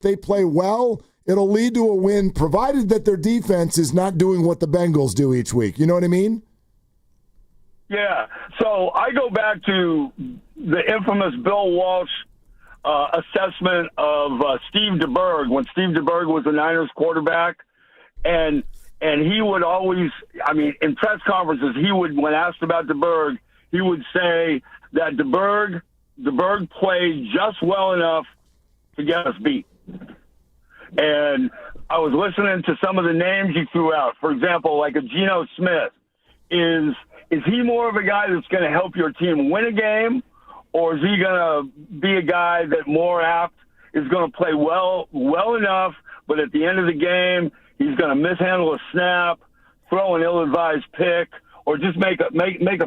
They play well. It'll lead to a win, provided that their defense is not doing what the Bengals do each week. You know what I mean? Yeah. So I go back to the infamous Bill Walsh assessment of Steve DeBerg when Steve DeBerg was the Niners quarterback. And he would always, in press conferences, when asked about DeBerg, he would say that DeBerg played just well enough to get us beat. And I was listening to some of the names he threw out. For example, like a Geno Smith. Is he more of a guy that's going to help your team win a game, or is he going to be a guy that more apt is going to play well enough, but at the end of the game, he's going to mishandle a snap, throw an ill-advised pick, or just make a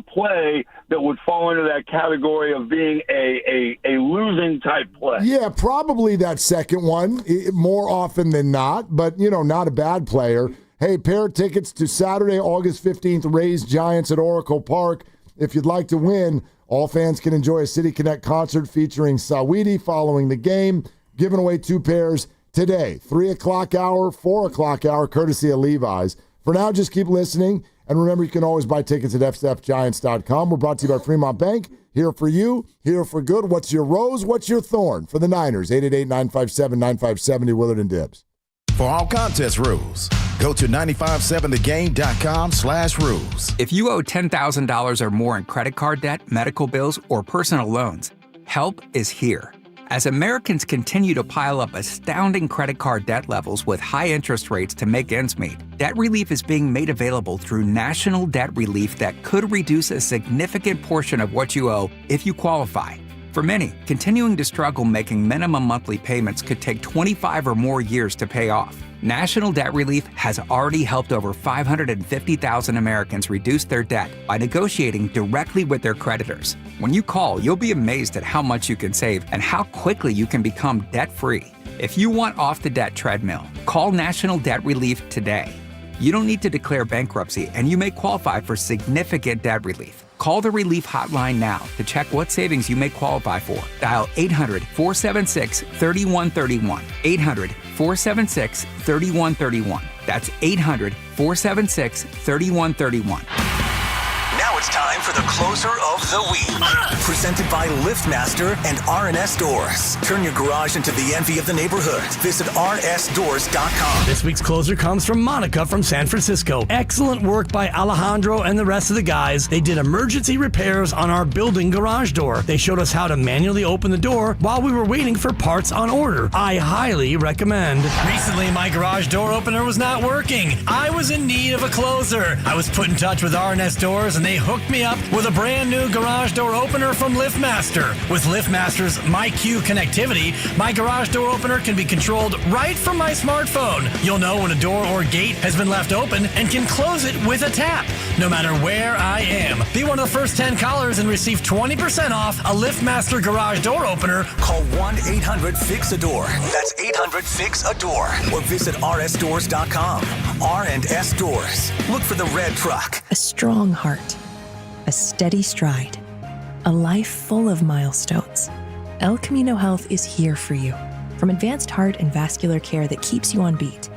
play that would fall into that category of being a losing type play? Yeah, probably that second one more often than not, but, not a bad player. Hey, pair of tickets to Saturday, August 15th, Rays Giants at Oracle Park. If you'd like to win, all fans can enjoy a City Connect concert featuring Saweetie following the game. Giving away 2 pairs today, 3 o'clock hour, 4 o'clock hour, courtesy of Levi's. For now, just keep listening. And remember, you can always buy tickets at fsfgiants.com. We're brought to you by Fremont Bank. Here for you, here for good. What's your rose? What's your thorn? For the Niners, 888-957-9570, Willard and Dibs. For all contest rules, go to 957thegame.com/rules. If you owe $10,000 or more in credit card debt, medical bills, or personal loans, help is here. As Americans continue to pile up astounding credit card debt levels with high interest rates to make ends meet, debt relief is being made available through National Debt Relief that could reduce a significant portion of what you owe if you qualify. For many, continuing to struggle making minimum monthly payments could take 25 or more years to pay off. National Debt Relief has already helped over 550,000 Americans reduce their debt by negotiating directly with their creditors. When you call, you'll be amazed at how much you can save and how quickly you can become debt-free. If you want off the debt treadmill, call National Debt Relief today. You don't need to declare bankruptcy, and you may qualify for significant debt relief. Call the Relief Hotline now to check what savings you may qualify for. Dial 800-476-3131. 800-476-3131. That's 800-476-3131. Now it's time for the closer of the week. Presented by LiftMaster and R&S Doors. Turn your garage into the envy of the neighborhood. Visit rnsdoors.com. This week's closer comes from Monica from San Francisco. Excellent work by Alejandro and the rest of the guys. They did emergency repairs on our building garage door. They showed us how to manually open the door while we were waiting for parts on order. I highly recommend. Recently, my garage door opener was not working. I was in need of a closer. I was put in touch with R&S Doors, and they hooked me up with a brand new garage door opener from LiftMaster. With LiftMaster's MyQ connectivity, my garage door opener can be controlled right from my smartphone. You'll know when a door or gate has been left open and can close it with a tap, no matter where I am. Be one of the first 10 callers and receive 20% off a LiftMaster garage door opener. Call 1-800-FIX-A-DOOR. That's 800-FIX-A-DOOR. Or visit rsdoors.com. R&S Doors. Look for the red truck. A strong heart. A steady stride. A life full of milestones. El Camino Health is here for you. From advanced heart and vascular care that keeps you on beat,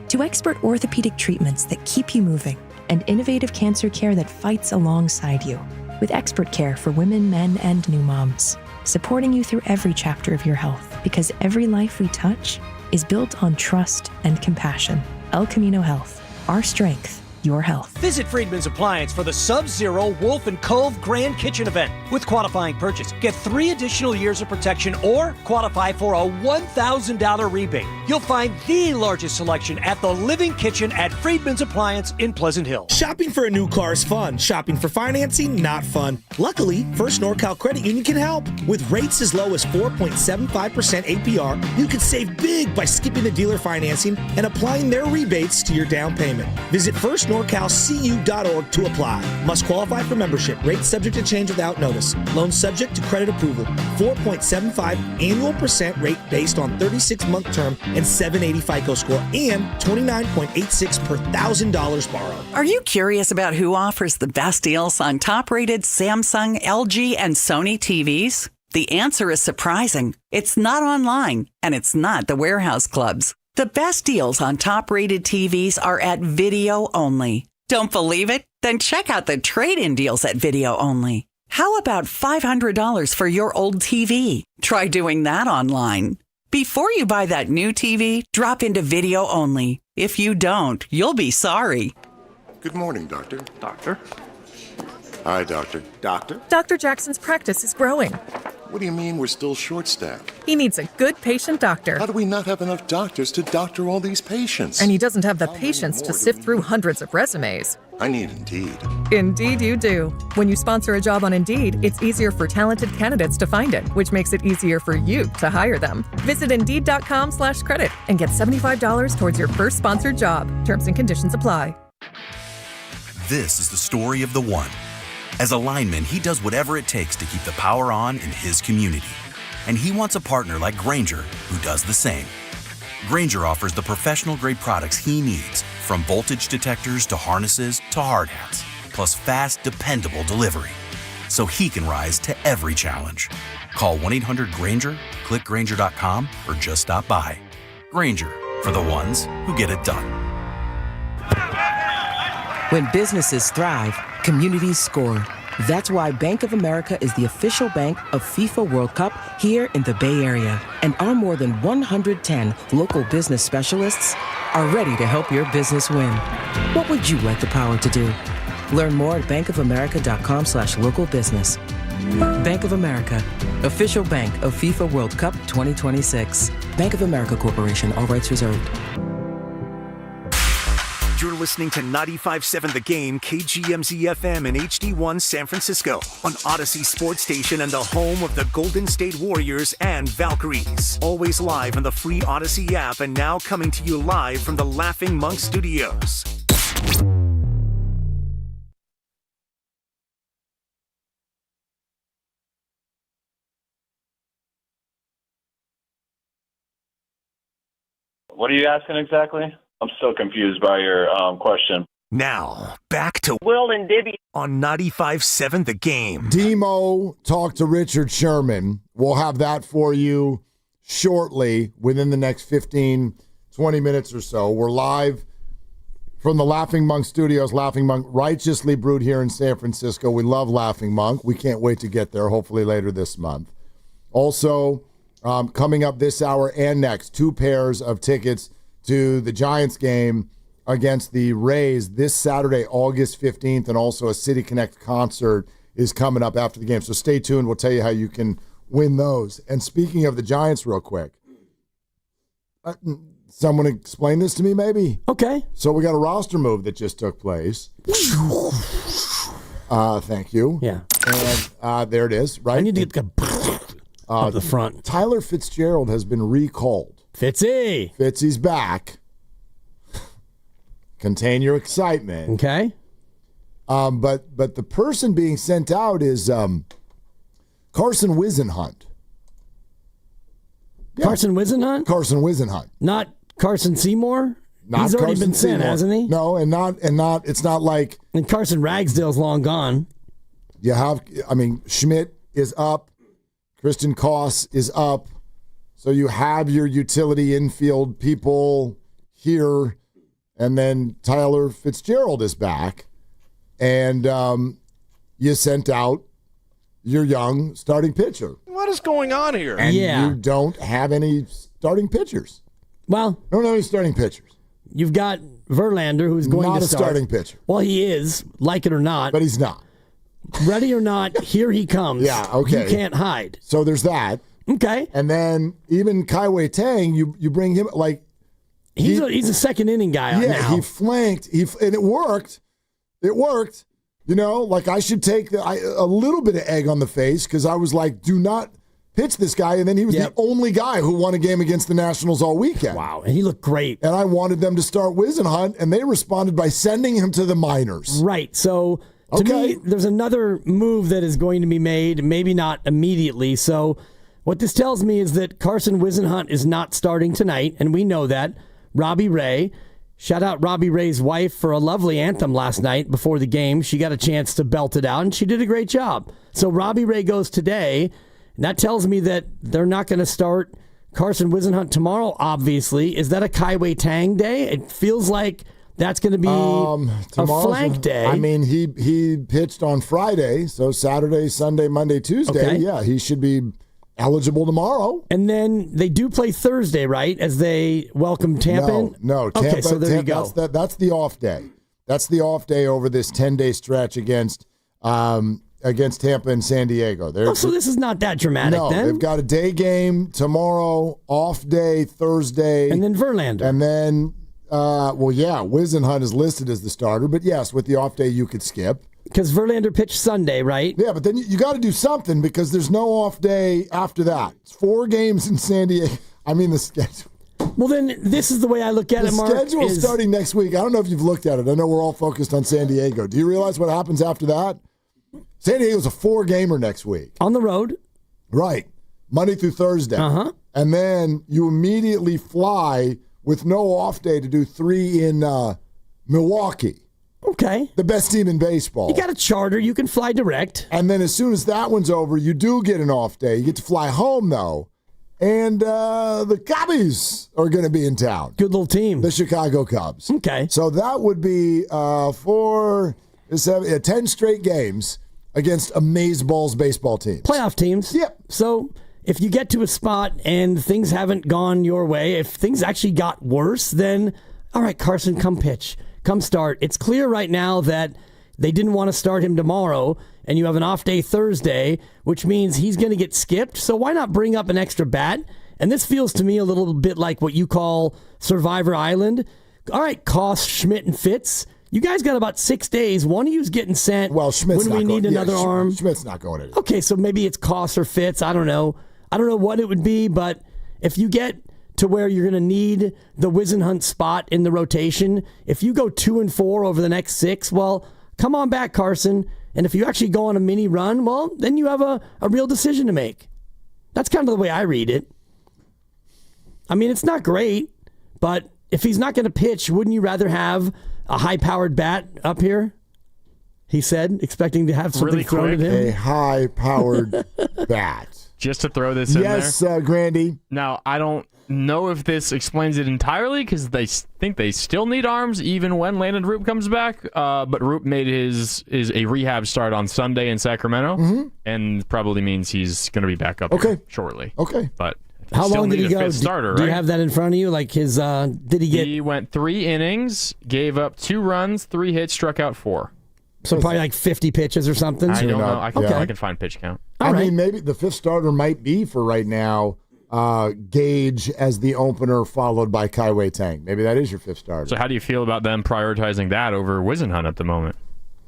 to expert orthopedic treatments that keep you moving, and innovative cancer care that fights alongside you. With expert care for women, men, and new moms. Supporting you through every chapter of your health, because every life we touch is built on trust and compassion. El Camino Health. Our strength. Your health. Visit Friedman's Appliance for the Sub-Zero Wolf and Cove Grand Kitchen event. With qualifying purchase, get 3 additional years of protection or qualify for a $1,000 rebate. You'll find the largest selection at the Living Kitchen at Friedman's Appliance in Pleasant Hill. Shopping for a new car is fun. Shopping for financing, not fun. Luckily, First NorCal Credit Union can help. With rates as low as 4.75% APR, you can save big by skipping the dealer financing and applying their rebates to your down payment. Visit firstnorcalcu.org to apply. Must qualify for membership. Rates subject to change without notice. Loan subject to credit approval. 4.75 annual percent rate based on 36-month term and 780 FICO score and 29.86 per $1,000 borrowed. Are you curious about who offers the best deals on top-rated Samsung, LG, and Sony TVs? The answer is surprising. It's not online, and it's not the warehouse clubs. The best deals on top-rated TVs are at Video Only. Don't believe it? Then check out the trade-in deals at Video Only. How about $500 for your old TV? Try doing that online. Before you buy that new TV, drop into Video Only. If you don't, you'll be sorry. Good morning, Doctor. Doctor? Hi, Doctor. Doctor? Dr. Jackson's practice is growing. What do you mean we're still short-staffed? He needs a good patient doctor. How do we not have enough doctors to doctor all these patients? And he doesn't have the patience to sift through hundreds of resumes. I need Indeed. Indeed you do. When you sponsor a job on Indeed, it's easier for talented candidates to find it, which makes it easier for you to hire them. Visit Indeed.com/credit and get $75 towards your first sponsored job. Terms and conditions apply. This is the story of the one. As a lineman, he does whatever it takes to keep the power on in his community. And he wants a partner like Grainger who does the same. Grainger offers the professional-grade products he needs, from voltage detectors to harnesses to hard hats, plus fast, dependable delivery, so he can rise to every challenge. Call 1-800-GRAINGER, click Grainger.com, or just stop by. Grainger, for the ones who get it done. When businesses thrive, communities score. That's why Bank of America is the official bank of FIFA World Cup here in the Bay Area. And our more than 110 local business specialists are ready to help your business win. What would you like the power to do? Learn more at bankofamerica.com/local business. Bank of America, official bank of FIFA World Cup 2026. Bank of America Corporation, all rights reserved. You're listening to 95.7 The Game, KGMZ-FM and HD1 San Francisco on Odyssey Sports Station and the home of the Golden State Warriors and Valkyries. Always live on the free Odyssey app and now coming to you live from the Laughing Monk Studios. What are you asking exactly? I'm still confused by your question. Now, back to Will and Dibby on 95.7 The Game. Demo talked to Richard Sherman. We'll have that for you shortly within the next 15, 20 minutes or so. We're live from the Laughing Monk Studios. Laughing Monk, righteously brewed here in San Francisco. We love Laughing Monk. We can't wait to get there, hopefully later this month. Also, coming up this hour and next, 2 pairs of tickets to the Giants game against the Rays this Saturday, August 15th, and also a City Connect concert is coming up after the game. So stay tuned. We'll tell you how you can win those. And speaking of the Giants real quick, someone explain this to me maybe? Okay. So we got a roster move that just took place. Thank you. Yeah. And there it is, right? I need to get up the front. Tyler Fitzgerald has been recalled. Fitzy's back. Contain your excitement. Okay. But the person being sent out is Carson Wisenhunt. Yeah. Carson Wisenhunt? Carson Wisenhunt. Not Carson Seymour? Not He's already Carson been sent, Seymour. hasn't he? No, and not it's not like And Carson Ragsdale's long gone. you have Schmidt is up, Christian Koss is up. So you have your utility infield people here, and then Tyler Fitzgerald is back, and you sent out your young starting pitcher. What is going on here? And you don't have any starting pitchers. Well, don't have any starting pitchers. You've got Verlander, who's going not to a start. starting pitcher. Well, he is, like it or not. But he's not. Ready or not, here he comes. Yeah, okay. You can't hide. So there's that. Okay. And then even Kaiwei Tang, you bring him like he's a second inning guy now. He flanked. And it worked. It worked. You know, like I should take a little bit of egg on the face because I was like, do not pitch this guy. And then he was the only guy who won a game against the Nationals all weekend. Wow, and he looked great. And I wanted them to start Wisenhunt, and they responded by sending him to the minors. Right. So to me, there's another move that is going to be made, maybe not immediately. So what this tells me is that Carson Wisenhunt is not starting tonight, and we know that. Robbie Ray, shout out Robbie Ray's wife for a lovely anthem last night before the game. She got a chance to belt it out, and she did a great job. So Robbie Ray goes today, And that tells me that they're not going to start Carson Whisenhunt tomorrow, obviously. Is that a Kaiwei Tang day? It feels like that's going to be a flank day. I mean, he pitched on Friday, so Saturday, Sunday, Monday, Tuesday. Okay. Yeah, he should be eligible tomorrow. And then they do play Thursday, right, as they welcome Tampa in? No, Tampa. Okay, so there you go. That's the off day. That's the off day over this 10-day stretch against Tampa and San Diego. So this is not that dramatic then? They've got a day game tomorrow, off day Thursday. And then Verlander. And then, Whisenhunt is listed as the starter. But yes, with the off day, you could skip. Because Verlander pitched Sunday, right? Yeah, but then you got to do something because there's no off day after that. It's 4 games in San Diego. I mean, the schedule. Well, then this is the way I look at it, Mark. The schedule is starting next week. I don't know if you've looked at it. I know we're all focused on San Diego. Do you realize what happens after that? San Diego's a 4-gamer next week. On the road. Right. Monday through Thursday. Uh-huh. And then you immediately fly with no off day to do 3 in Milwaukee. Okay. The best team in baseball. You got a charter. You can fly direct. And then as soon as that one's over, you do get an off day. You get to fly home, though. And the Cubbies are going to be in town. Good little team. The Chicago Cubs. Okay. So that would be 10 straight games against amazeballs baseball teams. Playoff teams. Yep. So if you get to a spot and things haven't gone your way, if things actually got worse, then, all right, Carson, come pitch. Come start. It's clear right now that they didn't want to start him tomorrow, and you have an off day Thursday, which means he's going to get skipped. So why not bring up an extra bat? And this feels to me a little bit like what you call Survivor Island. All right, Koss, Schmidt, and Fitz. You guys got about 6 days. One of you's getting sent. Well, Schmidt's when we need another arm. Schmidt's not going to. Okay, so maybe it's Koss or Fitz. I don't know. I don't know what it would be, but if you get to where you're going to need the Whisenhunt spot in the rotation, if you go 2 and 4 over the next 6, well, come on back, Carson. And if you actually go on a mini run, well, then you have a real decision to make. That's kind of the way I read it. I mean, it's not great, but if he's not going to pitch, wouldn't you rather have a high-powered bat up here? He said, expecting to have something really thrown at him. A high-powered bat. Just to throw this in there. Yes, Grandy. Now, I don't know if this explains it entirely because they think they still need arms even when Landon Roop comes back. But Roop made a rehab start on Sunday in Sacramento, and probably means he's going to be back up here shortly. Okay. But how long did he go? Starter, do you have that in front of you? Like his, did he get? He went 3 innings, gave up 2 runs, 3 hits, struck out 4. So probably like 50 pitches or something? I don't know. I can find pitch count. I mean, maybe the 5th starter might be for right now Gage as the opener, followed by Kaiwei Tang. Maybe that is your 5th starter. So how do you feel about them prioritizing that over Whisenhunt at the moment?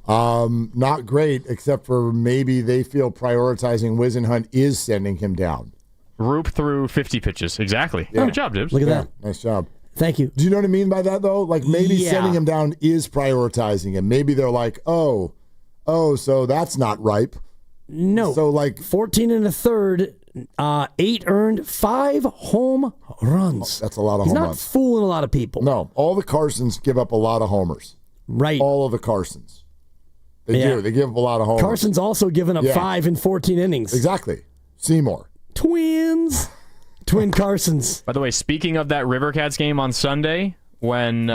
Not great, except for maybe they feel prioritizing Whisenhunt is sending him down. Roop threw 50 pitches. Exactly. Yeah. Good job, Dibs. Look at that. Nice job. Thank you. Do you know what I mean by that, though? Like, maybe sending him down is prioritizing him. Maybe they're like, oh, so that's not ripe. No. So, like, 14 and a third, 8 earned, 5 home runs. That's a lot of He's home not runs. fooling a lot of people. No, all the Carsons give up a lot of homers. Right. All of the Carsons. They do. They give up a lot of homers. Carson's also given up 5 in 14 innings. Exactly. Seymour. Twins. Twin Carsons. By the way, speaking of that River Cats game on Sunday, when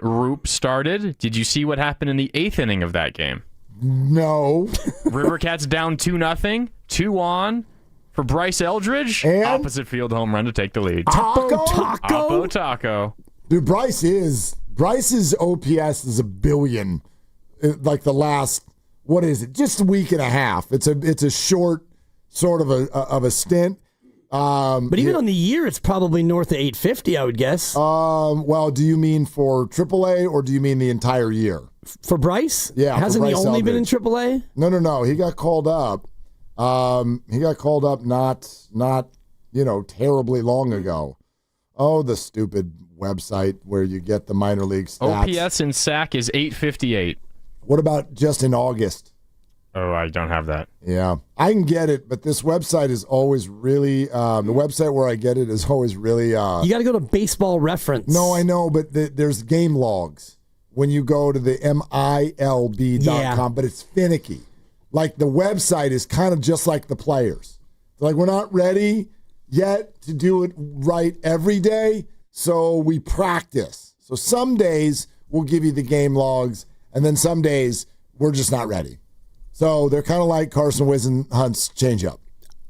Roop started, did you see what happened in the 8th inning of that game? No. River Cats down 2-0, 2 on for Bryce Eldridge. And opposite field home run to take the lead. Taco. Dude, Bryce's OPS is 1 billion. Like the last, what is it? Just a week and a half. It's a short sort of a stint. But even on the year, it's probably north of 850, I would guess. Well, do you mean for AAA or do you mean the entire year? For Bryce? Yeah. Hasn't he only been in AAA? No. He got called up. Not terribly long ago. Oh, the stupid website where you get the minor league stats. OPS in SAC is 858. What about just in August? Oh, I don't have that. Yeah, I can get it, but this website is always really the website where I get it is always really. You got to go to Baseball Reference. No, I know, but there's game logs when you go to the MILB.com, but it's finicky. Like the website is kind of just like the players. Like, we're not ready yet to do it right every day, so we practice. So some days we'll give you the game logs, and then some days we're just not ready. So they're kind of like Carson Hunt's changeup.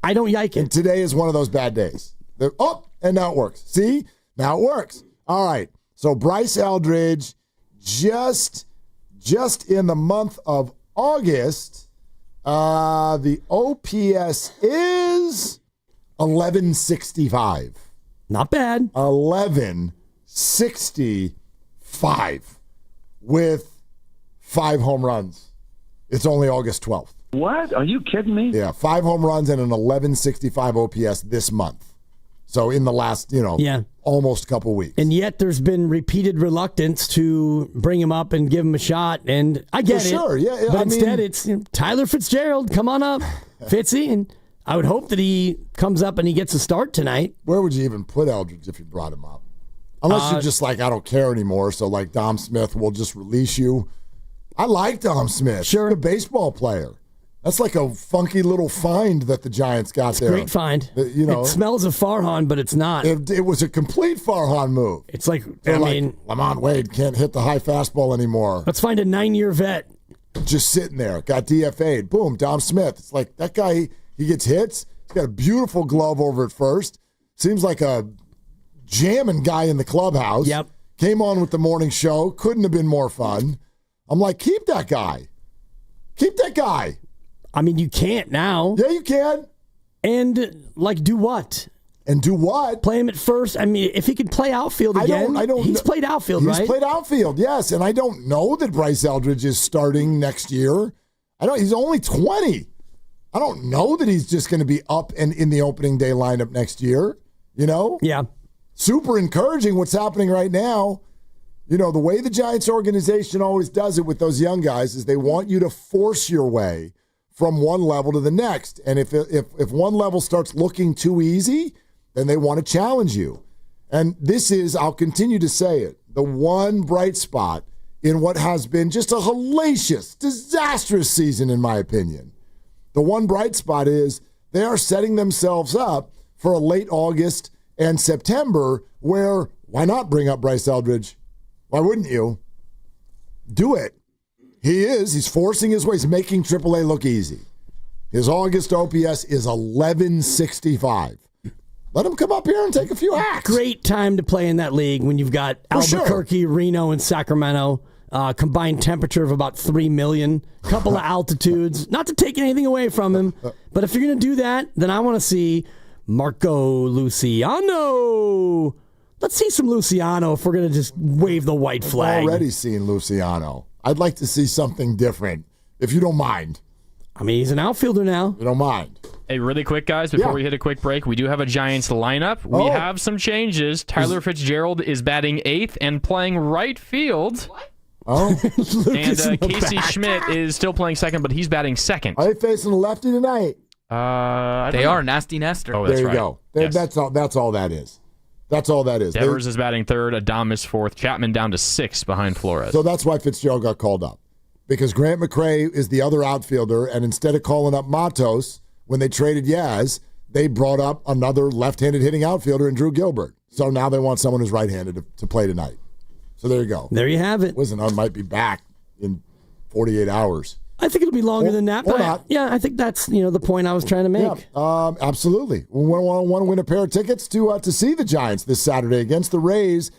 I don't like it. And today is one of those bad days. And now it works. See? Now it works. All right. So Bryce Eldridge, just in the month of August, the OPS is 1165. Not bad. 1165 with 5 home runs. It's only August 12th. What? Are you kidding me? Yeah, 5 home runs and an 1165 OPS this month. So in the last, almost couple weeks. And yet there's been repeated reluctance to bring him up and give him a shot. And I get it. Sure, yeah. But instead it's Tyler Fitzgerald, come on up, Fitzy. And I would hope that he comes up and he gets a start tonight. Where would you even put Eldridge if you brought him up? Unless you're just like, I don't care anymore. So like Dom Smith will just release you. I like Dom Smith. Sure. He's a baseball player. That's like a funky little find that the Giants got there. Great find. It smells of Farhan, but it's not. It was a complete Farhan move. It's like, Lamont Wade can't hit the high fastball anymore. Let's find a 9-year vet. Just sitting there. Got DFA'd. Boom, Dom Smith. It's like that guy, he gets hits. He's got a beautiful glove over at first. Seems like a jamming guy in the clubhouse. Yep. Came on with the morning show. Couldn't have been more fun. I'm like, keep that guy. Keep that guy. I mean, you can't now. Yeah, you can. And, do what? And do what? Play him at first. I mean, if he could play outfield again, he's played outfield, right? He's played outfield, yes. And I don't know that Bryce Eldridge is starting next year. He's only 20. I don't know that he's just going to be up and in the opening day lineup next year, Yeah. Super encouraging what's happening right now. The way the Giants organization always does it with those young guys is they want you to force your way from one level to the next. And if one level starts looking too easy, then they want to challenge you. And this is, I'll continue to say it, the one bright spot in what has been just a hellacious, disastrous season, in my opinion. The one bright spot is they are setting themselves up for a late August and September where, why not bring up Bryce Eldridge? Why wouldn't you? Do it. He's forcing his way. He's making AAA look easy. His August OPS is 1165. Let him come up here and take a few hacks. Great time to play in that league when you've got Albuquerque, Reno, and Sacramento. Combined temperature of about 3 million. Couple of altitudes. Not to take anything away from him, but if you're going to do that, then I want to see Marco Luciano. Let's see some Luciano if we're going to just wave the white flag. I've already seen Luciano. I'd like to see something different, if you don't mind. I mean, he's an outfielder now. You don't mind. Hey, really quick, guys, before we hit a quick break, we do have a Giants lineup. We have some changes. Tyler Fitzgerald is batting 8th and playing right field. What? Oh. And Casey Schmidt is still playing second, but he's batting second. Are they facing the lefty tonight? They are Nasty Nestor. Oh, that's there you right. go. Yes. That's all that is. That's all that is. Devers is batting 3rd, Adames 4th, Chapman down to 6th behind Flores. So that's why Fitzgerald got called up. Because Grant McCray is the other outfielder, and instead of calling up Matos when they traded Yaz, they brought up another left-handed hitting outfielder in Drew Gilbert. So now they want someone who's right-handed to play tonight. So there you go. There you have it. Wisenhunt might be back in 48 hours. I think it'll be longer than that. Or not. Yeah, I think that's the point I was trying to make. Yeah, absolutely. We want to win a pair of tickets to see the Giants this Saturday against the Rays.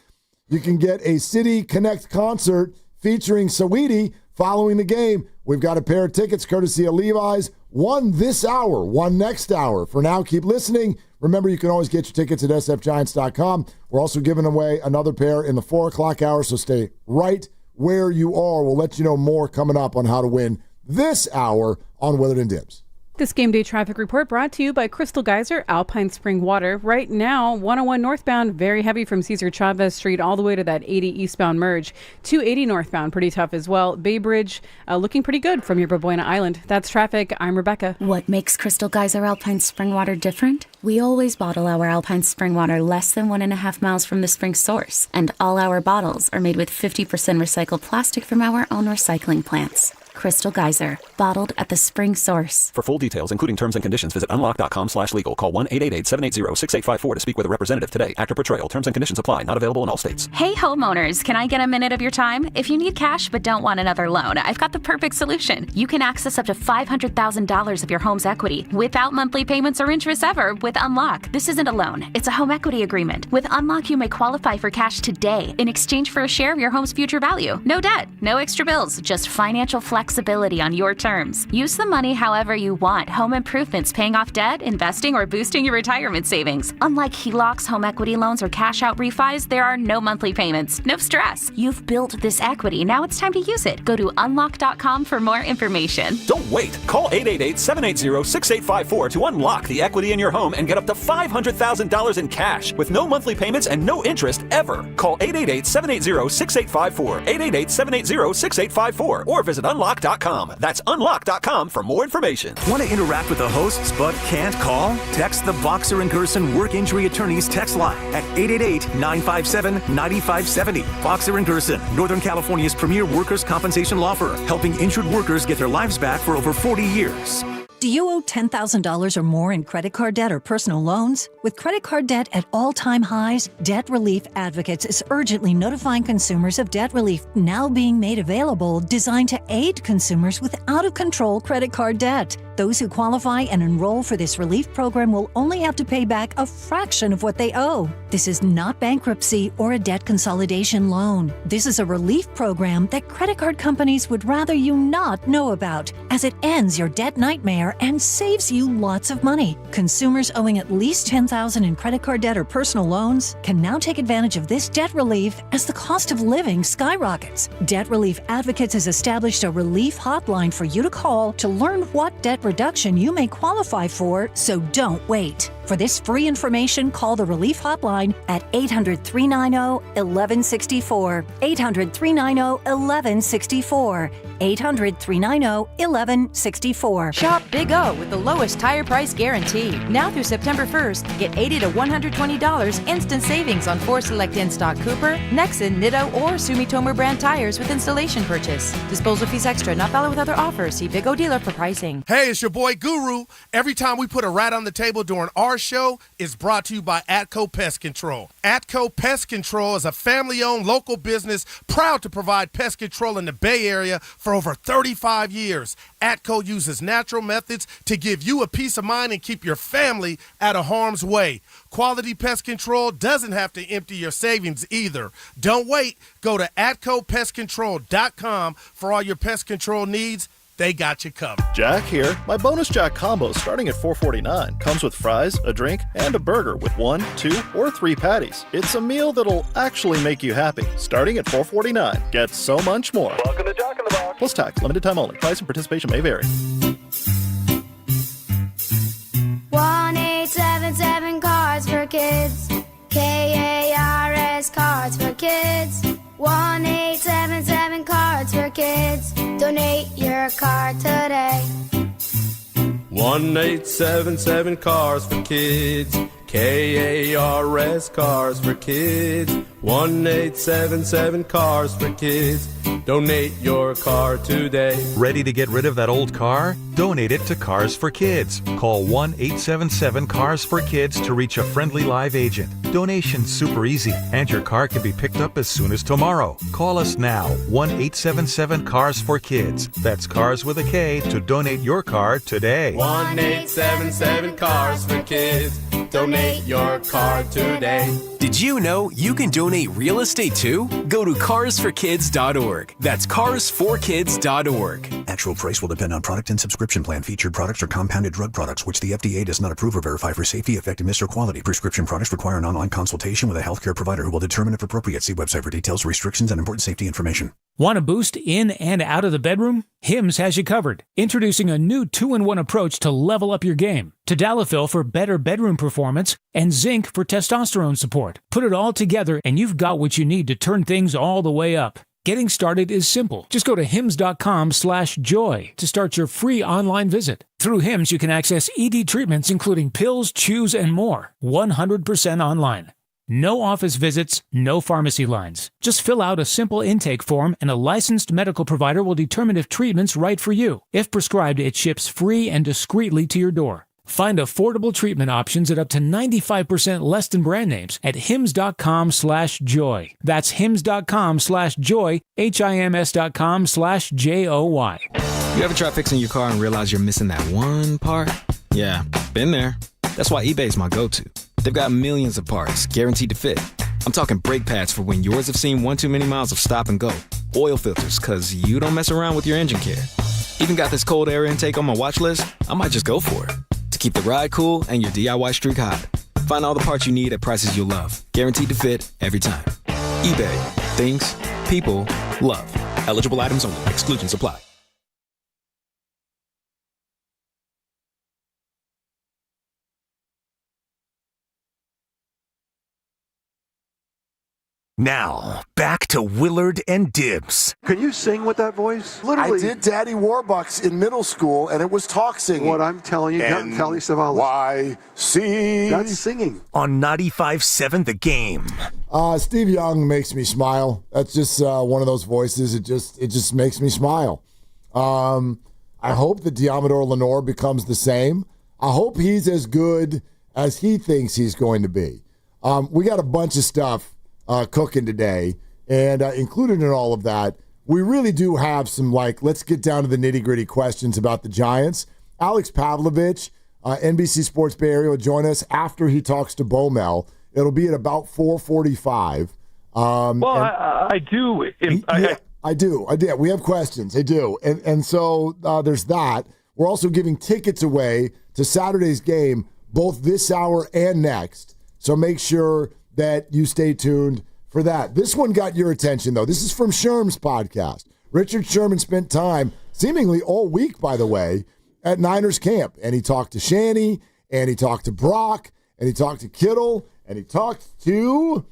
You can get a City Connect concert featuring Saweetie following the game. We've got a pair of tickets courtesy of Levi's. One this hour, one next hour. For now, keep listening. Remember, you can always get your tickets at sfgiants.com. We're also giving away another pair in the 4 o'clock hour, so stay right where you are. We'll let you know more coming up on how to win this hour on Willard Dibs. This game day traffic report brought to you by Crystal Geyser Alpine Spring Water. Right now, 101 northbound, very heavy from Cesar Chavez Street all the way to that 80 eastbound merge. 280 northbound, pretty tough as well. Bay Bridge looking pretty good from your Babuena Island. That's traffic. I'm Rebecca. What makes Crystal Geyser Alpine Spring Water different? We always bottle our Alpine Spring Water less than 1.5 miles from the spring source. And all our bottles are made with 50% recycled plastic from our own recycling plants. Crystal Geyser, bottled at the spring source. For full details, including terms and conditions, visit unlock.com/legal. Call 1-888-780-6854 to speak with a representative today. Actor Portrayal. Terms and conditions apply. Not available in all states. Hey homeowners, can I get a minute of your time? If you need cash but don't want another loan, I've got the perfect solution. You can access up to $500,000 of your home's equity without monthly payments or interest ever with Unlock. This isn't a loan. It's a home equity agreement. With Unlock, you may qualify for cash today in exchange for a share of your home's future value. No debt, no extra bills, just financial flexibility on your terms. Use the money however you want. Home improvements, paying off debt, investing, or boosting your retirement savings. Unlike HELOCs, home equity loans, or cash out refis, there are no monthly payments. No stress. You've built this equity. Now it's time to use it. Go to unlock.com for more information. Don't wait. Call 888-780-6854 to unlock the equity in your home and get up to $500,000 in cash with no monthly payments and no interest ever. Call 888-780-6854. 888-780-6854 or visit unlock.com. That's unlock.com for more information. Want to interact with the hosts but can't call? Text the Boxer and Gerson Work Injury Attorneys text line at 888-957-9570. Boxer and Gerson, Northern California's premier workers' compensation law firm, helping injured workers get their lives back for over 40 years. Do you owe $10,000 or more in credit card debt or personal loans? With credit card debt at all-time highs, Debt Relief Advocates is urgently notifying consumers of debt relief now being made available, designed to aid consumers with out-of-control credit card debt. Those who qualify and enroll for this relief program will only have to pay back a fraction of what they owe. This is not bankruptcy or a debt consolidation loan. This is a relief program that credit card companies would rather you not know about, as it ends your debt nightmare and saves you lots of money. Consumers owing at least $10,000 in credit card debt or personal loans can now take advantage of this debt relief as the cost of living skyrockets. Debt Relief Advocates has established a relief hotline for you to call to learn what debt reduction you may qualify for, so don't wait. For this free information, call the Relief Hotline at 800-390-1164. 800-390-1164. 800-390-1164. Shop Big O with the lowest tire price guarantee. Now through September 1st, get $80 to $120 instant savings on 4 select in-stock Cooper, Nexen, Nitto, or Sumitomo brand tires with installation purchase. Disposal fees extra, not valid with other offers. See Big O dealer for pricing. Hey, it's your boy Guru. Every time we put a rat on the table during our show, it's brought to you by Atco Pest Control. Atco Pest Control is a family-owned local business proud to provide pest control in the Bay Area for over 35 years. Atco uses natural methods to give you a peace of mind and keep your family out of harm's way. Quality pest control doesn't have to empty your savings either. Don't wait. Go to AtcoPestControl.com for all your pest control needs. They got you covered. Jack here. My bonus Jack combo starting at $4.49 comes with fries, a drink, and a burger with 1, 2, or 3 patties. It's a meal that'll actually make you happy. Starting at $4.49. Get so much more. Welcome to Jack in the Box. Plus tax. Limited time only. Price and participation may vary. 1877 Cards for Kids. KARS Cards for Kids. 1877 Cards for Kids. Donate your card today. 1877 Cars for Kids. KARS Cars for Kids. 1877 Cars for Kids. Donate your car today. Ready to get rid of that old car? Donate it to Cars for Kids. Call 1-877-CARS-FOR-KIDS to reach a friendly live agent. Donation's super easy, and your car can be picked up as soon as tomorrow. Call us now, 1-877-CARS-FOR-KIDS. That's Cars with a K to donate your car today. 1877 Cars for Kids. Donate your car today. Did you know you can donate real estate too? Go to carsforkids.org. That's carsforkids.org. Actual price will depend on product and subscription plan. Featured products are compounded drug products, which the FDA does not approve or verify for safety, effectiveness, or quality. Prescription products require an online consultation with a healthcare provider who will determine if appropriate. See website for details, restrictions, and important safety information. Want a boost in and out of the bedroom? Hims has you covered. Introducing a new 2-in-1 approach to level up your game. Tadalafil for better bedroom performance and zinc for testosterone support. Put it all together and you've got what you need to turn things all the way up. Getting started is simple. Just go to hims.com/joy to start your free online visit. Through Hims, you can access ED treatments including pills, chews, and more. 100% online. No office visits, no pharmacy lines. Just fill out a simple intake form and a licensed medical provider will determine if treatment's right for you. If prescribed, it ships free and discreetly to your door. Find affordable treatment options at up to 95% less than brand names at hims.com/joy. That's hims.com/joy, HIMS.com/JOY. You ever try fixing your car and realize you're missing that one part? Yeah, been there. That's why eBay's my go-to. They've got millions of parts, guaranteed to fit. I'm talking brake pads for when yours have seen one too many miles of stop and go. Oil filters, because you don't mess around with your engine care. Even got this cold air intake on my watch list. I might just go for it. To keep the ride cool and your DIY streak hot. Find all the parts you need at prices you'll love. Guaranteed to fit every time. eBay. Things. People. Love. Eligible items only. Exclusions apply. Now, back to Willard and Dibs. Can you sing with that voice? Literally. I did Daddy Warbucks in middle school, and it was talk singing. What I'm telling you, Kelly Savalas. Why see? That's singing. On 95.7 The Game. Steve Young makes me smile. That's just one of those voices. It just makes me smile. I hope that Diamador Lenore becomes the same. I hope he's as good as he thinks he's going to be. We got a bunch of stuff cooking today, and included in all of that, we really do have some, let's get down to the nitty-gritty questions about the Giants. Alex Pavlovich, NBC Sports Bay Area, will join us after he talks to Bomel. It'll be at about 4:45. I do. I do. We have questions. I do. And so there's that. We're also giving tickets away to Saturday's game, both this hour and next. So make sure that you stay tuned for that. This one got your attention, though. This is from Sherm's podcast. Richard Sherman spent time, seemingly all week, by the way, at Niners camp. And he talked to Shanny, and he talked to Brock, and he talked to Kittle, and he talked to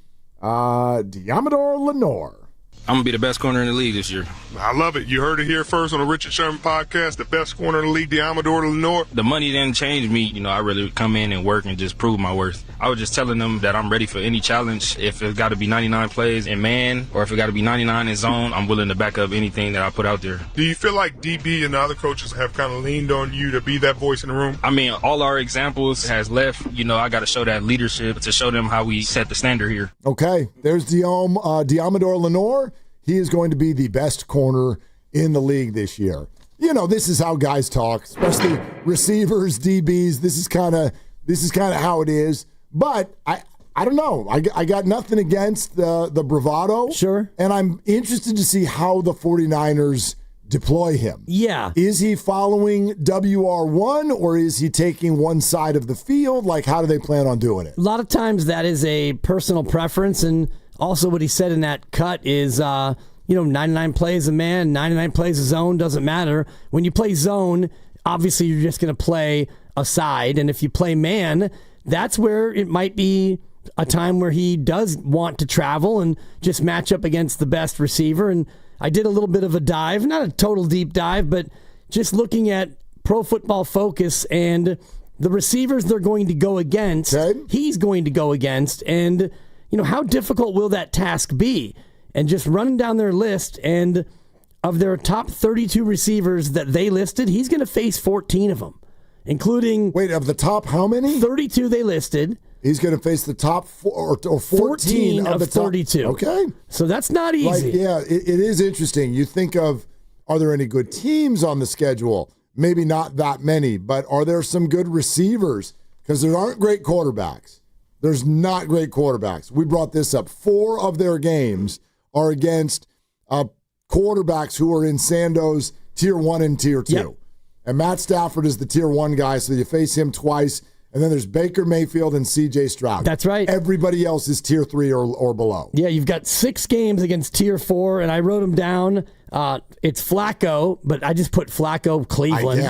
Diamador Lenore. I'm going to be the best corner in the league this year. I love it. You heard it here first on the Richard Sherman podcast, the best corner in the league, Diamador Lenore. The money didn't change me. I really come in and work and just prove my worth. I was just telling them that I'm ready for any challenge. If it's got to be 99 plays in man or if it got to be 99 in zone, I'm willing to back up anything that I put out there. Do you feel like DB and the other coaches have kind of leaned on you to be that voice in the room? I mean, all our examples has left. I got to show that leadership to show them how we set the standard here. Okay, there's Diamador Lenore. He is going to be the best corner in the league this year. This is how guys talk, especially receivers, DBs. This is kind of how it is. But I don't know. I got nothing against the bravado. Sure. And I'm interested to see how the 49ers deploy him. Yeah. Is he following WR1 or is he taking one side of the field? How do they plan on doing it? A lot of times that is a personal preference, and also what he said in that cut is, 99 plays a man, 99 plays a zone, doesn't matter. When you play zone, obviously you're just going to play a side, and if you play man, that's where it might be a time where he does want to travel and just match up against the best receiver. And I did a little bit of a dive, not a total deep dive, but just looking at Pro Football Focus and the receivers they're going to go against, he's going to go against, and how difficult will that task be? And just running down their list, and of their top 32 receivers that they listed, he's going to face 14 of them, including... Wait, of the top how many? 32 they listed. He's going to face the top 14 of the 32. Top. Okay. So that's not easy. It is interesting. You think of, are there any good teams on the schedule? Maybe not that many, but are there some good receivers? Because there aren't great quarterbacks. There's not great quarterbacks. We brought this up. 4 of their games are against quarterbacks who are in Sando's Tier 1 and Tier 2. Yep. And Matt Stafford is the Tier 1 guy, so you face him twice. And then there's Baker Mayfield and C.J. Stroud. That's right. Everybody else is Tier 3 or below. Yeah, you've got 6 games against Tier 4, and I wrote them down. It's Flacco, but I just put Flacco, Cleveland.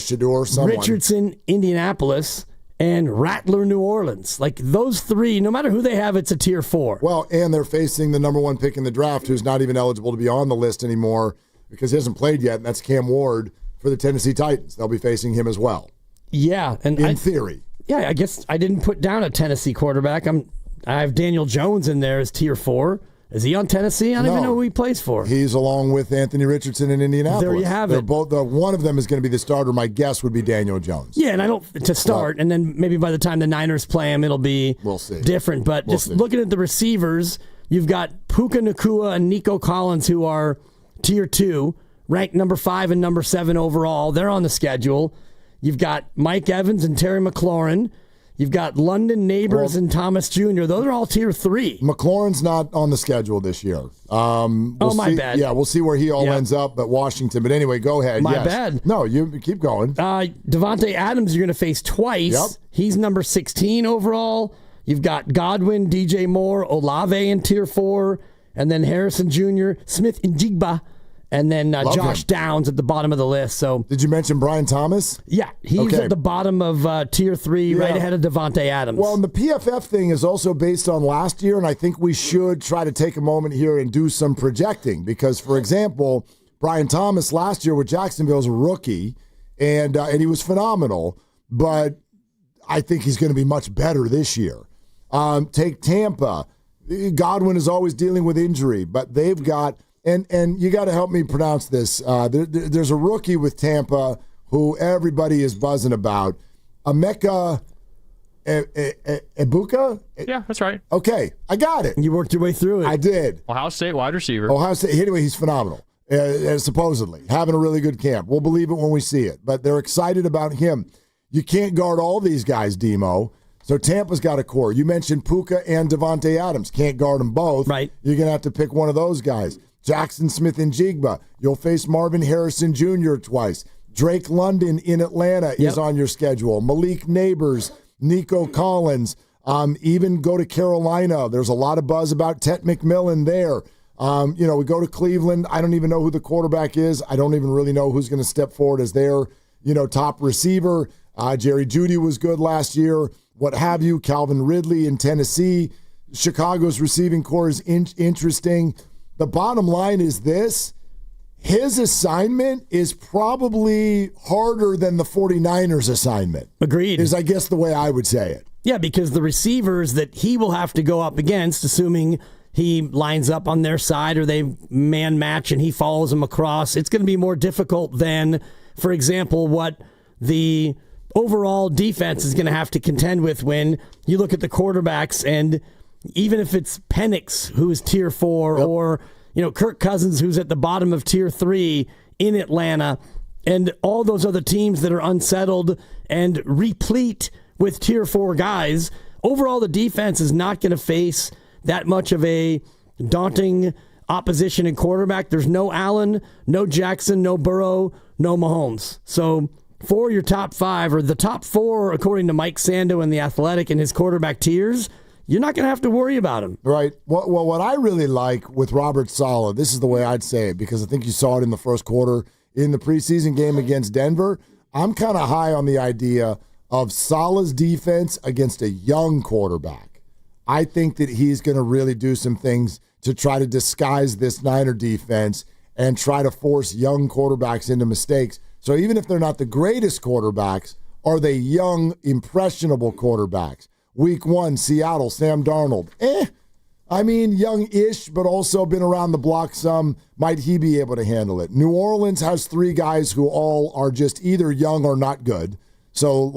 Shador, someone. Richardson, Indianapolis, and Rattler, New Orleans. Those 3, no matter who they have, it's a Tier 4. Well, and they're facing the number 1 pick in the draft, who's not even eligible to be on the list anymore because he hasn't played yet, and that's Cam Ward for the Tennessee Titans. They'll be facing him as well. Yeah. And in theory. Yeah, I guess I didn't put down a Tennessee quarterback. I'm I have Daniel Jones in there as tier 4. Is he on Tennessee? I don't even know who he plays for. He's along with Anthony Richardson in Indianapolis. There you have it. Both, one of them is going to be the starter. My guess would be Daniel Jones. Yeah, and I don't to start, and then maybe by the time the Niners play him, it'll be different. But just looking at the receivers, you've got Puka Nacua and Nico Collins, who are tier 2, ranked number 5 and number 7 overall. They're on the schedule. You've got Mike Evans and Terry McLaurin. You've got London Neighbors and Thomas Jr. Those are all tier 3. McLaurin's not on the schedule this year. My bad. Yeah, we'll see where he ends up at Washington. But anyway, go ahead. My bad. No, you keep going. Devontae Adams you're going to face twice. Yep. He's number 16 overall. You've got Godwin, DJ Moore, Olave in tier 4, and then Harrison Jr., Smith and Jigba. And then Josh Downs at the bottom of the list. So, did you mention Brian Thomas? Yeah, he's at the bottom of tier 3, right ahead of Devontae Adams. Well, and the PFF thing is also based on last year, and I think we should try to take a moment here and do some projecting. Because, for example, Brian Thomas last year with Jacksonville was a rookie, and he was phenomenal. But I think he's going to be much better this year. Take Tampa. Godwin is always dealing with injury, but they've got... And you got to help me pronounce this. There's a rookie with Tampa who everybody is buzzing about. Emeka Egbuka? Yeah, that's right. Okay, I got it. You worked your way through it. I did. Ohio State wide receiver. Ohio State. Anyway, he's phenomenal, supposedly. Having a really good camp. We'll believe it when we see it. But they're excited about him. You can't guard all these guys, Demo. So Tampa's got a core. You mentioned Puka and Devontae Adams. Can't guard them both. Right. You're going to have to pick one of those guys. Jackson Smith and Jigba. You'll face Marvin Harrison Jr. twice. Drake London in Atlanta is on your schedule. Malik Neighbors, Nico Collins. Even go to Carolina. There's a lot of buzz about Tet McMillan there. We go to Cleveland. I don't even know who the quarterback is. I don't even really know who's going to step forward as their, top receiver. Jerry Jeudy was good last year. What have you. Calvin Ridley in Tennessee. Chicago's receiving core is interesting. The bottom line is this. His assignment is probably harder than the 49ers' assignment. Agreed. Is, I guess, the way I would say it. Yeah, because the receivers that he will have to go up against, assuming he lines up on their side or they man match and he follows them across, it's going to be more difficult than, for example, what the overall defense is going to have to contend with when you look at the quarterbacks. And even if it's Penix, who's tier 4, or Kirk Cousins, who's at the bottom of tier 3 in Atlanta, and all those other teams that are unsettled and replete with tier 4 guys, overall the defense is not going to face that much of a daunting opposition in quarterback. There's no Allen, no Jackson, no Burrow, no Mahomes. So for your top 5, or the top 4, according to Mike Sando and The Athletic and his quarterback tiers, you're not going to have to worry about him. Right. Well, what I really like with Robert Saleh, this is the way I'd say it, because I think you saw it in the first quarter in the preseason game against Denver. I'm kind of high on the idea of Saleh's defense against a young quarterback. I think that he's going to really do some things to try to disguise this Niner defense and try to force young quarterbacks into mistakes. So even if they're not the greatest quarterbacks, are they young, impressionable quarterbacks? Week 1, Seattle, Sam Darnold. Young-ish, but also been around the block some. Might he be able to handle it? New Orleans has 3 guys who all are just either young or not good. So,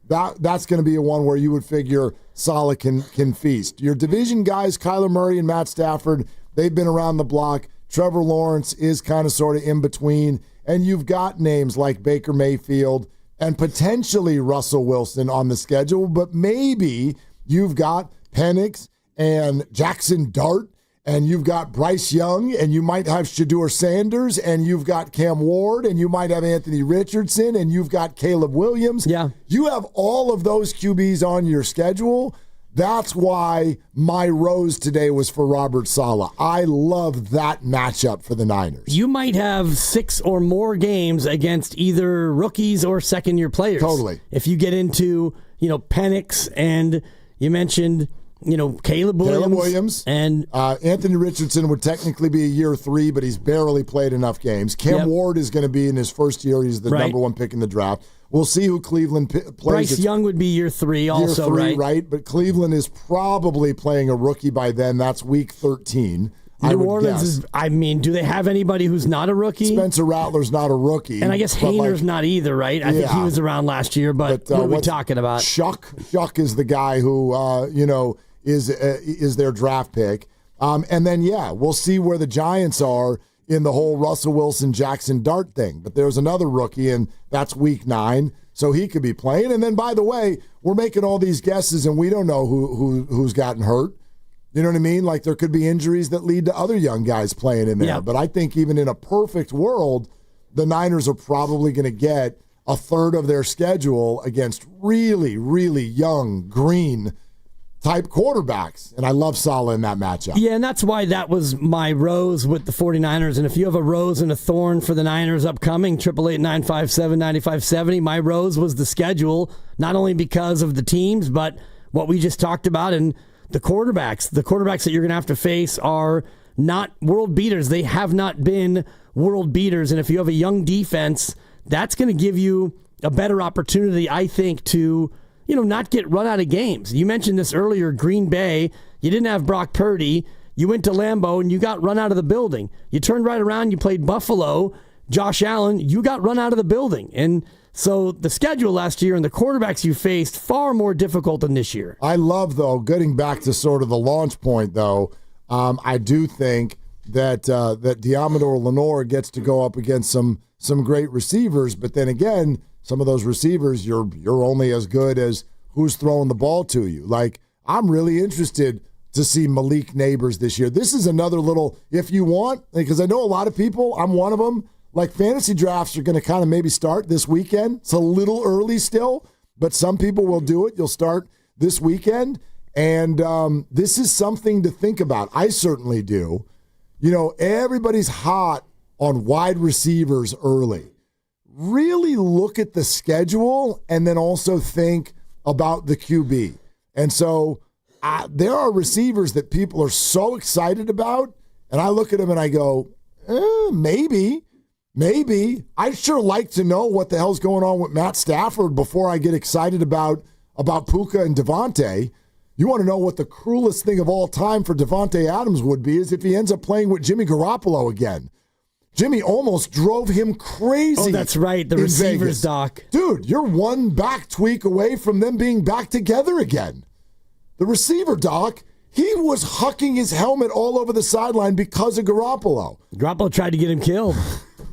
that's going to be a one where you would figure Saleh can feast. Your division guys, Kyler Murray and Matt Stafford, they've been around the block. Trevor Lawrence is kind of sort of in between. And you've got names like Baker Mayfield and potentially Russell Wilson on the schedule, but maybe you've got Penix and Jackson Dart, and you've got Bryce Young, and you might have Shedeur Sanders, and you've got Cam Ward, and you might have Anthony Richardson, and you've got Caleb Williams. Yeah. You have all of those QBs on your schedule. That's why my rose today was for Robert Saleh. I love that matchup for the Niners. You might have 6 or more games against either rookies or second-year players. Totally. If you get into, Penix, and you mentioned, Caleb Williams. And Anthony Richardson would technically be a year 3, but he's barely played enough games. Cam Ward is going to be in his first year. He's the number 1 pick in the draft. We'll see who Cleveland plays. Bryce Young would be year 3 also, right? But Cleveland is probably playing a rookie by then. That's week 13. New Orleans is, do they have anybody who's not a rookie? Spencer Rattler's not a rookie. And I guess Hayner's not either, right? I think he was around last year, but what are we talking about? Shuck is the guy who, is their draft pick. And then, we'll see where the Giants are in the whole Russell Wilson, Jackson Dart thing. But there's another rookie, and that's week 9, so he could be playing. And then, by the way, we're making all these guesses, and we don't know who's gotten hurt. You know what I mean? Like, there could be injuries that lead to other young guys playing in there. Yeah. But I think even in a perfect world, the Niners are probably going to get a third of their schedule against really, really young, green type quarterbacks. And I love Saleh in that matchup. Yeah, and that's why that was my rose with the 49ers. And if you have a rose and a thorn for the Niners upcoming, 888-957-9570, my rose was the schedule, not only because of the teams, but what we just talked about and the quarterbacks that you're going to have to face are not world beaters. They have not been world beaters. And if you have a young defense, that's going to give you a better opportunity, I think, to, not get run out of games. You mentioned this earlier, Green Bay. You didn't have Brock Purdy. You went to Lambeau and you got run out of the building. You turned right around, you played Buffalo, Josh Allen, you got run out of the building. And so the schedule last year and the quarterbacks you faced, far more difficult than this year. I love, though, getting back to sort of the launch point, though, I do think that Diamador Lenore gets to go up against some great receivers. But then again, some of those receivers, you're only as good as who's throwing the ball to you. Like, I'm really interested to see Malik Neighbors this year. This is another little, if you want, because I know a lot of people, I'm one of them, like fantasy drafts are going to kind of maybe start this weekend. It's a little early still, but some people will do it. You'll start this weekend. And this is something to think about. I certainly do. Everybody's hot on wide receivers early. Really look at the schedule and then also think about the QB. And so there are receivers that people are so excited about, and I look at them and I go, maybe. I'd sure like to know what the hell's going on with Matt Stafford before I get excited about Puka and Devontae. You want to know what the cruelest thing of all time for Devontae Adams would be is if he ends up playing with Jimmy Garoppolo again. Jimmy almost drove him crazy. Oh, that's right. The receivers, Vegas. Doc. Dude, you're one back tweak away from them being back together again. The receiver, Doc, he was hucking his helmet all over the sideline because of Garoppolo. Garoppolo tried to get him killed.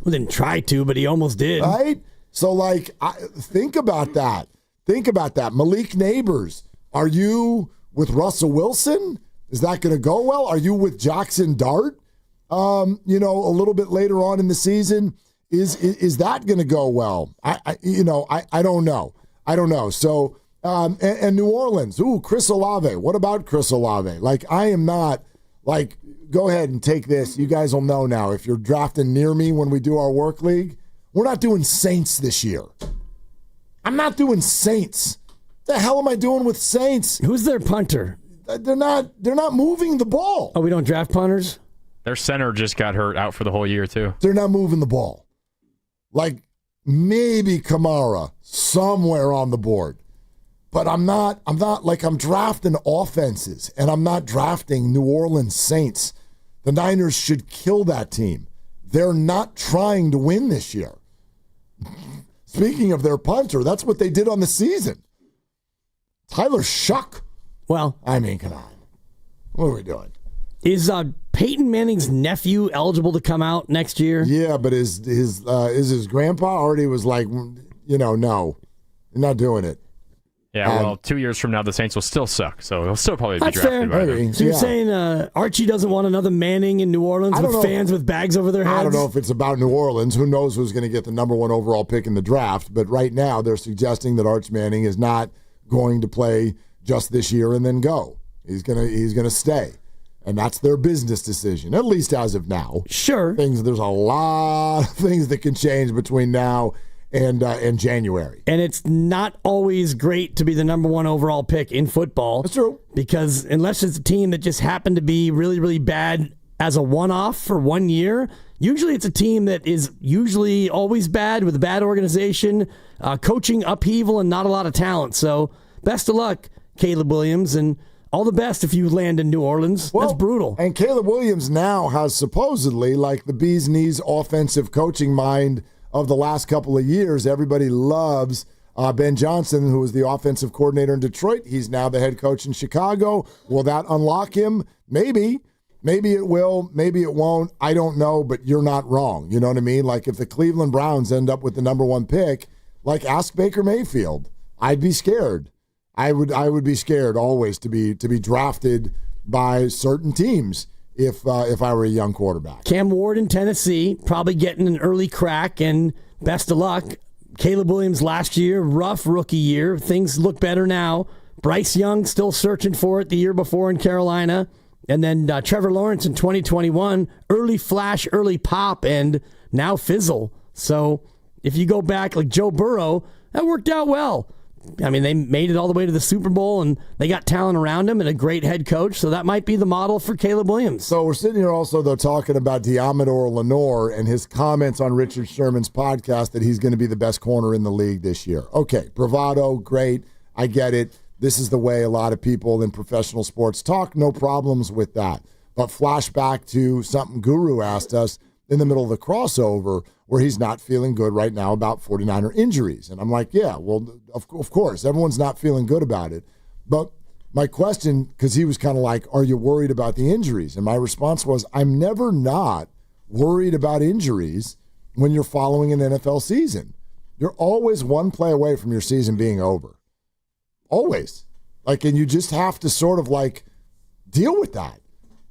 Well, didn't try to, but he almost did. Right? So, think about that. Malik Neighbors, are you with Russell Wilson? Is that going to go well? Are you with Jackson Dart? A little bit later on in the season, is that going to go well? I don't know. So, and New Orleans, Chris Olave. What about Chris Olave? I am not go ahead and take this. You guys will know now. If you're drafting near me when we do our work league, we're not doing Saints this year. I'm not doing Saints. What the hell am I doing with Saints? Who's their punter? They're not moving the ball. Oh, we don't draft punters? Their center just got hurt out for the whole year, too. They're not moving the ball. Maybe Kamara somewhere on the board. But I'm drafting offenses, and I'm not drafting New Orleans Saints. The Niners should kill that team. They're not trying to win this year. Speaking of their punter, that's what they did on the season. Tyler Shuck. Well, come on. What are we doing? Is Peyton Manning's nephew eligible to come out next year? Yeah, but is his grandpa already was no, you're not doing it. Yeah, 2 years from now, the Saints will still suck, so he'll still probably be drafted by then. So you're saying Archie doesn't want another Manning in New Orleans with fans with bags over their heads? I don't know if it's about New Orleans. Who knows who's going to get the number 1 overall pick in the draft? But right now, they're suggesting that Arch Manning is not going to play just this year and then go. He's gonna stay, and that's their business decision, at least as of now. Sure. There's a lot of things that can change between now and January. And it's not always great to be the number 1 overall pick in football. That's true. Because unless it's a team that just happened to be really, really bad as a one-off for 1 year. Usually it's a team that is usually always bad with a bad organization, coaching upheaval, and not a lot of talent. So best of luck, Caleb Williams, and all the best if you land in New Orleans. That's brutal. And Caleb Williams now has supposedly like the bee's knees offensive coaching mind of the last couple of years. Everybody loves Ben Johnson, who was the offensive coordinator in Detroit. He's now the head coach in Chicago. Will that unlock him? Maybe. Maybe it will. Maybe it won't. I don't know, but you're not wrong. You know what I mean? Like if the Cleveland Browns end up with the number 1 pick, like ask Baker Mayfield. I'd be scared. I would be scared always to be drafted by certain teams if I were a young quarterback. Cam Ward in Tennessee, probably getting an early crack, and best of luck. Caleb Williams last year, rough rookie year. Things look better now. Bryce Young still searching for it the year before in Carolina. And then Trevor Lawrence in 2021, early flash, early pop, and now fizzle. So if you go back like Joe Burrow, that worked out well. I mean, they made it all the way to the Super Bowl, and they got talent around him and a great head coach, so that might be the model for Caleb Williams. So we're sitting here also, though, talking about Diamador Lenore and his comments on Richard Sherman's podcast that he's going to be the best corner in the league this year. Okay, bravado, great, I get it. This is the way a lot of people in professional sports talk, no problems with that. But flashback to something Guru asked us in the middle of the crossover where he's not feeling good right now about 49er injuries. And I'm like, yeah, well, of course, everyone's not feeling good about it. But my question, because he was kind of like, are you worried about the injuries? And my response was, I'm never not worried about injuries when you're following an NFL season. You're always one play away from your season being over. Always. Like, and you just have to sort of like deal with that.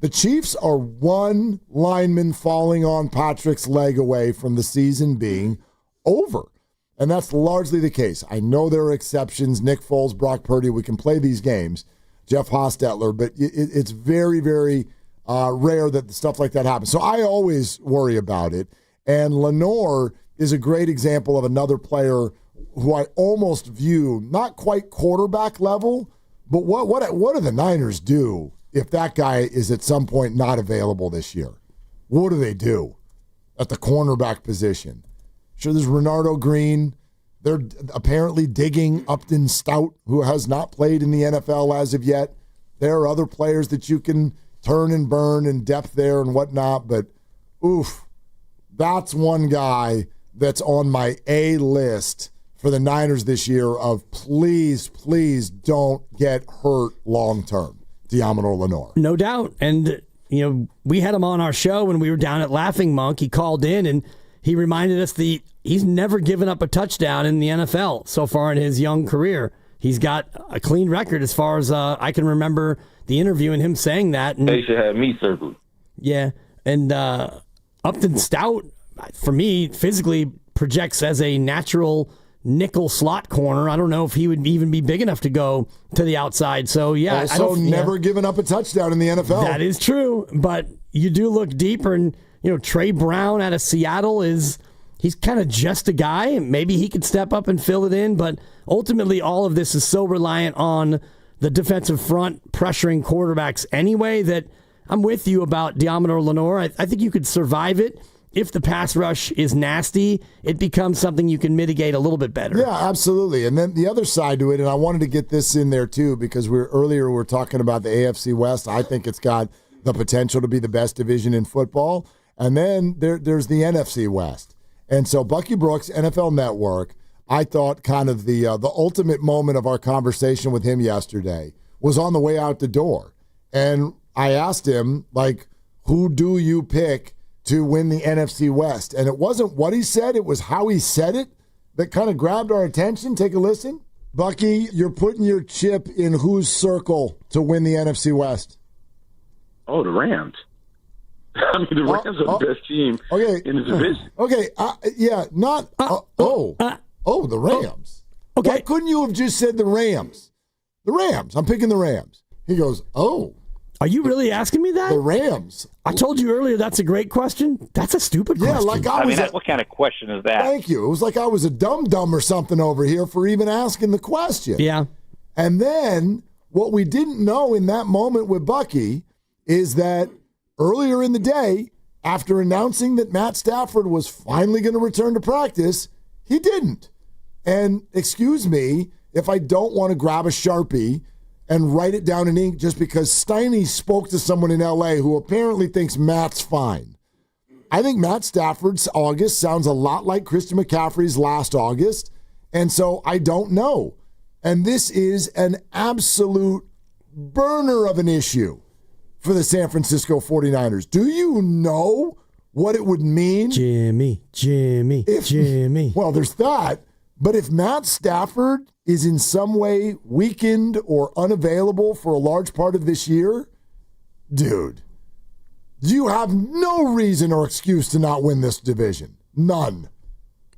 The Chiefs are one lineman falling on Patrick's leg away from the season being over. And that's largely the case. I know there are exceptions. Nick Foles, Brock Purdy, we can play these games. Jeff Hostetler, but it's very, very rare that stuff like that happens. So I always worry about it. And Lenore is a great example of another player who I almost view not quite quarterback level, but what do the Niners do if that guy is at some point not available this year? What do they do at the cornerback position? Sure, there's Renardo Green. They're apparently digging Upton Stout, who has not played in the NFL as of yet. There are other players that you can turn and burn and depth there and whatnot, but oof, that's one guy that's on my A list for the Niners this year of please don't get hurt long term. Diamador Lenore. No doubt. And, you know, we had him on our show when we were down at Laughing Monk. He called in and he reminded us that he's never given up a touchdown in the NFL so far in his young career. He's got a clean record as far as I can remember the interview and him saying that. And, they should have me circled. Yeah. And Upton Stout, for me, physically projects as a natural nickel slot corner. I don't know if he would even be big enough to go to the outside. So, yeah. Also never given up a touchdown in the NFL. That is true. But you do look deeper, and, you know, Trey Brown out of Seattle he's kind of just a guy. Maybe he could step up and fill it in, but ultimately all of this is so reliant on the defensive front pressuring quarterbacks anyway that I'm with you about Diamador Lenore. I think you could survive it. If the pass rush is nasty, it becomes something you can mitigate a little bit better. Yeah, absolutely. And then the other side to it, and I wanted to get this in there too, because we were talking about the AFC West. I think it's got the potential to be the best division in football. And then there's the NFC West. And so Bucky Brooks, NFL Network, I thought kind of the ultimate moment of our conversation with him yesterday was on the way out the door. And I asked him, like, who do you pick to win the NFC West? And it wasn't what he said, it was how he said it that kind of grabbed our attention. Take a listen. Bucky, you're putting your chip in whose circle to win the NFC West? Oh, the Rams. I mean, the Rams are the best team in the division. Okay, the Rams. Okay. Why couldn't you have just said the Rams? The Rams. I'm picking the Rams. He goes, oh. Are you really asking me that? The Rams. I told you earlier that's a great question. That's a stupid question. Yeah, like what kind of question is that? Thank you. It was like I was a dum-dum or something over here for even asking the question. Yeah. And then what we didn't know in that moment with Bucky is that earlier in the day, after announcing that Matt Stafford was finally going to return to practice, he didn't. And excuse me if I don't want to grab a Sharpie and write it down in ink just because Steiny spoke to someone in L.A. who apparently thinks Matt's fine. I think Matt Stafford's August sounds a lot like Christian McCaffrey's last August, and so I don't know. And this is an absolute burner of an issue for the San Francisco 49ers. Do you know what it would mean? Jimmy. Well, there's that. But if Matt Stafford is in some way weakened or unavailable for a large part of this year, dude, you have no reason or excuse to not win this division. None.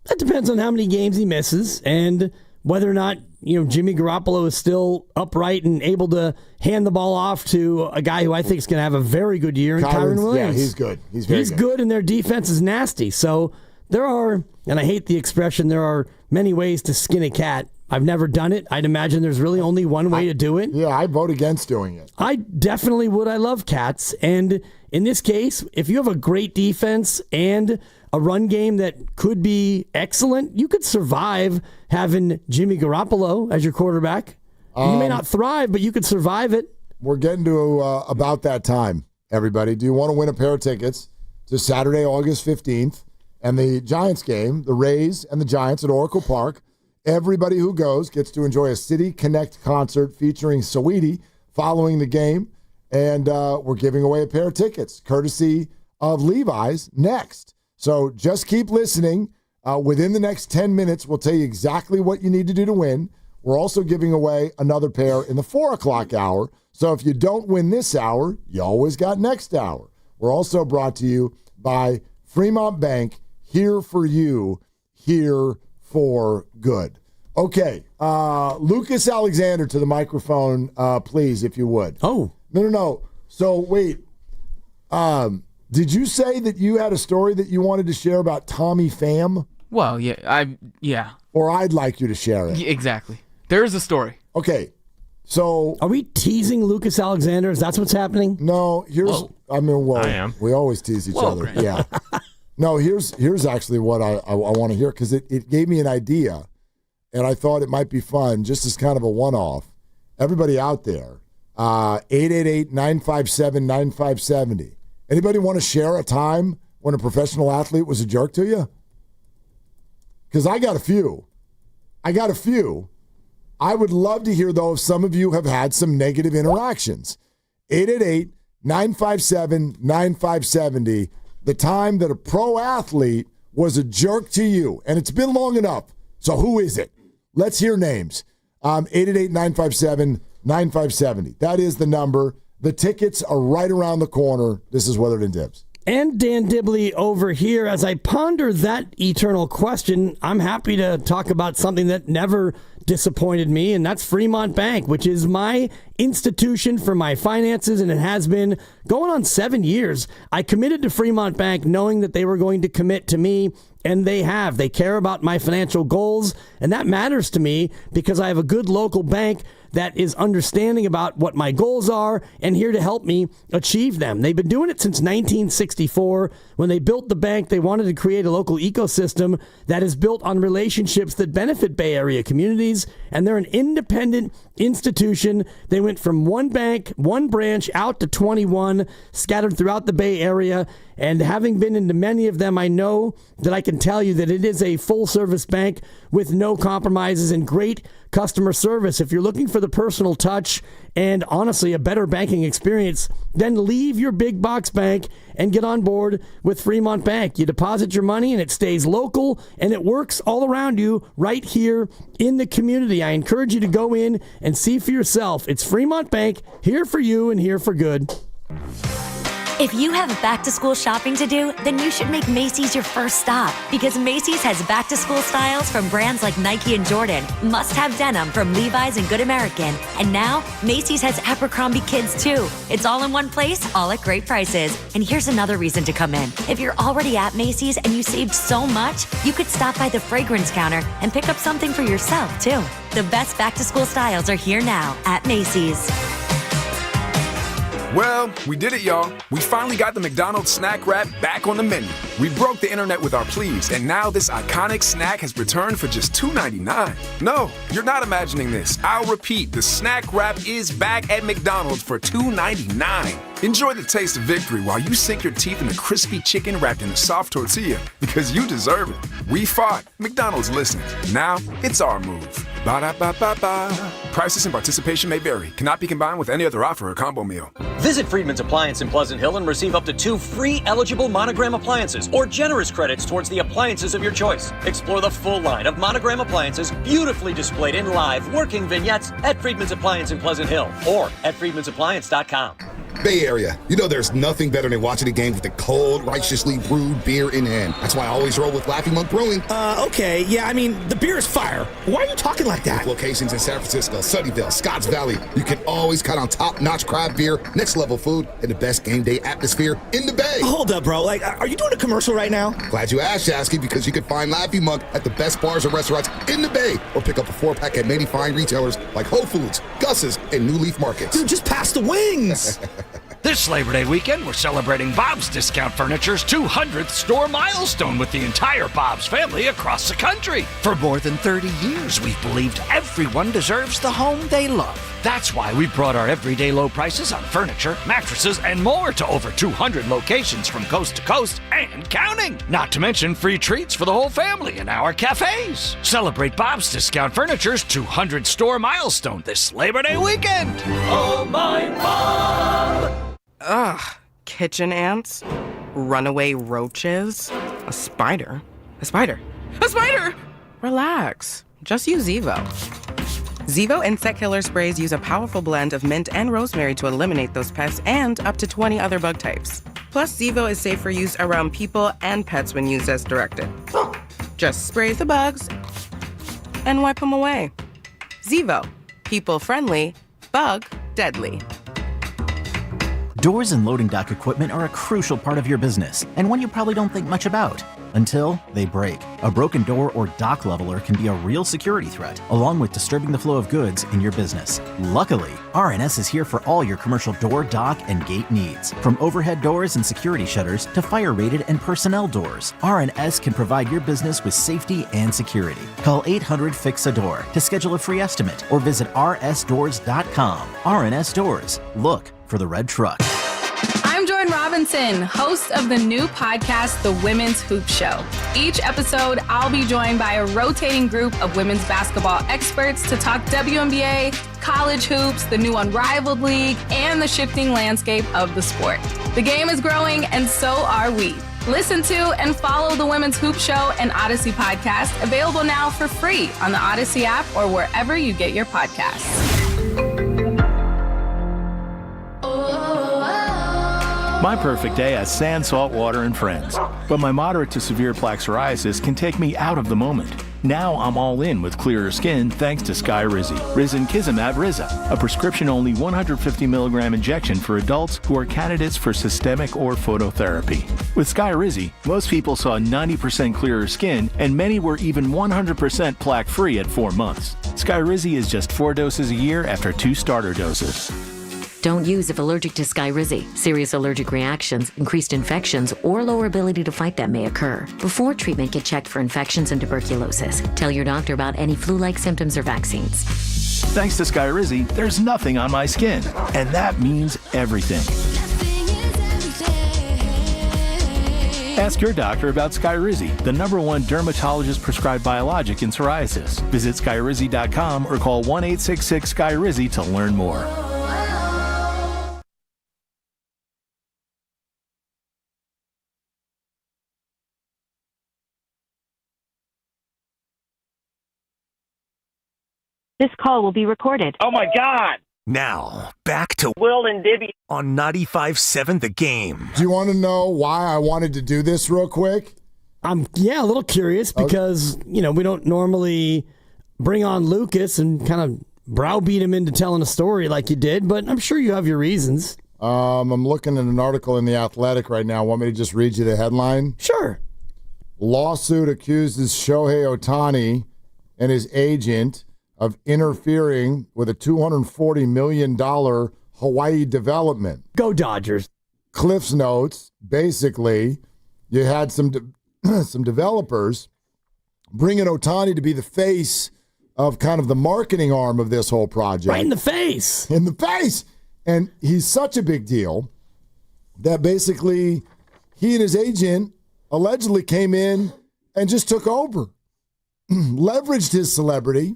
That depends on how many games he misses and whether or not, Jimmy Garoppolo is still upright and able to hand the ball off to a guy who I think is going to have a very good year in Kyren Williams. Yeah, he's good. He's very good. And their defense is nasty. So there are, and I hate the expression, there are many ways to skin a cat. I've never done it. I'd imagine there's really only one way to do it. Yeah, I vote against doing it. I definitely would. I love cats. And in this case, if you have a great defense and a run game that could be excellent, you could survive having Jimmy Garoppolo as your quarterback. You may not thrive, but you could survive it. We're getting to about that time, everybody. Do you want to win a pair of tickets to Saturday, August 15th, and the Giants game, the Rays and the Giants at Oracle Park? Everybody who goes gets to enjoy a City Connect concert featuring Saweetie following the game, and we're giving away a pair of tickets, courtesy of Levi's, next. So just keep listening. Within the next 10 minutes, we'll tell you exactly what you need to do to win. We're also giving away another pair in the 4 o'clock hour. So if you don't win this hour, you always got next hour. We're also brought to you by Fremont Bank, here for you, here for good. Okay, Lucas Alexander to the microphone, please, if you would. Oh. No. So, wait. Did you say that you had a story that you wanted to share about Tommy Pham? Well, yeah. Or I'd like you to share it. Exactly. There is a story. Okay, so... Are we teasing Lucas Alexander? Is that what's happening? No, here's... I am. We always tease each other. Brandon. Yeah. No, here's actually what I want to hear, because it gave me an idea, and I thought it might be fun, just as kind of a one-off. Everybody out there, 888-957-9570. Anybody want to share a time when a professional athlete was a jerk to you? Because I got a few. I would love to hear, though, if some of you have had some negative interactions. 888-957-9570. The time that a pro athlete was a jerk to you. And it's been long enough. So who is it? Let's hear names. 888-957-9570. That is the number. The tickets are right around the corner. This is Willard Dibs. And Dan Dibley over here. As I ponder that eternal question, I'm happy to talk about something that never disappointed me, and that's Fremont Bank, which is my institution for my finances, and it has been going on 7 years. I committed to Fremont Bank knowing that they were going to commit to me, and they have. They care about my financial goals, and that matters to me because I have a good local bank that is understanding about what my goals are and here to help me achieve them. They've been doing it since 1964. When they built the bank, they wanted to create a local ecosystem that is built on relationships that benefit Bay Area communities, and they're an independent institution. They went from one bank, one branch, out to 21, scattered throughout the Bay Area, and having been into many of them, I know that I can tell you that it is a full-service bank with no compromises and great customer service. If you're looking for the personal touch and honestly a better banking experience, then leave your big box bank and get on board with Fremont Bank. You deposit your money and it stays local and it works all around you right here in the community. I encourage you to go in and see for yourself. It's Fremont Bank, here for you and here for good. If you have back-to-school shopping to do, then you should make Macy's your first stop, because Macy's has back-to-school styles from brands like Nike and Jordan, must-have denim from Levi's and Good American, and now Macy's has Abercrombie Kids too. It's all in one place, all at great prices. And here's another reason to come in. If you're already at Macy's and you saved so much, you could stop by the fragrance counter and pick up something for yourself too. The best back-to-school styles are here now at Macy's. Well, we did it, y'all. We finally got the McDonald's snack wrap back on the menu. We broke the internet with our pleas, and now this iconic snack has returned for just $2.99. No, you're not imagining this. I'll repeat, the snack wrap is back at McDonald's for $2.99. Enjoy the taste of victory while you sink your teeth in the crispy chicken wrapped in a soft tortilla, because you deserve it. We fought. McDonald's listened. Now, it's our move. Ba-da-ba-ba-ba. Prices and participation may vary. Cannot be combined with any other offer or combo meal. Visit Friedman's Appliance in Pleasant Hill and receive up to 2 free eligible Monogram appliances or generous credits towards the appliances of your choice. Explore the full line of Monogram appliances beautifully displayed in live working vignettes at Friedman's Appliance in Pleasant Hill or at friedmansappliance.com. Bay Area, you know there's nothing better than watching a game with a cold, righteously brewed beer in hand. That's why I always roll with Laughing Monk Brewing. Okay, yeah, I mean, the beer is fire. Why are you talking like that? With locations in San Francisco, Sunnyvale, Scotts Valley, you can always count on top-notch craft beer, next-level food, and the best game day atmosphere in the Bay. Hold up, bro. Like, are you doing a commercial right now? Glad you asked, Shasky, because you can find Laughing Monk at the best bars and restaurants in the Bay, or pick up a 4-pack at many fine retailers like Whole Foods, Gus's, and New Leaf Markets. Dude, just pass the wings! This Labor Day weekend, we're celebrating Bob's Discount Furniture's 200th store milestone with the entire Bob's family across the country. For more than 30 years, we've believed everyone deserves the home they love. That's why we brought our everyday low prices on furniture, mattresses, and more to over 200 locations from coast to coast and counting. Not to mention free treats for the whole family in our cafes. Celebrate Bob's Discount Furniture's 200 store milestone this Labor Day weekend. Oh, my Bob! Ugh, kitchen ants, runaway roaches, a spider. A spider! A spider! Relax, just use Zevo. Zevo insect killer sprays use a powerful blend of mint and rosemary to eliminate those pests and up to 20 other bug types. Plus, Zevo is safe for use around people and pets when used as directed. Just spray the bugs and wipe them away. Zevo, people friendly, bug deadly. Doors and loading dock equipment are a crucial part of your business, and one you probably don't think much about until they break. A broken door or dock leveler can be a real security threat, along with disturbing the flow of goods in your business. Luckily, RNS is here for all your commercial door, dock, and gate needs. From overhead doors and security shutters to fire-rated and personnel doors, RNS can provide your business with safety and security. Call 800-FIX-A-DOOR to schedule a free estimate or visit rsdoors.com. RNS Doors. Look for the red truck. I'm Jauan Robinson, host of the new podcast, The Women's Hoop Show. Each episode, I'll be joined by a rotating group of women's basketball experts to talk WNBA, college hoops, the new Unrivaled League, and the shifting landscape of the sport. The game is growing, and so are we. Listen to and follow The Women's Hoop Show and Odyssey podcast, available now for free on the Odyssey app or wherever you get your podcasts. My perfect day has sand, salt water, and friends. But my moderate to severe plaque psoriasis can take me out of the moment. Now I'm all in with clearer skin thanks to Skyrizi. Risankizumab Riza, a prescription-only 150 milligram injection for adults who are candidates for systemic or phototherapy. With Skyrizi, most people saw 90% clearer skin, and many were even 100% plaque-free at 4 months. Skyrizi is just 4 doses a year after 2 starter doses. Don't use if allergic to Skyrizi. Serious allergic reactions, increased infections, or lower ability to fight them may occur. Before treatment, get checked for infections and tuberculosis. Tell your doctor about any flu-like symptoms or vaccines. Thanks to Skyrizi, there's nothing on my skin, and that means everything. Ask your doctor about Skyrizi, the #1 dermatologist-prescribed biologic in psoriasis. Visit Skyrizi.com or call 1-866-SKYRIZI to learn more. This call will be recorded. Oh, my God. Now, back to Will and Dibby on 95.7 The Game. Do you want to know why I wanted to do this real quick? I'm a little curious because, we don't normally bring on Lucas and kind of browbeat him into telling a story like you did, but I'm sure you have your reasons. I'm looking at an article in The Athletic right now. Want me to just read you the headline? Sure. Lawsuit accuses Shohei Ohtani and his agent of interfering with a $240 million Hawaii development. Go Dodgers. Cliff's notes, basically, you had some developers bringing Ohtani to be the face of kind of the marketing arm of this whole project. Right in the face. In the face. And he's such a big deal that basically he and his agent allegedly came in and just took over, leveraged his celebrity,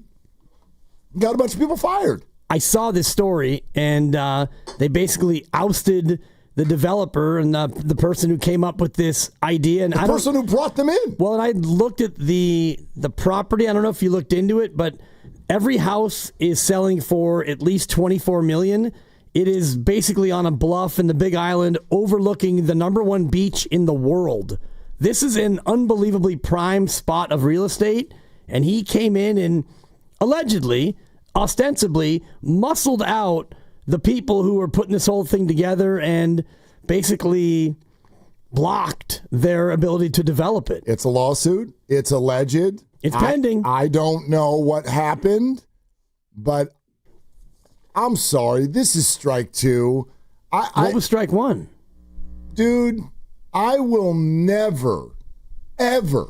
got a bunch of people fired. I saw this story, and they basically ousted the developer and the person who came up with this idea. And the person who brought them in. Well, and I looked at the property. I don't know if you looked into it, but every house is selling for at least $24 million. It is basically on a bluff in the Big Island overlooking the number one beach in the world. This is an unbelievably prime spot of real estate, and he came in and allegedly, ostensibly, muscled out the people who were putting this whole thing together and basically blocked their ability to develop it. It's a lawsuit. It's alleged. It's pending. I don't know what happened, but I'm sorry. This is strike two. What was strike one? Dude, I will never, ever,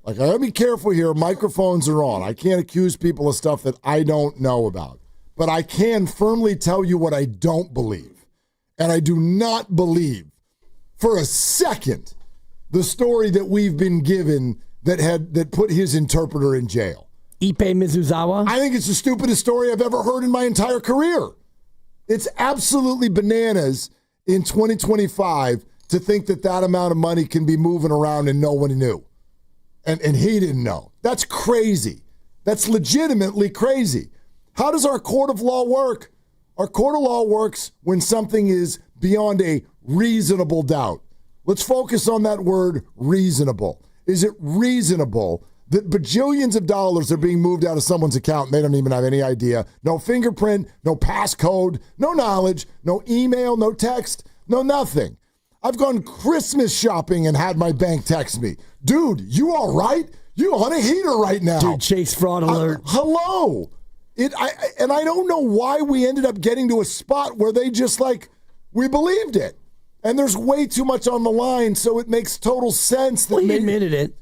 I gotta be careful here. Microphones are on. I can't accuse people of stuff that I don't know about. But I can firmly tell you what I don't believe. And I do not believe for a second the story that we've been given that put his interpreter in jail. Ipe Mizuzawa? I think it's the stupidest story I've ever heard in my entire career. It's absolutely bananas in 2025 to think that amount of money can be moving around and no one knew. And he didn't know. That's crazy. That's legitimately crazy. How does our court of law work? Our court of law works when something is beyond a reasonable doubt. Let's focus on that word reasonable. Is it reasonable that bajillions of dollars are being moved out of someone's account and they don't even have any idea? No fingerprint, no passcode, no knowledge, no email, no text, no nothing. I've gone Christmas shopping and had my bank text me. Dude, you all right? You on a heater right now. Dude, Chase fraud alert. Hello. I don't know why we ended up getting to a spot where they just we believed it. And there's way too much on the line, so it makes total sense. He admitted it.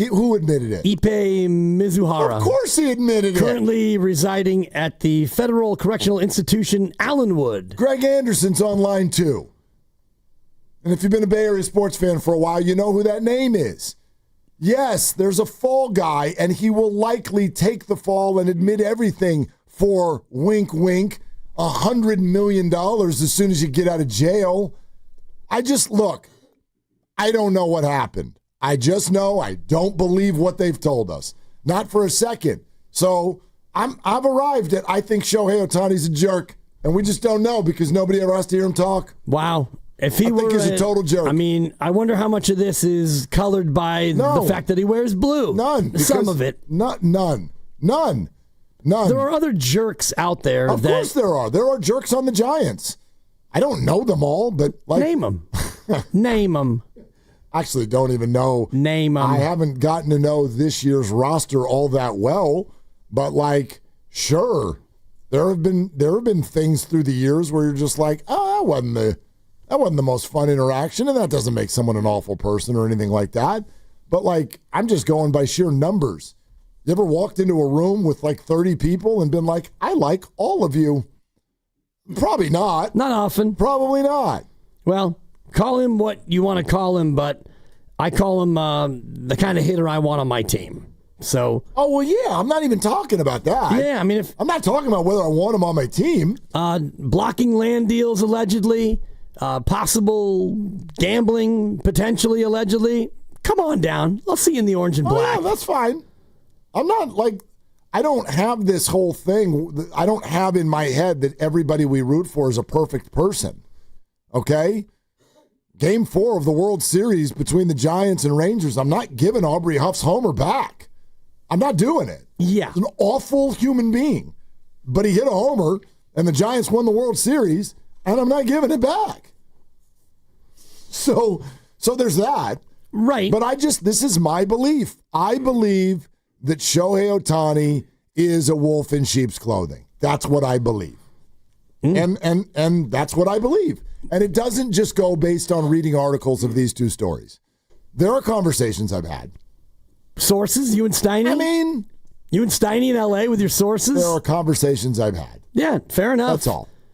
Who admitted it? Ipe Mizuhara. Of course he admitted it. Currently residing at the Federal Correctional Institution, Allenwood. Greg Anderson's on line too. And if you've been a Bay Area sports fan for a while, you know who that name is. Yes, there's a fall guy, and he will likely take the fall and admit everything for, wink, wink, $100 million as soon as you get out of jail. I don't know what happened. I just know I don't believe what they've told us. Not for a second. So I've arrived at I think Shohei Ohtani's a jerk, and we just don't know because nobody ever has to hear him talk. Wow. If he I think he's a total jerk. I mean, I wonder how much of this is colored by the fact that he wears blue. None. Some of it. None. There are other jerks out there. Of course there are. There are jerks on the Giants. I don't know them all, but name them. Name them. Actually, don't even know. Name them. I haven't gotten to know this year's roster all that well, but sure, there have been things through the years where you're just that wasn't the most fun interaction, and that doesn't make someone an awful person or anything like that. But I'm just going by sheer numbers. You ever walked into a room with 30 people and been like, I like all of you? Probably not. Not often. Probably not. Well, call him what you want to call him, but I call him the kind of hitter I want on my team. So. Oh, well, yeah. I'm not even talking about that. Yeah, I mean, I'm not talking about whether I want him on my team. Blocking land deals, allegedly. Possible gambling, potentially, allegedly. Come on down. I'll see you in the orange and black. Yeah, that's fine. I'm not I don't have this whole thing. I don't have in my head that everybody we root for is a perfect person. Okay? Game 4 of the World Series between the Giants and Rangers, I'm not giving Aubrey Huff's homer back. I'm not doing it. Yeah. He's an awful human being. But he hit a homer, and the Giants won the World Series, and I'm not giving it back. So there's that. Right. But this is my belief. I believe that Shohei Ohtani is a wolf in sheep's clothing. That's what I believe. And that's what I believe. And it doesn't just go based on reading articles of these two stories. There are conversations I've had. Sources, you and Steiny? I mean, you and Steiny in L.A. with your sources? There are conversations I've had. Yeah, fair enough.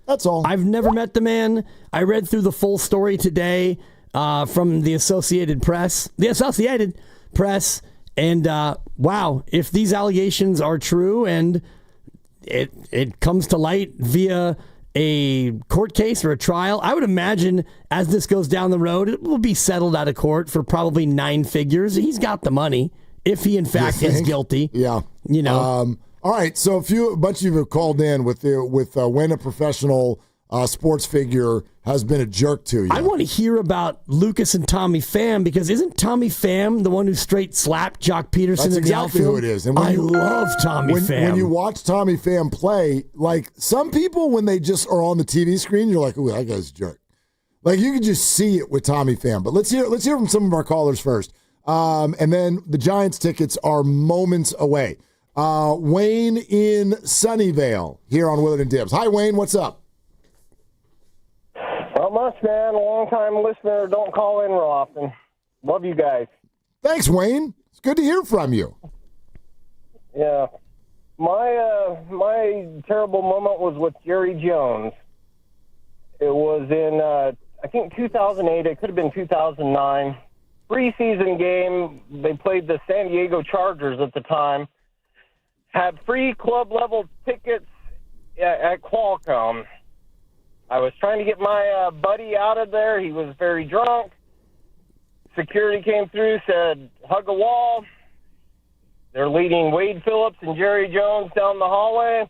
That's all. I've never met the man. I read through the full story today from the Associated Press. And wow, if these allegations are true and it comes to light via a court case or a trial, I would imagine as this goes down the road, it will be settled out of court for probably 9 figures. He's got the money if he in fact is guilty. Yeah. You know. All right, so a bunch of you have called in with when a professional sports figure has been a jerk to you. I want to hear about Lucas and Tommy Pham, because isn't Tommy Pham the one who straight slapped Jock Peterson in the outfield? That's exactly who it is. And I love Tommy Pham. When you watch Tommy Pham play, like some people, when they just are on the TV screen, you're like, ooh, that guy's a jerk. Like you can just see it with Tommy Pham. But let's hear from some of our callers first. And then the Giants tickets are moments away. Wayne in Sunnyvale here on Willard and Dibs. Hi, Wayne. What's up? Not much, man. Long-time listener. Don't call in real often. Love you guys. Thanks, Wayne. It's good to hear from you. Yeah. My terrible moment was with Jerry Jones. It was in, I think, 2008. It could have been 2009. Preseason game. They played the San Diego Chargers at the time. Had free club-level tickets at Qualcomm. I was trying to get my buddy out of there. He was very drunk. Security came through, said, hug a wall. They're leading Wade Phillips and Jerry Jones down the hallway.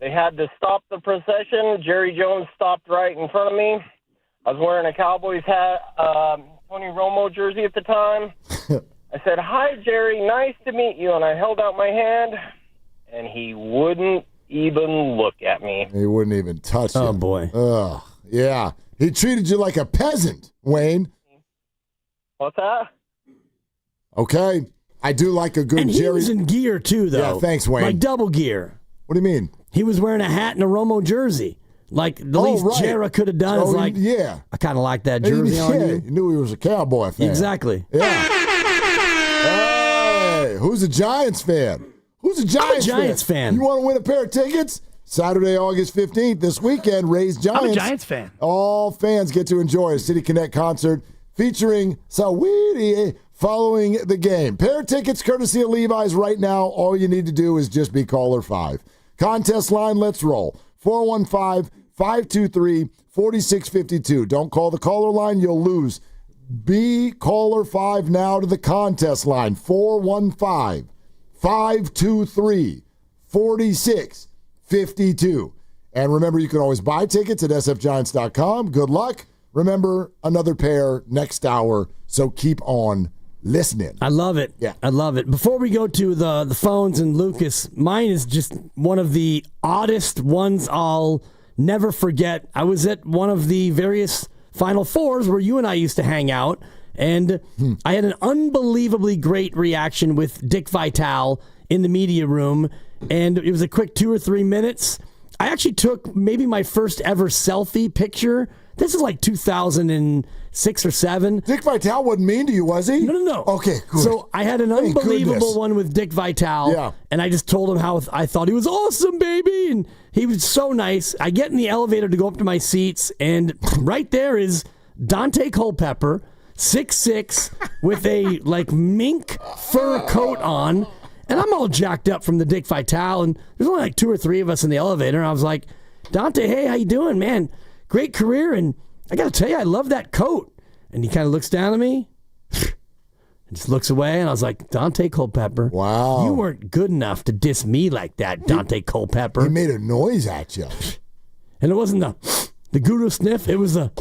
They had to stop the procession. Jerry Jones stopped right in front of me. I was wearing a Cowboys hat, Tony Romo jersey at the time. I said, hi, Jerry, nice to meet you. And I held out my hand, and he wouldn't even look at me. He wouldn't even touch you. Oh, boy. Ugh, yeah. He treated you like a peasant, Wayne. What's that? Okay. I do like a good and Jerry. He was in gear, too, though. Yeah, thanks, Wayne. Like double gear. What do you mean? He was wearing a hat and a Romo jersey. Like the least Jera could have done is like, yeah. I kind of like that jersey on you. You knew he was a Cowboy fan. Exactly. Yeah. Hey, who's a Giants fan? Who's a Giants fan? You want to win a pair of tickets? Saturday, August 15th, this weekend, Raise Giants. I'm a Giants fan. All fans get to enjoy a City Connect concert featuring Saweetie following the game. Pair of tickets courtesy of Levi's right now. All you need to do is just be caller 5. Contest line, let's roll. 415-523-4652. Don't call the caller line, you'll lose. Be caller 5 now to the contest line. 415-523-4652. And remember, you can always buy tickets at sfgiants.com. Good luck. Remember, another pair next hour, so keep on listening. I love it. Yeah. I love it. Before we go to the phones and Lucas, mine is just one of the oddest ones I'll never forget. I was at one of the various Final Fours where you and I used to hang out, and I had an unbelievably great reaction with Dick Vitale in the media room, and it was a quick 2 or 3 minutes. I actually took maybe my first ever selfie picture. This is like 2006 or 7. Dick Vitale wasn't mean to you, was he? No. Okay, good. So I had an unbelievable one with Dick Vitale, and I just told him how I thought he was awesome, baby, and he was so nice. I get in the elevator to go up to my seats, and right there is Dante Culpepper, 6'6", with a like mink fur coat on, and I'm all jacked up from the Dick Vitale, and there's only like 2 or 3 of us in the elevator, and I was like, Dante, hey, how you doing, man? Great career, and I got to tell you, I love that coat. And he kind of looks down at me, and just looks away, and I was like, Dante Culpepper, wow, you weren't good enough to diss me like that, Dante Culpepper. He made a noise at you. And it wasn't the Guru sniff, it was the,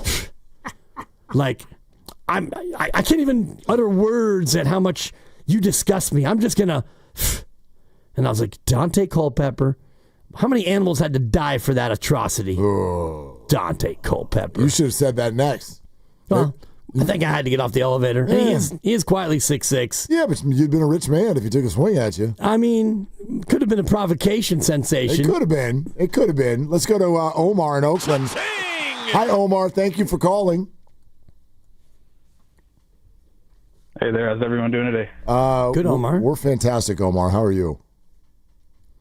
like, I can't even utter words at how much you disgust me. I'm just going to, and I was like, Dante Culpepper, how many animals had to die for that atrocity? Oh. Dante Culpepper. You should have said that next. Well, I think I had to get off the elevator. Yeah. He is quietly 6'6". Yeah, but you'd been a rich man if he took a swing at you. I mean, could have been a provocation sensation. It could have been. Let's go to Omar in Oakland. Hi, Omar. Thank you for calling. Hey there. How's everyone doing today? Good, Omar. We're fantastic, Omar. How are you?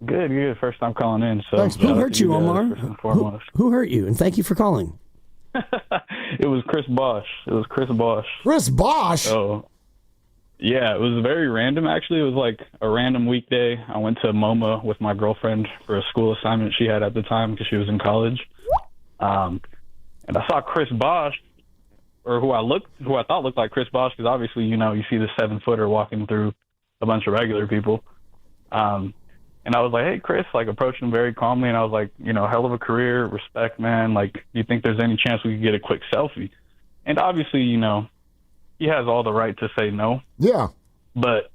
Good. First time calling in. So Thanks. Who hurt you, Omar? First and foremost. Who hurt you? And thank you for calling. It was Chris Bosh. Chris Bosh? Oh, yeah. It was very random, actually. It was like a random weekday. I went to MoMA with my girlfriend for a school assignment she had at the time because she was in college. And I saw Chris Bosh, or who I thought looked like Chris Bosh, because obviously, you see the 7-footer walking through a bunch of regular people. And I was like, hey, Chris, approached him very calmly. And I was like, hell of a career, respect, man. Do you think there's any chance we could get a quick selfie? And obviously, he has all the right to say no. Yeah. But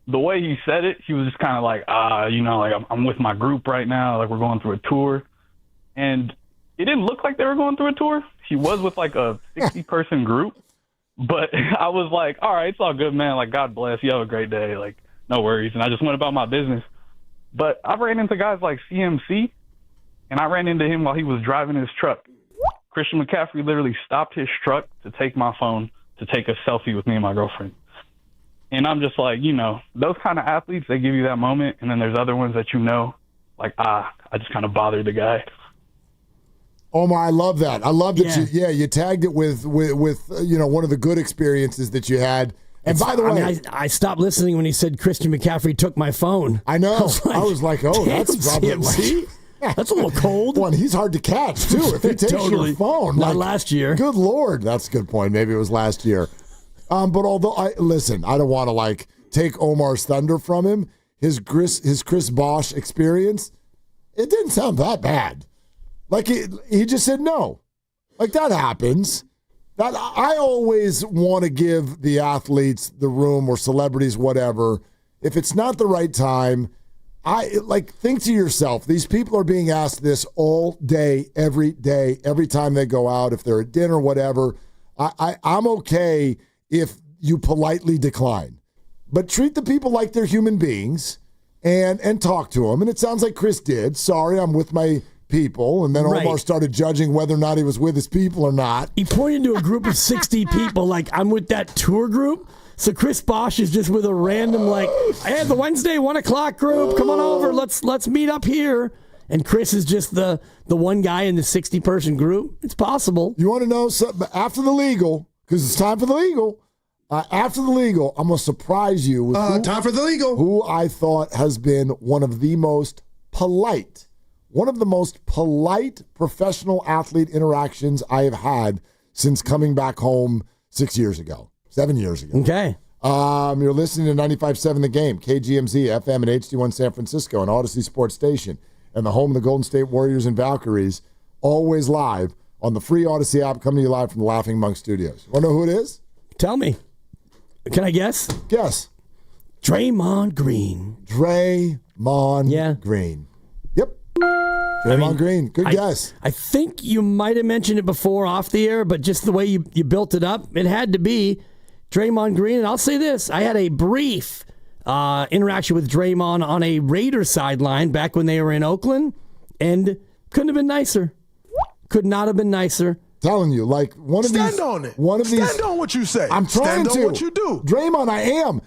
the way he said it, he was just kind of like, I'm with my group right now. We're going through a tour. And it didn't look like they were going through a tour. He was with a 60-person group. But I was like, all right, it's all good, man. God bless. You have a great day. No worries. And I just went about my business. But I ran into guys like CMC, and I ran into him while he was driving his truck. Christian McCaffrey literally stopped his truck to take my phone to take a selfie with me and my girlfriend. And I'm just like, those kind of athletes, they give you that moment, and then there's other ones that I just kind of bothered the guy. Omar, I love that. I love that you tagged it with one of the good experiences that you had. And by the way, I stopped listening when he said Christian McCaffrey took my phone. I know. I was like, oh, that's probably that's a little cold. One, he's hard to catch too. If he takes your phone, not last year. Good Lord, that's a good point. Maybe it was last year. But although I don't want to take Omar's thunder from him. His Chris Bosh experience, it didn't sound that bad. He just said no. That happens. That I always want to give the athletes the room, or celebrities, whatever. If it's not the right time, think to yourself, these people are being asked this all day, every time they go out, if they're at dinner, whatever. I'm okay if you politely decline. But treat the people like they're human beings and talk to them. And it sounds like Chris did. Sorry, I'm with my people, and then Omar started judging whether or not he was with his people or not. He pointed to a group of 60 people I'm with that tour group. So Chris Bosh is just with a random hey, the Wednesday 1:00 group, come on over, let's meet up here. And Chris is just the one guy in the 60-person group. It's possible. You want to know something? After the legal, because it's time for the legal. After the legal, I'm going to surprise you with time for the legal. Who I thought has been one of the most polite professional athlete interactions I have had since coming back home 7 years ago. Okay. You're listening to 95.7 The Game, KGMZ, FM, and HD1 San Francisco, and Odyssey Sports Station, and the home of the Golden State Warriors and Valkyries, always live on the free Odyssey app, coming to you live from the Laughing Monk Studios. Want to know who it is? Tell me. Can I guess? Guess. Draymond Green. Draymond Green. Yep. Draymond Green. Good guess. I think you might have mentioned it before off the air, but just the way you built it up, it had to be Draymond Green. And I'll say this. I had a brief interaction with Draymond on a Raiders sideline back when they were in Oakland, and couldn't have been nicer. Could not have been nicer. Telling you, Stand on what you say. I'm trying to. Stand on what you do. Draymond, I am.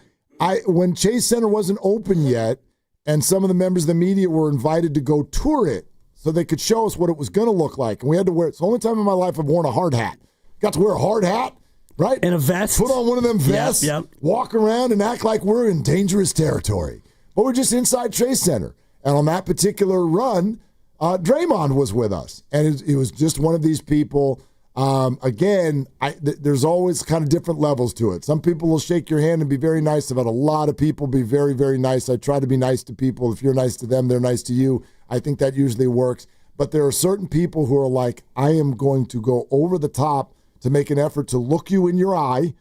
When Chase Center wasn't open yet, and some of the members of the media were invited to go tour it so they could show us what it was going to look like. And we had to wear it. It's the only time in my life I've worn a hard hat. Got to wear a hard hat, right? And a vest. Put on one of them vests, yep. Walk around and act like we're in dangerous territory. But we're just inside Chase Center. And on that particular run, Draymond was with us. And it was just one of these people. Again, there's always kind of different levels to it. Some people will shake your hand and be very nice. I've had a lot of people be very, very nice. I try to be nice to people. If you're nice to them, they're nice to you. I think that usually works. But there are certain people who are like, I am going to go over the top to make an effort to look you in your eye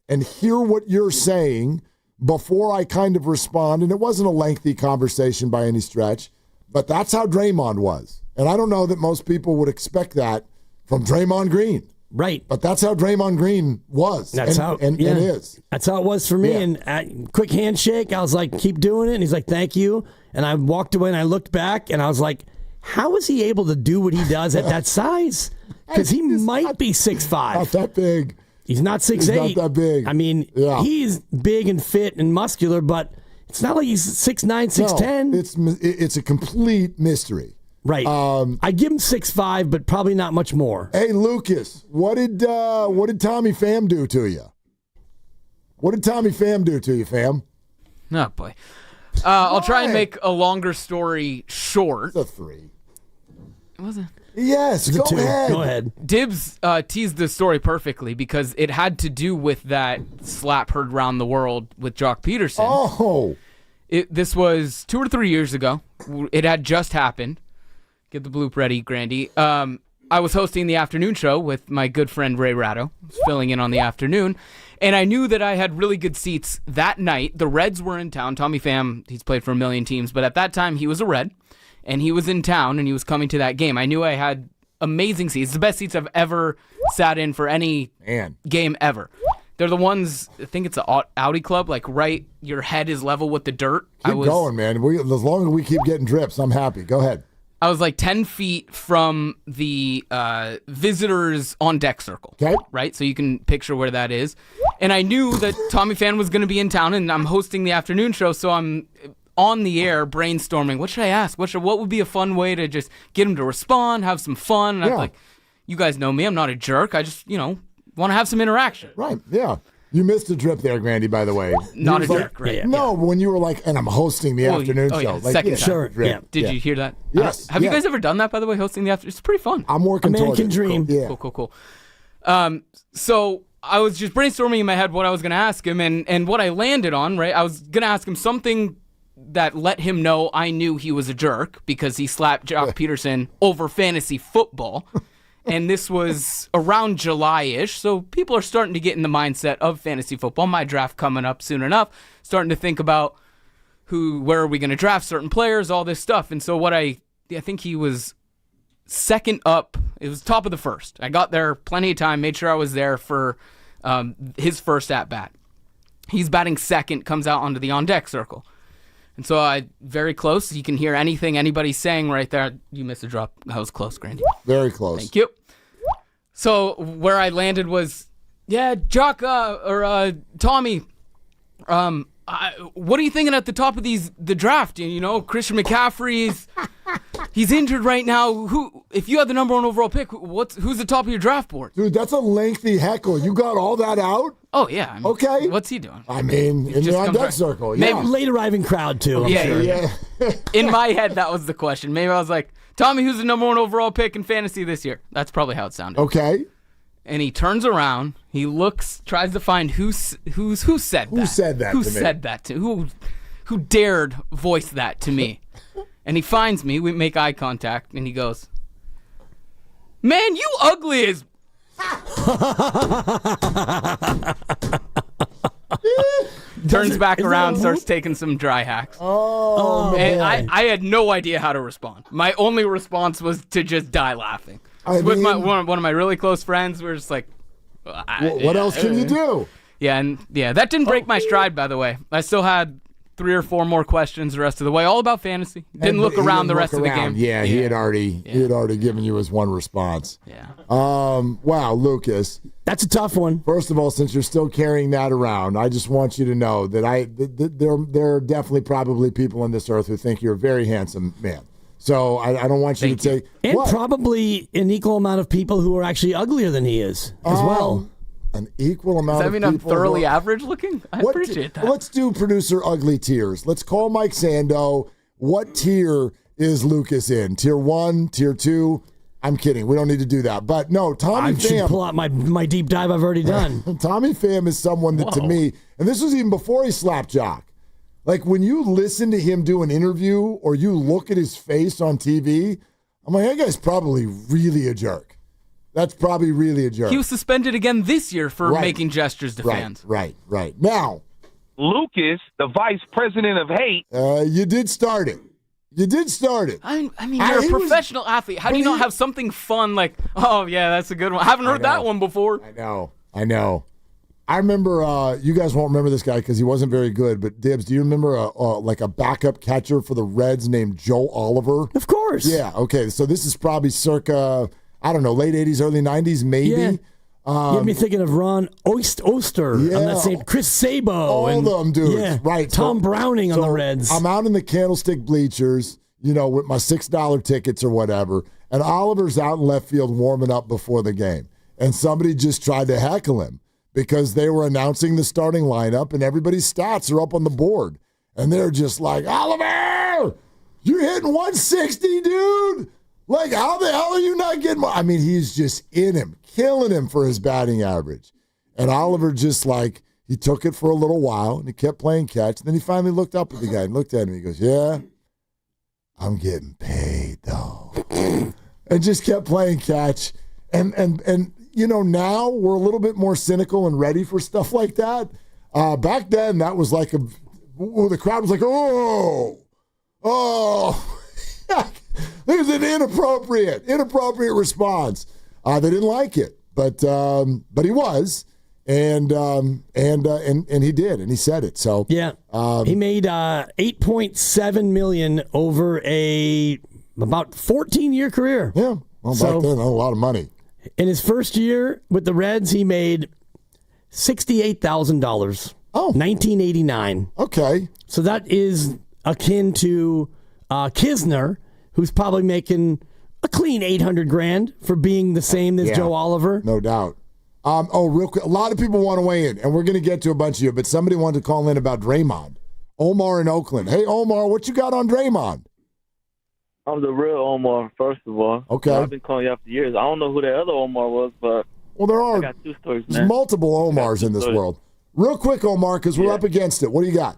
and hear what you're saying before I kind of respond. And it wasn't a lengthy conversation by any stretch, but that's how Draymond was. And I don't know that most people would expect that from Draymond Green. Right. But that's how Draymond Green was. That's and is. That's how it was for me. Yeah. And quick handshake. I was like, keep doing it. And he's like, thank you. And I walked away and I looked back and I was like, how is he able to do what he does at that size? Because he might be 6'5". Not that big. He's not 6'8". He's not that big. I mean, he's big and fit and muscular, but it's not like he's 6'9", 6'10". No, it's a complete mystery. Right. I give him 6'5", but probably not much more. Hey, Lucas, what did Tommy Pham do to you? What did Tommy Pham do to you, Pham? Oh, boy. I'll try and make a longer story short. It's a 3. It wasn't. Yes, go ahead. Go ahead. Dibs teased the story perfectly because it had to do with that slap heard around the world with Jock Peterson. Oh. This was 2 or 3 years ago. It had just happened. Get the bloop ready, Grandy. I was hosting the afternoon show with my good friend Ray Ratto, filling in on the afternoon, and I knew that I had really good seats that night. The Reds were in town. Tommy Pham, he's played for a million teams, but at that time he was a Red, and he was in town, and he was coming to that game. I knew I had amazing seats, the best seats I've ever sat in for any game ever. They're the ones, I think it's the Audi Club, like right, your head is level with the dirt. Keep going, man. As long as we keep getting drips, I'm happy. Go ahead. I was like 10 feet from the visitors on deck circle. Okay. Right? So you can picture where that is. And I knew that Tommy Pham was going to be in town, and I'm hosting the afternoon show, so I'm on the air brainstorming. What should I ask? What would be a fun way to just get him to respond, have some fun? And I'm like, you guys know me. I'm not a jerk. I just, want to have some interaction. Right. Yeah. You missed a drip there, Grandy, by the way. Not a jerk, right? No, when you were like, and I'm hosting the afternoon show. Yeah, Like, second sure. Yeah. Did you hear that? Yes. Have you guys ever done that, by the way, hosting the afternoon? It's pretty fun. I'm working towards it. American dream. Yeah. Cool. So I was just brainstorming in my head what I was going to ask him, and what I landed on, right? I was going to ask him something that let him know I knew he was a jerk because he slapped Jock Peterson over fantasy football. And this was around July-ish, so people are starting to get in the mindset of fantasy football. My draft coming up soon enough, starting to think about where are we going to draft certain players, all this stuff. And so I think he was second up. It was top of the first. I got there plenty of time, made sure I was there for his first at-bat. He's batting second, comes out onto the on-deck circle. And so very close. You can hear anything anybody's saying right there. You missed a drop. That was close, Grandy. Very close. Thank you. So where I landed was, Jock Tommy, what are you thinking at the top of the draft? Christian McCaffrey, he's injured right now. If you had the number 1 overall pick, who's the top of your draft board? Dude, that's a lengthy heckle. You got all that out? Oh, yeah. Okay. What's he doing? I mean, in the on-deck circle, yeah. Maybe late arriving crowd, too. I'm sure. Yeah. In my head, that was the question. Maybe I was like, Tommy, who's the number 1 overall pick in fantasy this year? That's probably how it sounded. Okay. And he turns around, he looks, tries to find who said that. Who said that Who to me? said that to who dared voice that to me? And he finds me, we make eye contact, and he goes, "Man, you ugly as..." Turns back around, starts taking some dry hacks. And I had no idea how to respond. My only response was to just die laughing. With one of my really close friends, we were just like, what else can you do? Yeah, that didn't break my stride, by the way. I still had 3 or 4 more questions the rest of the way, all about fantasy. Didn't look around the rest of the game. Yeah, he had already given you his one response. Yeah. Wow, Lucas. That's a tough one. First of all, since you're still carrying that around, I just want you to know that there are definitely probably people on this earth who think you're a very handsome man. So I don't want you to take... And probably an equal amount of people who are actually uglier than he is as well. An equal amount of people. Does that mean I'm thoroughly average looking? I appreciate that. Let's do producer ugly tiers. Let's call Mike Sando. What tier is Lucas in? Tier 1, tier 2? I'm kidding. We don't need to do that. But no, Tommy Pham. I should pull out my deep dive I've already done. Tommy Pham is someone that to me, and this was even before he slapped Jock. Like when you listen to him do an interview or you look at his face on TV, I'm like, that guy's probably really a jerk. That's probably really a jerk. He was suspended again this year for making gestures to fans. Right. Now, Lucas, the vice president of hate. You did start it. You did start it. I mean, you're a professional athlete. How do you not have something fun like, oh, yeah, that's a good one? I haven't heard that one before. I know. I remember, you guys won't remember this guy because he wasn't very good, but Dibs, do you remember a backup catcher for the Reds named Joe Oliver? Of course. Yeah, okay. So this is probably circa, I don't know, late 80s, early 90s, maybe. Yeah. You had me thinking of Ron Oster. Yeah. I'm not saying Chris Sabo. All of them dudes. Yeah. Right. Tom Browning on the Reds. I'm out in the Candlestick bleachers, with my $6 tickets or whatever, and Oliver's out in left field warming up before the game. And somebody just tried to heckle him because they were announcing the starting lineup and everybody's stats are up on the board. And they're just like, Oliver, you're hitting 160, dude. Like, how the hell are you not getting more? I mean, he's just in him, killing him for his batting average. And Oliver just he took it for a little while and he kept playing catch. And then he finally looked up at the guy and looked at him. He goes, yeah, I'm getting paid, though. And just kept playing catch. And now we're a little bit more cynical and ready for stuff like that. Back then, that was the crowd was like, oh. It was an inappropriate response. They didn't like it, but he was, and he did, and he said it. So yeah, he made $8.7 million over about 14-year career. Yeah, well, back then, a lot of money. In his first year with the Reds, he made $68,000. Oh, 1989. Okay, so that is akin to Kisner, who's probably making a clean $800,000 for being the same as Joe Oliver. No doubt. Real quick, a lot of people want to weigh in, and we're going to get to a bunch of you, but somebody wanted to call in about Draymond. Omar in Oakland. Hey, Omar, what you got on Draymond? I'm the real Omar, first of all. Okay. I've been calling you out for years. I don't know who that other Omar was, but I got two stories, man. There's multiple Omars in this world. Real quick, Omar, because we're up against it. What do you got?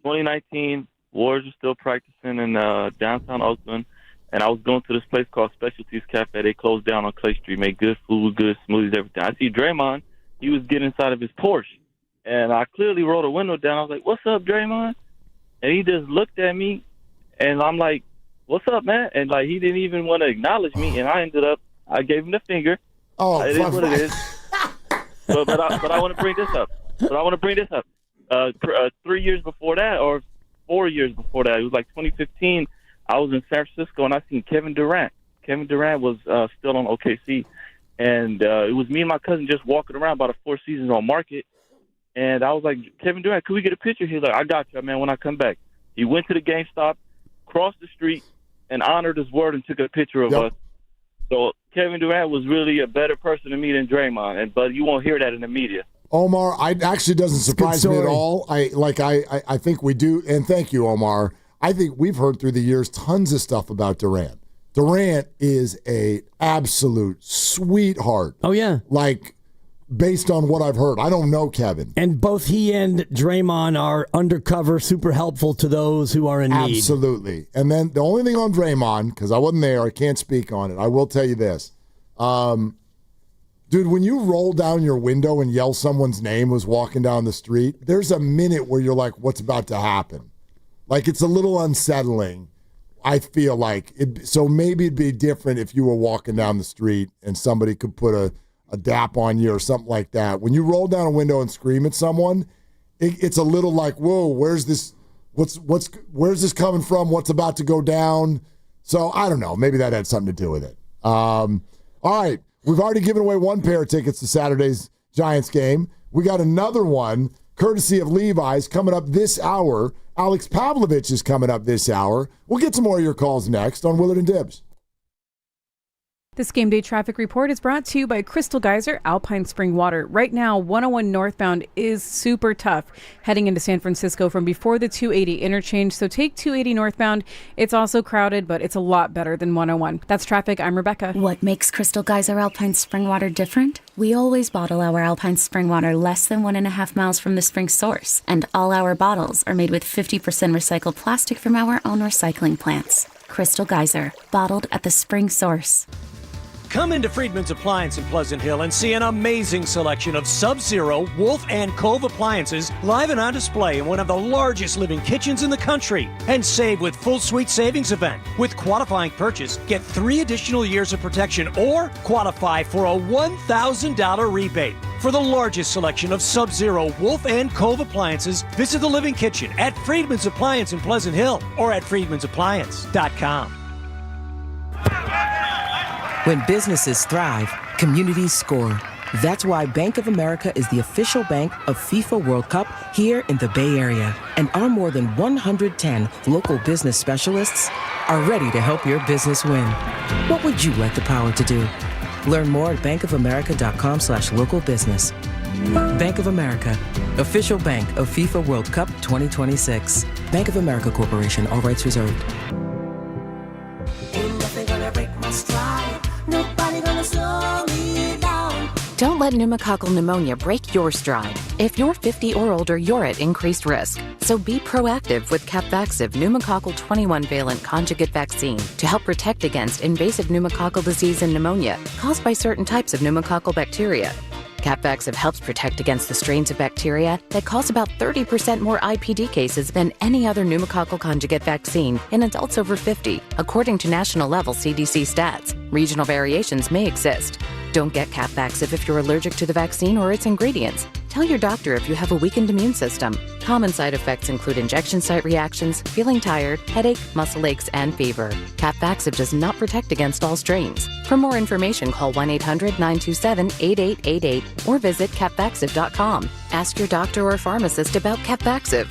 2019, Warriors were still practicing in downtown Oakland, and I was going to this place called Specialties Cafe. They closed down on Clay Street, made good food, good smoothies, everything. I see Draymond. He was getting inside of his Porsche, and I clearly rolled a window down. I was like, what's up, Draymond? And he just looked at me, and I'm like, what's up, man? And, he didn't even want to acknowledge me, and I gave him the finger. Oh, it is what it is. But I want to bring this up. 3 years before that, or 4 years before that, it was 2015, I was in San Francisco, and I seen Kevin Durant. Kevin Durant was still on OKC, and it was me and my cousin just walking around by the Four Seasons on Market, and I was like, Kevin Durant, could we get a picture? He's like, I got you, man, when I come back. He went to the GameStop, crossed the street, and honored his word and took a picture of us. So Kevin Durant was really a better person to me than Draymond, but you won't hear that in the media. Omar, it actually doesn't surprise me at all. I think we do, and thank you, Omar. I think we've heard through the years tons of stuff about Durant. Durant is a absolute sweetheart. Oh yeah, based on what I've heard. I don't know Kevin. And both he and Draymond are undercover, super helpful to those who are in need. Absolutely. And then the only thing on Draymond, because I wasn't there, I can't speak on it. I will tell you this. Dude, when you roll down your window and yell someone's name who's walking down the street, there's a minute where you're like, what's about to happen? It's a little unsettling, I feel like. So maybe it'd be different if you were walking down the street and somebody could put a dap on you or something like that. When you roll down a window and scream at someone, it's a little like, whoa, where's this coming from? What's about to go down? So I don't know. Maybe that had something to do with it. All right. We've already given away one pair of tickets to Saturday's Giants game. We got another one, courtesy of Levi's, coming up this hour. Alex Pavlovich is coming up this hour. We'll get some more of your calls next on Willard and Dibs. This game day traffic report is brought to you by Crystal Geyser Alpine Spring Water. Right now, 101 northbound is super tough heading into San Francisco from before the 280 interchange. So take 280 northbound. It's also crowded, but it's a lot better than 101. That's traffic. I'm Rebecca. What makes Crystal Geyser Alpine Spring Water different? We always bottle our Alpine Spring Water less than 1.5 miles from the spring source. And all our bottles are made with 50% recycled plastic from our own recycling plants. Crystal Geyser, bottled at the spring source. Come into Friedman's Appliance in Pleasant Hill and see an amazing selection of Sub-Zero, Wolf, and Cove appliances live and on display in one of the largest living kitchens in the country. And save with Full Suite Savings Event. With qualifying purchase, get 3 additional years of protection or qualify for a $1,000 rebate. For the largest selection of Sub-Zero, Wolf, and Cove appliances, visit the Living Kitchen at Friedman's Appliance in Pleasant Hill or at friedmansappliance.com. When businesses thrive, communities score. That's why Bank of America is the official bank of FIFA World Cup here in the Bay Area. And our more than 110 local business specialists are ready to help your business win. What would you like the power to do? Learn more at bankofamerica.com/local business. Bank of America, official bank of FIFA World Cup 2026. Bank of America Corporation, all rights reserved. Don't let pneumococcal pneumonia break your stride. If you're 50 or older, you're at increased risk. So be proactive with Capvaxive pneumococcal 21-valent conjugate vaccine to help protect against invasive pneumococcal disease and pneumonia caused by certain types of pneumococcal bacteria. Capvaxive helps protect against the strains of bacteria that cause about 30% more IPD cases than any other pneumococcal conjugate vaccine in adults over 50, according to national-level CDC stats. Regional variations may exist. Don't get Capvaxive if you're allergic to the vaccine or its ingredients. Tell your doctor if you have a weakened immune system. Common side effects include injection site reactions, feeling tired, headache, muscle aches, and fever. Capvaxive does not protect against all strains. For more information, call 1-800-927-8888 or visit capvaxive.com. Ask your doctor or pharmacist about Capvaxive.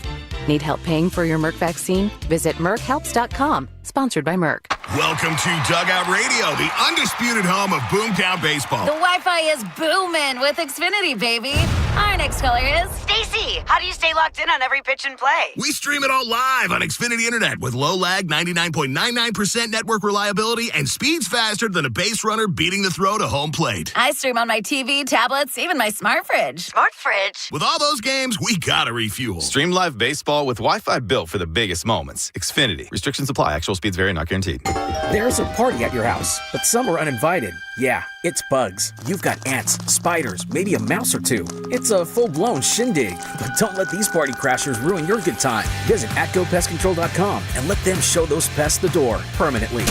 Need help paying for your Merck vaccine? Visit merckhelps.com. Sponsored by Merck. Welcome to Dugout Radio, the undisputed home of Boomtown Baseball. The Wi-Fi is booming with Xfinity, baby. Our next caller is Stacy. How do you stay locked in on every pitch and play? We stream it all live on Xfinity Internet with low lag, 99.99% network reliability, and speeds faster than a base runner beating the throw to home plate. I stream on my TV, tablets, even my smart fridge. Smart fridge? With all those games, we gotta refuel. Stream live baseball with Wi-Fi built for the biggest moments. Xfinity. Restrictions apply. Actual speeds vary, not guaranteed. There's a party at your house, but some are uninvited. Yeah, it's bugs. You've got ants, spiders, maybe a mouse or two. It's a full-blown shindig. But don't let these party crashers ruin your good time. Visit atgopestcontrol.com and let them show those pests the door permanently.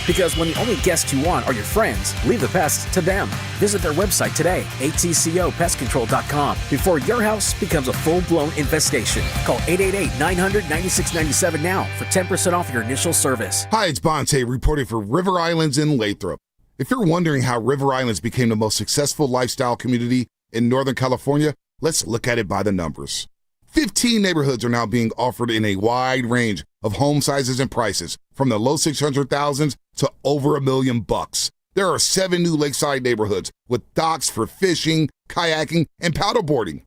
Because when the only guests you want are your friends, leave the pests to them. Visit their website today, atcopestcontrol.com, before your house becomes a full-blown infestation. Call 888-900-9697 now for 10% off your initial service. Hi, it's Bonte reporting for River Islands in Lathrop. If you're wondering how River Islands became the most successful lifestyle community in Northern California, let's look at it by the numbers. 15 neighborhoods are now being offered in a wide range of home sizes and prices, from the low 600,000s to over $1 million. There are 7 new lakeside neighborhoods with docks for fishing, kayaking, and paddleboarding.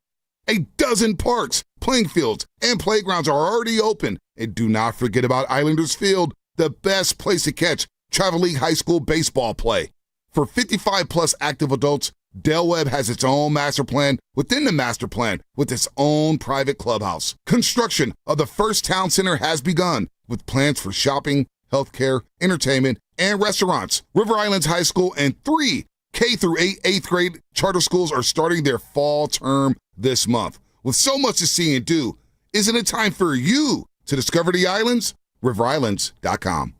A dozen parks, playing fields, and playgrounds are already open. And do not forget about Islanders Field, the best place to catch Travel League High School baseball play. For 55-plus active adults, Del Webb has its own master plan within the master plan with its own private clubhouse. Construction of the first town center has begun with plans for shopping, healthcare, entertainment, and restaurants. River Islands High School and 3 K through 8th grade charter schools are starting their fall term this month. With so much to see and do, isn't it time for you to discover the islands? RiverIslands.com.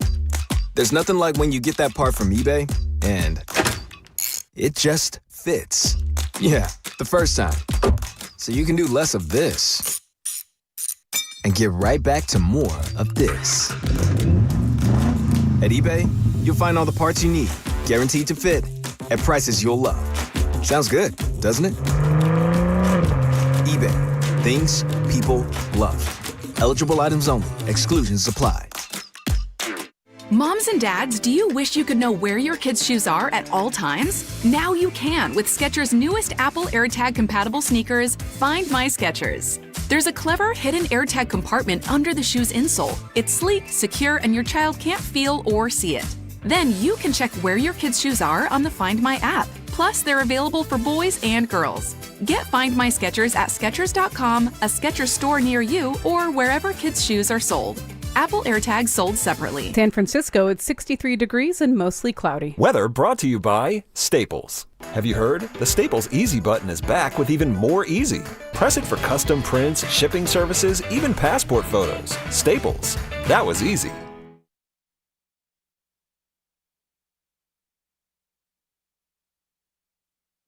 There's nothing like when you get that part from eBay and it just fits. Yeah, the first time. So you can do less of this and get right back to more of this. At eBay, you'll find all the parts you need, guaranteed to fit, at prices you'll love. Sounds good, doesn't it? eBay, things people love. Eligible items only. Exclusions apply. Moms and dads, do you wish you could know where your kids' shoes are at all times? Now you can with Skechers' newest Apple AirTag compatible sneakers, Find My Skechers. There's a clever hidden AirTag compartment under the shoe's insole. It's sleek, secure, and your child can't feel or see it. Then you can check where your kids' shoes are on the Find My app. Plus, they're available for boys and girls. Get Find My Skechers at Skechers.com, a Skechers store near you, or wherever kids' shoes are sold. Apple AirTags sold separately. San Francisco, it's 63 degrees and mostly cloudy. Weather brought to you by Staples. Have you heard? The Staples Easy button is back with even more easy. Press it for custom prints, shipping services, even passport photos. Staples. That was easy.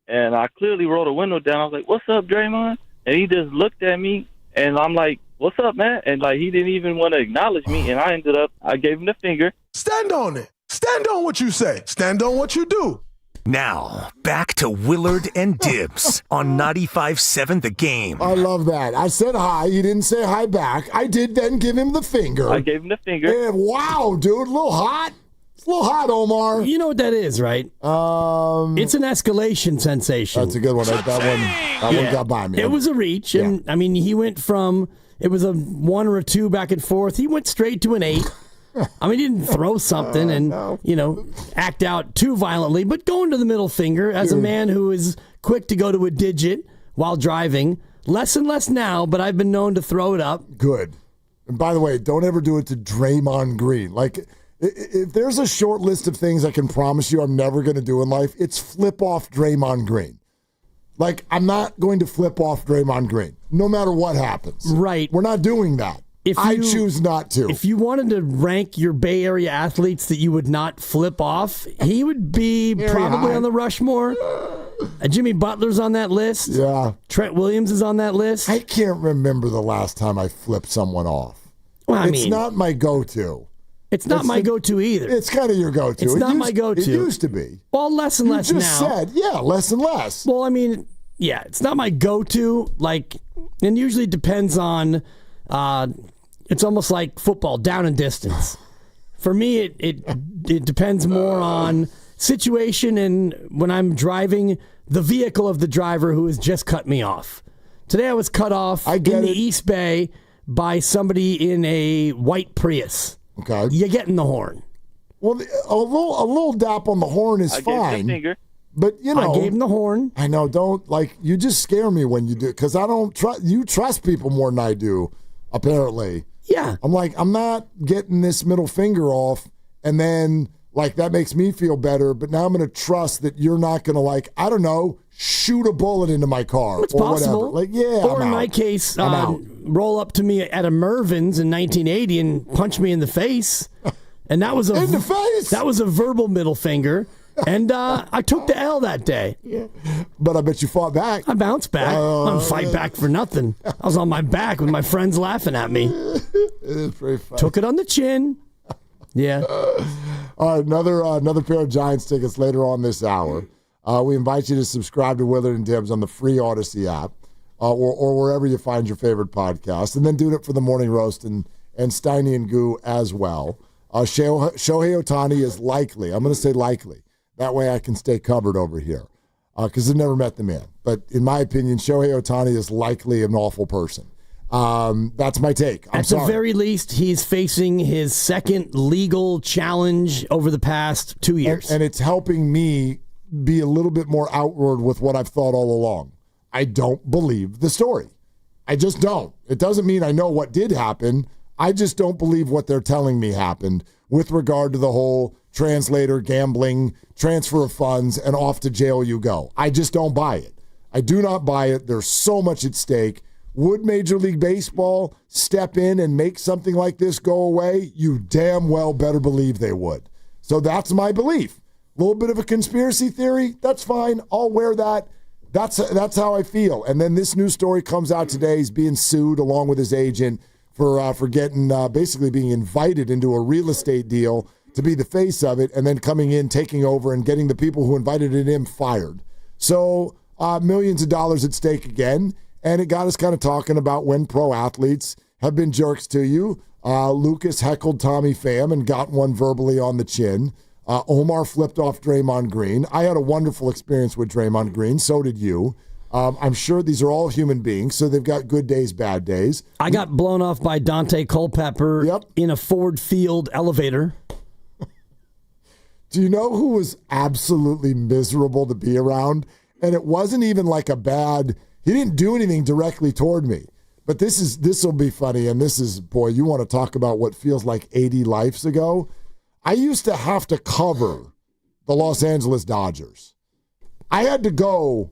And I clearly rolled the window down. I was like, "What's up, Draymond?" And he just looked at me, and I'm like, "What's up, man?" And like, he didn't even want to acknowledge me, and I gave him the finger. Stand on it. Stand on what you say. Stand on what you do. Now, back to Willard and Dibs on 95.7 The Game. I love that. I said hi. He didn't say hi back. I did then give him the finger. I gave him the finger. And wow, dude, a little hot. It's a little hot, Omar. You know what that is, right? It's an escalation sensation. That's a good one. That one got by me. It was a reach, and I mean, he went from it was a 1 or a 2 back and forth. He went straight to an 8. I mean, he didn't throw something and act out too violently, but going to the middle finger as a man who is quick to go to a digit while driving. Less and less now, but I've been known to throw it up. Good. And by the way, don't ever do it to Draymond Green. Like, if there's a short list of things I can promise you I'm never going to do in life, it's flip off Draymond Green. Like, I'm not going to flip off Draymond Green, no matter what happens. Right. We're not doing that. I choose not to. If you wanted to rank your Bay Area athletes that you would not flip off, he would be probably on the Rushmore. Jimmy Butler's on that list. Yeah. Trent Williams is on that list. I can't remember the last time I flipped someone off. Well, it's not my go-to. It's not my go-to either. It's kind of your go-to. It's not my go-to. It used to be. Well, less and less now. You just said, less and less. Well, I mean, yeah, it's not my go-to. Like, and usually it depends on, it's almost like football, down and distance. For me, it depends more on situation and when I'm driving the vehicle of the driver who has just cut me off. Today I was cut off in the East Bay by somebody in a white Prius. Okay. You get in the horn. Well, a little dap on the horn is fine. But, I gave him the horn. I know, you just scare me when you do, because I don't trust, you trust people more than I do, apparently. Yeah. I'm like, I'm not getting this middle finger off, and then, that makes me feel better, but now I'm going to trust that you're not going to, I don't know, shoot a bullet into my car. It's or possible. whatever. Or in my case, roll up to me at a Mervyn's in 1980 and punch me in the face. And that was in the face? That was a verbal middle finger. And I took the L that day. Yeah. But I bet you fought back. I bounced back. I don't fight back for nothing. I was on my back with my friends laughing at me. It is pretty funny. Took it on the chin. Yeah. All right, another pair of Giants tickets later on this hour. We invite you to subscribe to Willard and Dibs on the free Odyssey app or wherever you find your favorite podcast. And then do it for the Morning Roast and Steiny Guru as well. Shohei Ohtani is likely. I'm going to say likely. That way I can stay covered over here because I've never met the man. But in my opinion, Shohei Ohtani is likely an awful person. That's my take. At the very least, he's facing his second legal challenge over the past 2 years. And it's helping me be a little bit more outward with what I've thought all along. I don't believe the story. I just don't. It doesn't mean I know what did happen. I just don't believe what they're telling me happened with regard to the whole translator, gambling, transfer of funds, and off to jail you go. I just don't buy it. I do not buy it. There's so much at stake. Would Major League Baseball step in and make something like this go away? You damn well better believe they would. So that's my belief. A little bit of a conspiracy theory, that's fine. I'll wear that. That's how I feel. And then this new story comes out today. He's being sued along with his agent for getting basically being invited into a real estate deal to be the face of it, and then coming in, taking over, and getting the people who invited him fired. So millions of dollars at stake again. And it got us kind of talking about when pro athletes have been jerks to you. Lucas heckled Tommy Pham and got one verbally on the chin. Omar flipped off Draymond Green. I had a wonderful experience with Draymond Green. So did you. I'm sure these are all human beings, so they've got good days, bad days. I got blown off by Dante Culpepper in a Ford Field elevator. Do you know who was absolutely miserable to be around? And it wasn't even like a bad... He didn't do anything directly toward me. But this will be funny, and boy, you want to talk about what feels like 80 lives ago. I used to have to cover the Los Angeles Dodgers. I had to go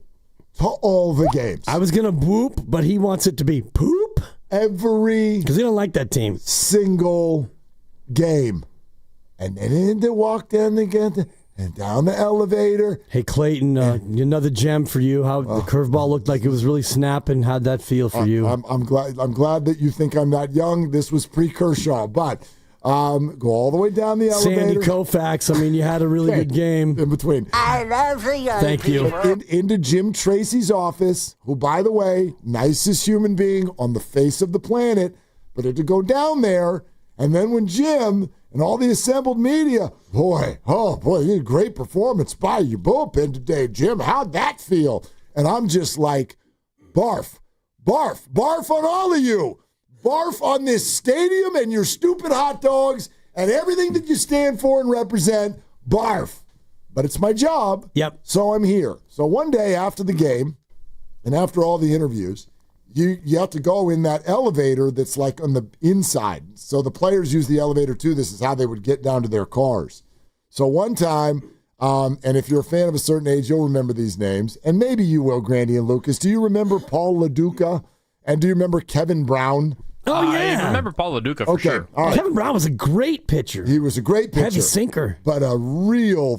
to all the games. I was going to whoop, but he wants it to be poop. Because he don't like that team. Single game. And then they walk down and down the elevator. Hey, Clayton, another gem for you. How the curveball looked like it was really snapping. How'd that feel for you? I'm glad that you think I'm that young. This was pre-Kershaw, but go all the way down the elevator. Sandy Koufax, you had a really good game. In between. I love the young Thank you. Into Jim Tracy's office, who, by the way, nicest human being on the face of the planet, but had to go down there. And then when Jim and all the assembled media, boy, you had a great performance by your bullpen today, Jim. How'd that feel? And I'm just like, barf on all of you. Barf on this stadium and your stupid hot dogs and everything that you stand for and represent. Barf. But it's my job. Yep. So I'm here. So one day after the game and after all the interviews, you have to go in that elevator that's like on the inside. So the players use the elevator too. This is how they would get down to their cars. So one time, and if you're a fan of a certain age, you'll remember these names. And maybe you will, Grandy and Lucas. Do you remember Paul LaDuca? And do you remember Kevin Brown? Oh, yeah. I remember Paul LaDuca for sure. All right. Kevin Brown was a great pitcher. He was a great pitcher. Heavy sinker. But a real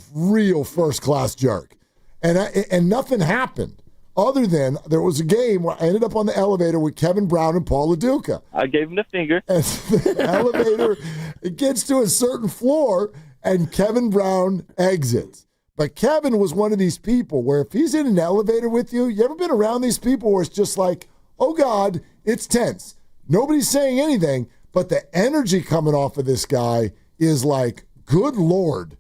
first-class jerk. And nothing happened other than there was a game where I ended up on the elevator with Kevin Brown and Paul LaDuca. I gave him the finger. And the elevator, it gets to a certain floor, and Kevin Brown exits. But Kevin was one of these people where if he's in an elevator with you, you ever been around these people where it's just like, oh, God, it's tense. Nobody's saying anything, but the energy coming off of this guy is like, good Lord.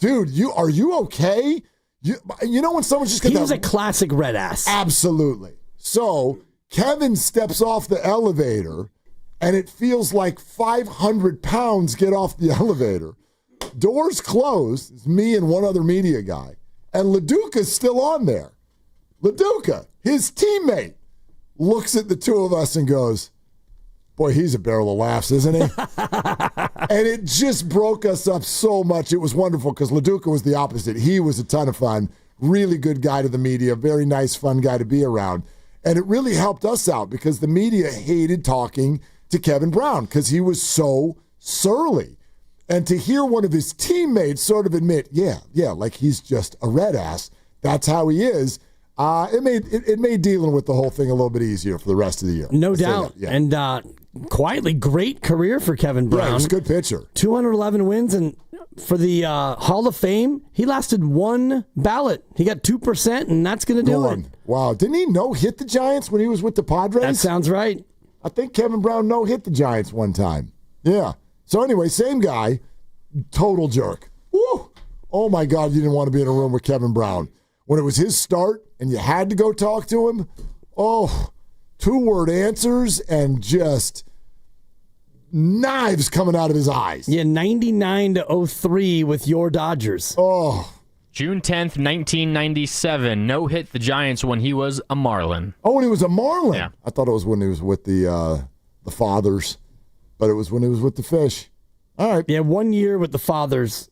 Dude, are you okay? You know when someone's just got He was a classic red ass. Absolutely. So Kevin steps off the elevator, and it feels like 500 pounds get off the elevator. Doors close. It's me and one other media guy. And LaDuca's still on there. LaDuca, his teammate, looks at the two of us and goes, boy, he's a barrel of laughs, isn't he? And it just broke us up so much. It was wonderful because LaDuca was the opposite. He was a ton of fun. Really good guy to the media. Very nice, fun guy to be around. And it really helped us out because the media hated talking to Kevin Brown because he was so surly. And to hear one of his teammates sort of admit, yeah, like he's just a red ass. That's how he is. It made dealing with the whole thing a little bit easier for the rest of the year. No doubt. Yeah. And quietly, great career for Kevin Brown. Yeah, he's a good pitcher. 211 wins, and for the Hall of Fame, he lasted one ballot. He got 2%, and that's going to do it. Wow. Didn't he no-hit the Giants when he was with the Padres? That sounds right. I think Kevin Brown no-hit the Giants one time. Yeah. So anyway, same guy, total jerk. Woo! Oh, my God, you didn't want to be in a room with Kevin Brown. When it was his start and you had to go talk to him, 2-word answers and just knives coming out of his eyes. Yeah, 99-03 with your Dodgers. Oh. June 10th, 1997. No hit the Giants when he was a Marlin. Oh, when he was a Marlin? Yeah. I thought it was when he was with the Fathers, but it was when he was with the Fish. All right. Yeah, 1 year with the Fathers.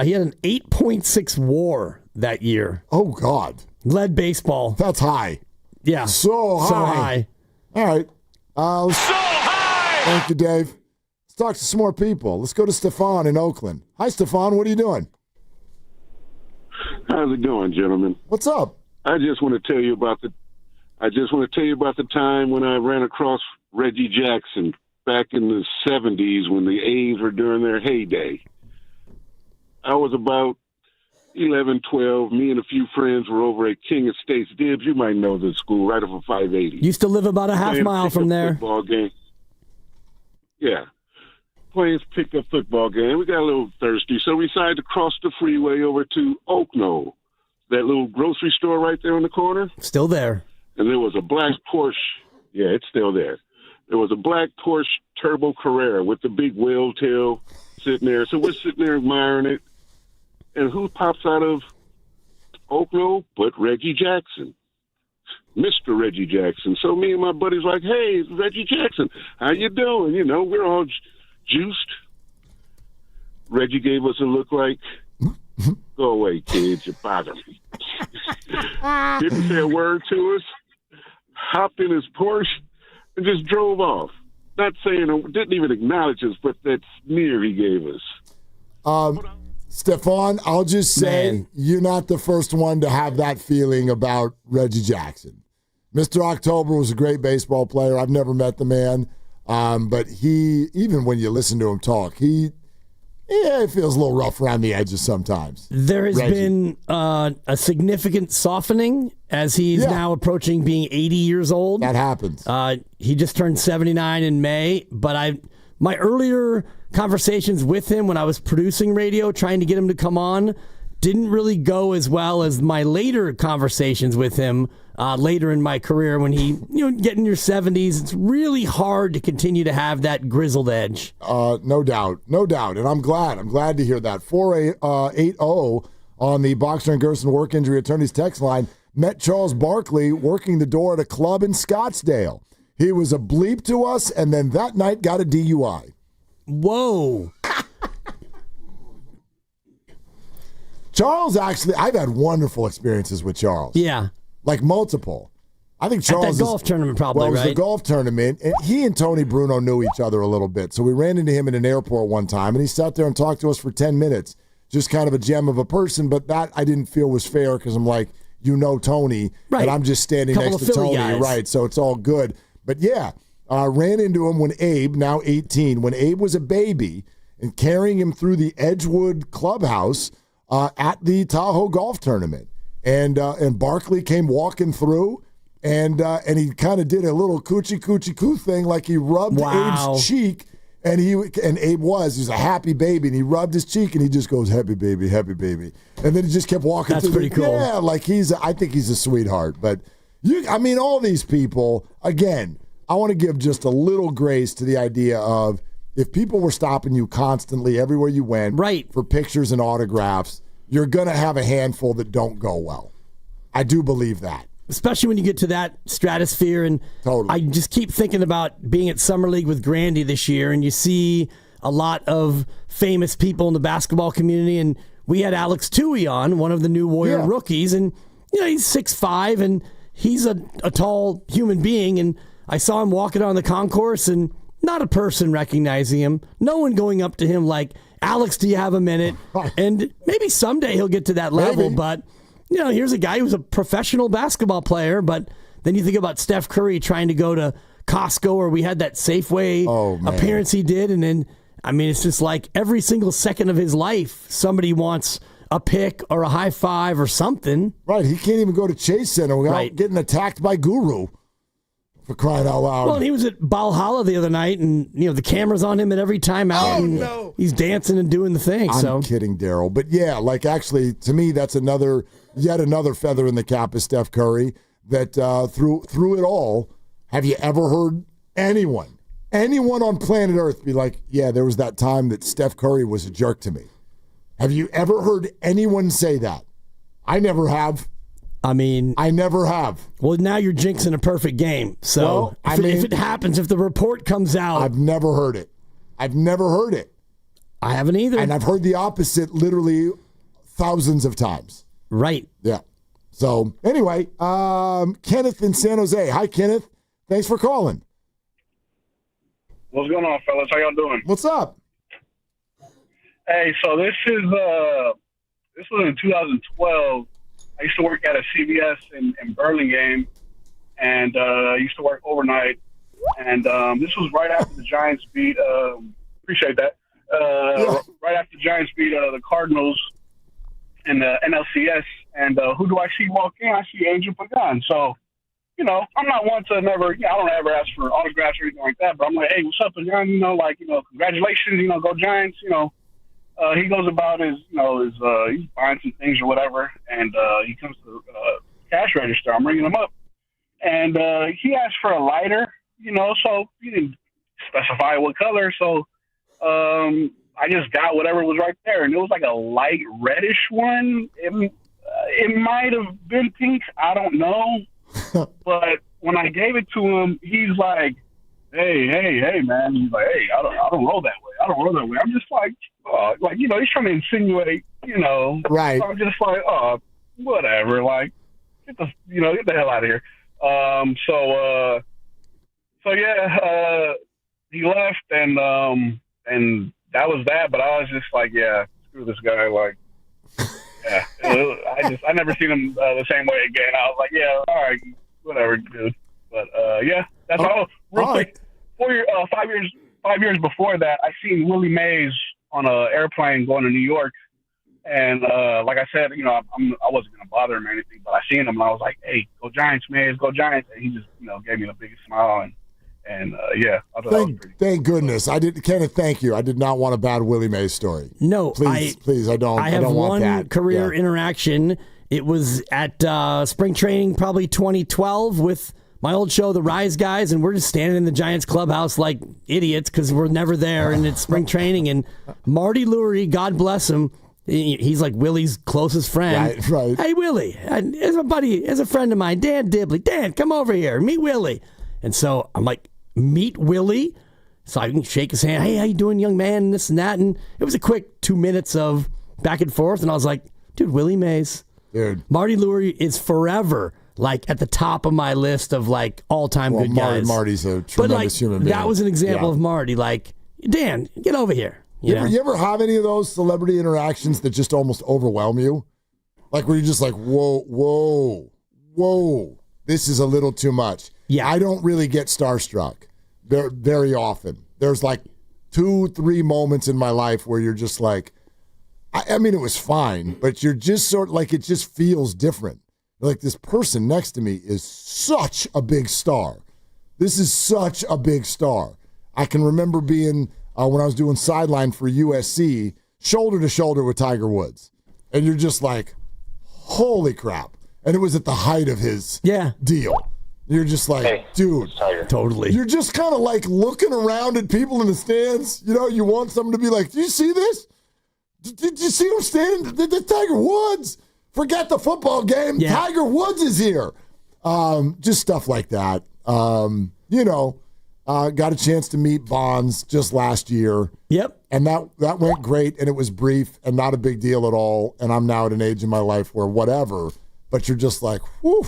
He had an 8.6 WAR that year. Oh, God. Led baseball. That's high. Yeah. So high. All right. So high! Thank you, Dave. Let's talk to some more people. Let's go to Stefan in Oakland. Hi, Stefan. What are you doing? How's it going, gentlemen? What's up? I just want to tell you about the time when I ran across Reggie Jackson back in the 70s when the A's were during their heyday. I was about 11, 12. Me and a few friends were over at King Estates. Dibs, you might know the school, right off of 580. Used to live about a half mile from there. Football game. Yeah. Playing pickup football game. We got a little thirsty, so we decided to cross the freeway over to Oak Knoll, that little grocery store right there in the corner. Still there. And there was a black Porsche. Yeah, it's still there. There was a black Porsche Turbo Carrera with the big whale tail sitting there. So we're sitting there admiring it. And who pops out of Oak Knoll but Reggie Jackson? Mr. Reggie Jackson. So me and my buddies like, hey, it's Reggie Jackson. How you doing? You know, we're all juiced. Reggie gave us a look like, go away, kids. You bother me. Didn't say a word to us. Hopped in his Porsche and just drove off. Not saying, didn't even acknowledge us, but that sneer he gave us. Stefan, I'll just say you're not the first one to have that feeling about Reggie Jackson. Mr. October was a great baseball player. I've never met the man, but he, even when you listen to him talk, it feels a little rough around the edges sometimes. There has been a significant softening as he's now approaching being 80 years old. That happens. He just turned 79 in May, but my earlier conversations with him when I was producing radio, trying to get him to come on, didn't really go as well as my later conversations with him later in my career when he, get in your 70s. It's really hard to continue to have that grizzled edge. No doubt. And I'm glad to hear that. 480 on the Boxer and Gerson work injury attorneys text line. Met Charles Barkley working the door at a club in Scottsdale. He was a bleep to us, and then that night got a DUI. Whoa. Charles, actually, I've had wonderful experiences with Charles. Yeah. Like multiple. I think Charles at that golf tournament probably, it was right? the golf tournament, and he and Tony Bruno knew each other a little bit. So we ran into him in an airport one time, and he sat there and talked to us for 10 minutes. Just kind of a gem of a person, but that I didn't feel was fair because I'm like, Tony, right. and I'm just standing Couple next of to Philly Tony, guys. right? So it's all good. But yeah, ran into him when Abe, now 18, when Abe was a baby, and carrying him through the Edgewood clubhouse at the Tahoe golf tournament. And Barkley came walking through, and he kind of did a little coochie-coo thing, like he rubbed Abe's cheek, and Abe he's a happy baby, and he rubbed his cheek, and he just goes, happy baby, and then he just kept walking. That's pretty cool. Yeah, like I think he's a sweetheart. But all these people, again, I want to give just a little grace to the idea of if people were stopping you constantly everywhere you went, right, for pictures and autographs, you're going to have a handful that don't go well. I do believe that. Especially when you get to that stratosphere. And totally. I just keep thinking about being at Summer League with Grandy this year, and you see a lot of famous people in the basketball community. And we had Alex Toohey on, one of the new Warrior rookies. And, he's 6'5", and he's a tall human being. And I saw him walking on the concourse, and not a person recognizing him. No one going up to him like, Alex, do you have a minute? And maybe someday he'll get to that level, but here's a guy who's a professional basketball player, but then you think about Steph Curry trying to go to Costco, or we had that Safeway appearance he did, and then, it's just like every single second of his life, somebody wants a pick or a high five or something. Right, he can't even go to Chase Center without getting attacked by Guru. For crying out loud. Well, and he was at Valhalla the other night, and the camera's on him at every time out, and he's dancing and doing the thing. I'm kidding, Daryl. But yeah, actually, to me, that's yet another feather in the cap is Steph Curry. That through it all, have you ever heard anyone on planet Earth be like, yeah, there was that time that Steph Curry was a jerk to me? Have you ever heard anyone say that? I never have. I never have. Well, now you're jinxing a perfect game. So if it happens, if the report comes out. I've never heard it. I haven't either. And I've heard the opposite literally thousands of times. Right. Yeah. So anyway, Kenneth in San Jose. Hi, Kenneth. Thanks for calling. What's going on, fellas? How y'all doing? What's up? Hey, so this was in 2012. I used to work at a CVS in Burlingame, and I used to work overnight. And this was right after the Giants beat. Appreciate that. Right after the Giants beat the Cardinals in the NLCS. And who do I see walk in? I see Angel Pagan. So, I'm not one to I don't ever ask for autographs or anything like that. But I'm like, hey, what's up, Pagan? Congratulations. Go Giants. He goes about his he's buying some things or whatever, and he comes to the cash register. I'm ringing him up, and he asked for a lighter, so he didn't specify what color. So I just got whatever was right there, and it was like a light reddish one. It might have been pink. I don't know. But when I gave it to him, he's like, hey, man. He's like, hey, I don't roll that way. I don't roll that way. I'm just like, he's trying to insinuate, Right. So I'm just like, whatever. Like, get the hell out of here. He left, and that was that. But I was just like, yeah, screw this guy. Like, yeah, I never seen him the same way again. I was like, yeah, all right, whatever, dude. But that's all. Real quick, 5 years before that, I seen Willie Mays on an airplane going to New York, and like I said, I wasn't gonna bother him or anything, but I seen him and I was like, hey, go Giants, Mays, go Giants, and he just gave me the biggest smile and yeah, I thought that was pretty. Thank goodness. Kenneth, thank you. I did not want a bad Willie Mays story. No, please, I don't. I have don't want one that. career interaction. It was at spring training, probably 2012, with my old show, The Rise Guys, and we're just standing in the Giants clubhouse like idiots because we're never there, and it's spring training. And Marty Lurie, God bless him, he's like Willie's closest friend. Right. Hey, Willie, as a buddy, as a friend of mine, Dan Dibley. Dan, come over here, meet Willie. And so I'm like, meet Willie? So I can shake his hand. Hey, how you doing, young man? And this and that. And it was a quick 2 minutes of back and forth. And I was like, dude, Willie Mays. Dude. Marty Lurie is forever like at the top of my list of like all-time good guys. Marty's a tremendous human being. That was an example of Marty. Like, Dan, get over here. You ever have any of those celebrity interactions that just almost overwhelm you? Like where you're just like, whoa, this is a little too much. Yeah. I don't really get starstruck very often. There's like 2-3 moments in my life where you're just like, I mean, it was fine, but you're just sort of like, it just feels different. Like this person next to me is such a big star. This is such a big star. I can remember being, when I was doing sideline for USC, shoulder to shoulder with Tiger Woods. And you're just like, holy crap. And it was at the height of his deal. You're just like, dude. Totally. You're just kind of like looking around at people in the stands. You want someone to be like, do you see this? Did you see him standing? The Tiger Woods. Forget the football game. Yeah. Tiger Woods is here. Just stuff like that. Got a chance to meet Bonds just last year. Yep. And that went great, and it was brief and not a big deal at all. And I'm now at an age in my life where whatever, but you're just like, whew,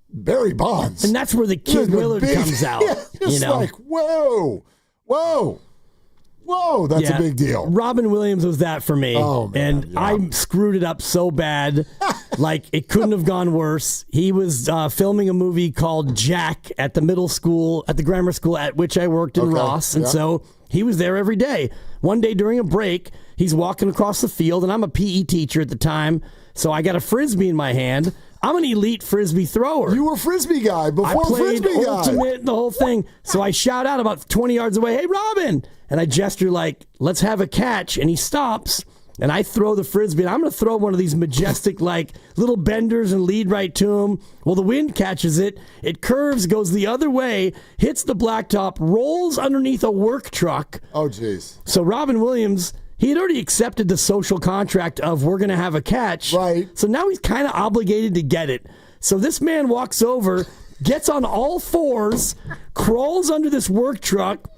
Barry Bonds. And that's where the kid Willard comes out. Yeah, just like, whoa, that's a big deal. Robin Williams was that for me. Oh, man, and I screwed it up so bad. Like, it couldn't have gone worse. He was filming a movie called Jack at the grammar school at which I worked in Ross. And so he was there every day. One day during a break, he's walking across the field, and I'm a PE teacher at the time, so I got a Frisbee in my hand. I'm an elite Frisbee thrower. You were Frisbee guy before I played Frisbee guy. Ultimate, the whole thing. So I shout out about 20 yards away, hey, Robin! And I gesture like, let's have a catch. And he stops, and I throw the Frisbee. And I'm going to throw one of these majestic, like, little benders and lead right to him. Well, the wind catches it. It curves, goes the other way, hits the blacktop, rolls underneath a work truck. Oh, jeez. So Robin Williams, he had already accepted the social contract of we're going to have a catch. Right. So now he's kind of obligated to get it. So this man walks over, gets on all fours, crawls under this work truck,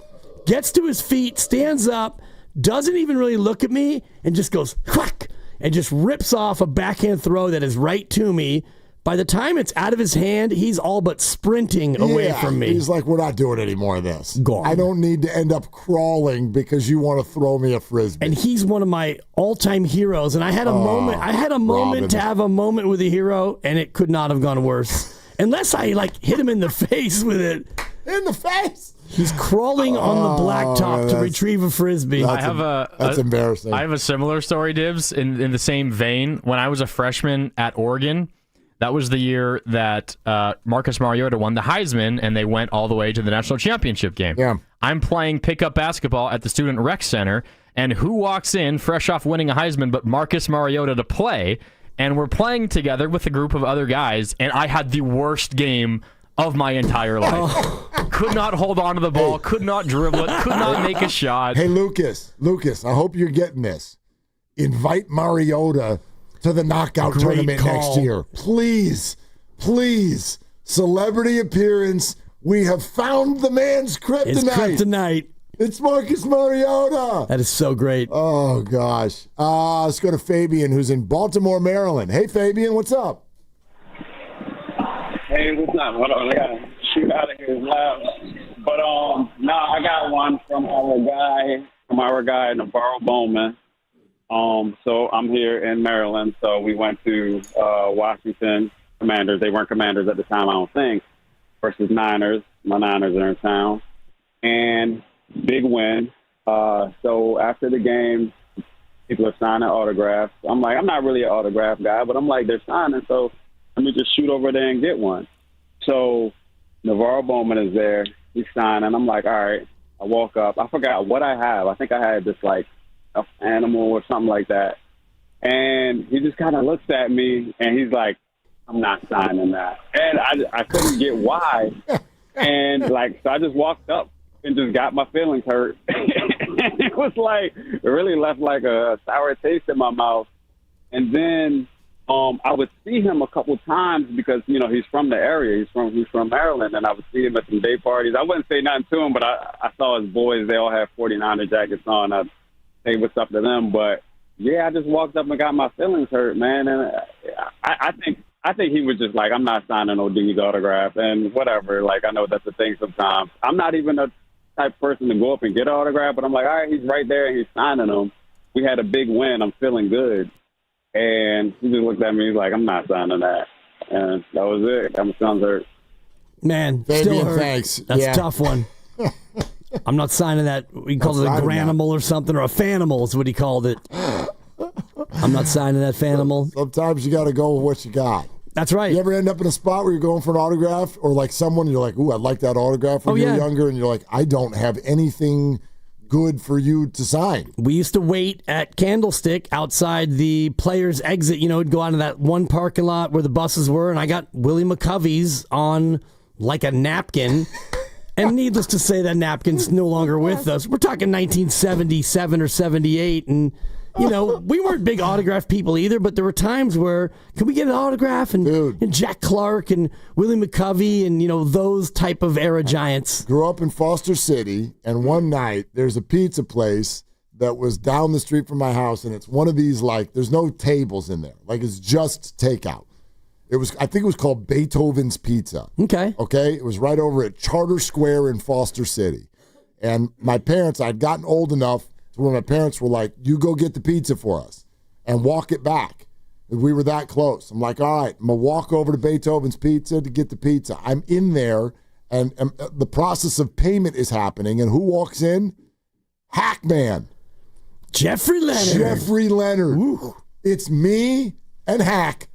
gets to his feet, stands up, doesn't even really look at me, and just goes, whack, and just rips off a backhand throw that is right to me. By the time it's out of his hand, he's all but sprinting away from me. He's like, we're not doing any more of this. Gone. I don't need to end up crawling because you want to throw me a Frisbee. And he's one of my all-time heroes. And I had a moment. I had a moment Robin. to have a moment with a hero, and it could not have gone worse. Unless I hit him in the face with it. In the face? He's crawling on the blacktop to retrieve a Frisbee. That's embarrassing. I have a similar story, Dibs, in the same vein. When I was a freshman at Oregon, that was the year that Marcus Mariota won the Heisman, and they went all the way to the national championship game. Yeah. I'm playing pickup basketball at the Student Rec Center, and who walks in fresh off winning a Heisman but Marcus Mariota to play? And we're playing together with a group of other guys, and I had the worst game of my entire life. Could not hold on to the ball, could not dribble it, could not make a shot. Hey, Lucas, I hope you're getting this. Invite Mariota to the knockout tournament next year. Please celebrity appearance. We have found the man's kryptonite. It's kryptonite. It's Marcus Mariota. That is so great. Oh, gosh. Let's go to Fabian, who's in Baltimore, Maryland. Hey, Fabian, what's up? Hey, what's up? Hold on, I gotta shoot out of here loud. But no, I got one from our guy, Navarro Bowman. So I'm here in Maryland. So we went to Washington Commanders. They weren't Commanders at the time, I don't think. Versus Niners. My Niners are in town, and big win. So after the game, people are signing autographs. I'm like, I'm not really an autograph guy, but I'm like, they're signing, so let me just shoot over there and get one. So Navarro Bowman is there. He's signing. I'm like, all right. I walk up. I forgot what I have. I think I had this, like, an animal or something like that. And he just kind of looks at me, and he's like, I'm not signing that. And I couldn't get why. And, like, so I just walked up and just got my feelings hurt. And it was like, it really left like a sour taste in my mouth. And then I would see him a couple times because, you know, he's from the area. He's from Maryland, and I would see him at some day parties. I wouldn't say nothing to him, but I saw his boys. They all had 49er jackets on. I'd say what's up to them. But, yeah, I just walked up and got my feelings hurt, man. And I think he was just like, I'm not signing OD's autograph and whatever. Like, I know that's a thing sometimes. I'm not even a type of person to go up and get an autograph, but I'm like, all right, he's right there and he's signing them. We had a big win. I'm feeling good. And he just looked at me. He's like, I'm not signing that. And that was it. Got my feelings hurt. Man, Fabian, still hurt. thanks. That's Yeah. a tough one. I'm not signing that. He calls it a granimal or something, or a fanimal is what he called it. I'm not signing that fanimal. Sometimes you got to go with what you got. That's right. You ever end up in a spot where you're going for an autograph, or like someone, you're like, ooh, I'd like that autograph when you're younger, and you're like, I don't have anything good for you to sign. We used to wait at Candlestick outside the players' exit. You know, it'd go out of that one parking lot where the buses were, and I got Willie McCovey's on like a napkin. And needless to say, that napkin's no longer with us. We're talking 1977 or 78, and you know, we weren't big autograph people either, but there were times where, can we get an autograph? And Jack Clark and Willie McCovey and, you know, those type of era giants. Grew up in Foster City, and one night there's a pizza place that was down the street from my house, and it's one of these, like, there's no tables in there. Like, it's just takeout. I think it was called Beethoven's Pizza. Okay. It was right over at Charter Square in Foster City. And my parents, I'd gotten old enough where my parents were like, you go get the pizza for us and walk it back. We were that close. I'm like, all right, I'm going to walk over to Beethoven's Pizza to get the pizza. I'm in there, and the process of payment is happening, and who walks in? Hackman. Jeffrey Leonard. Ooh. It's me and Hack.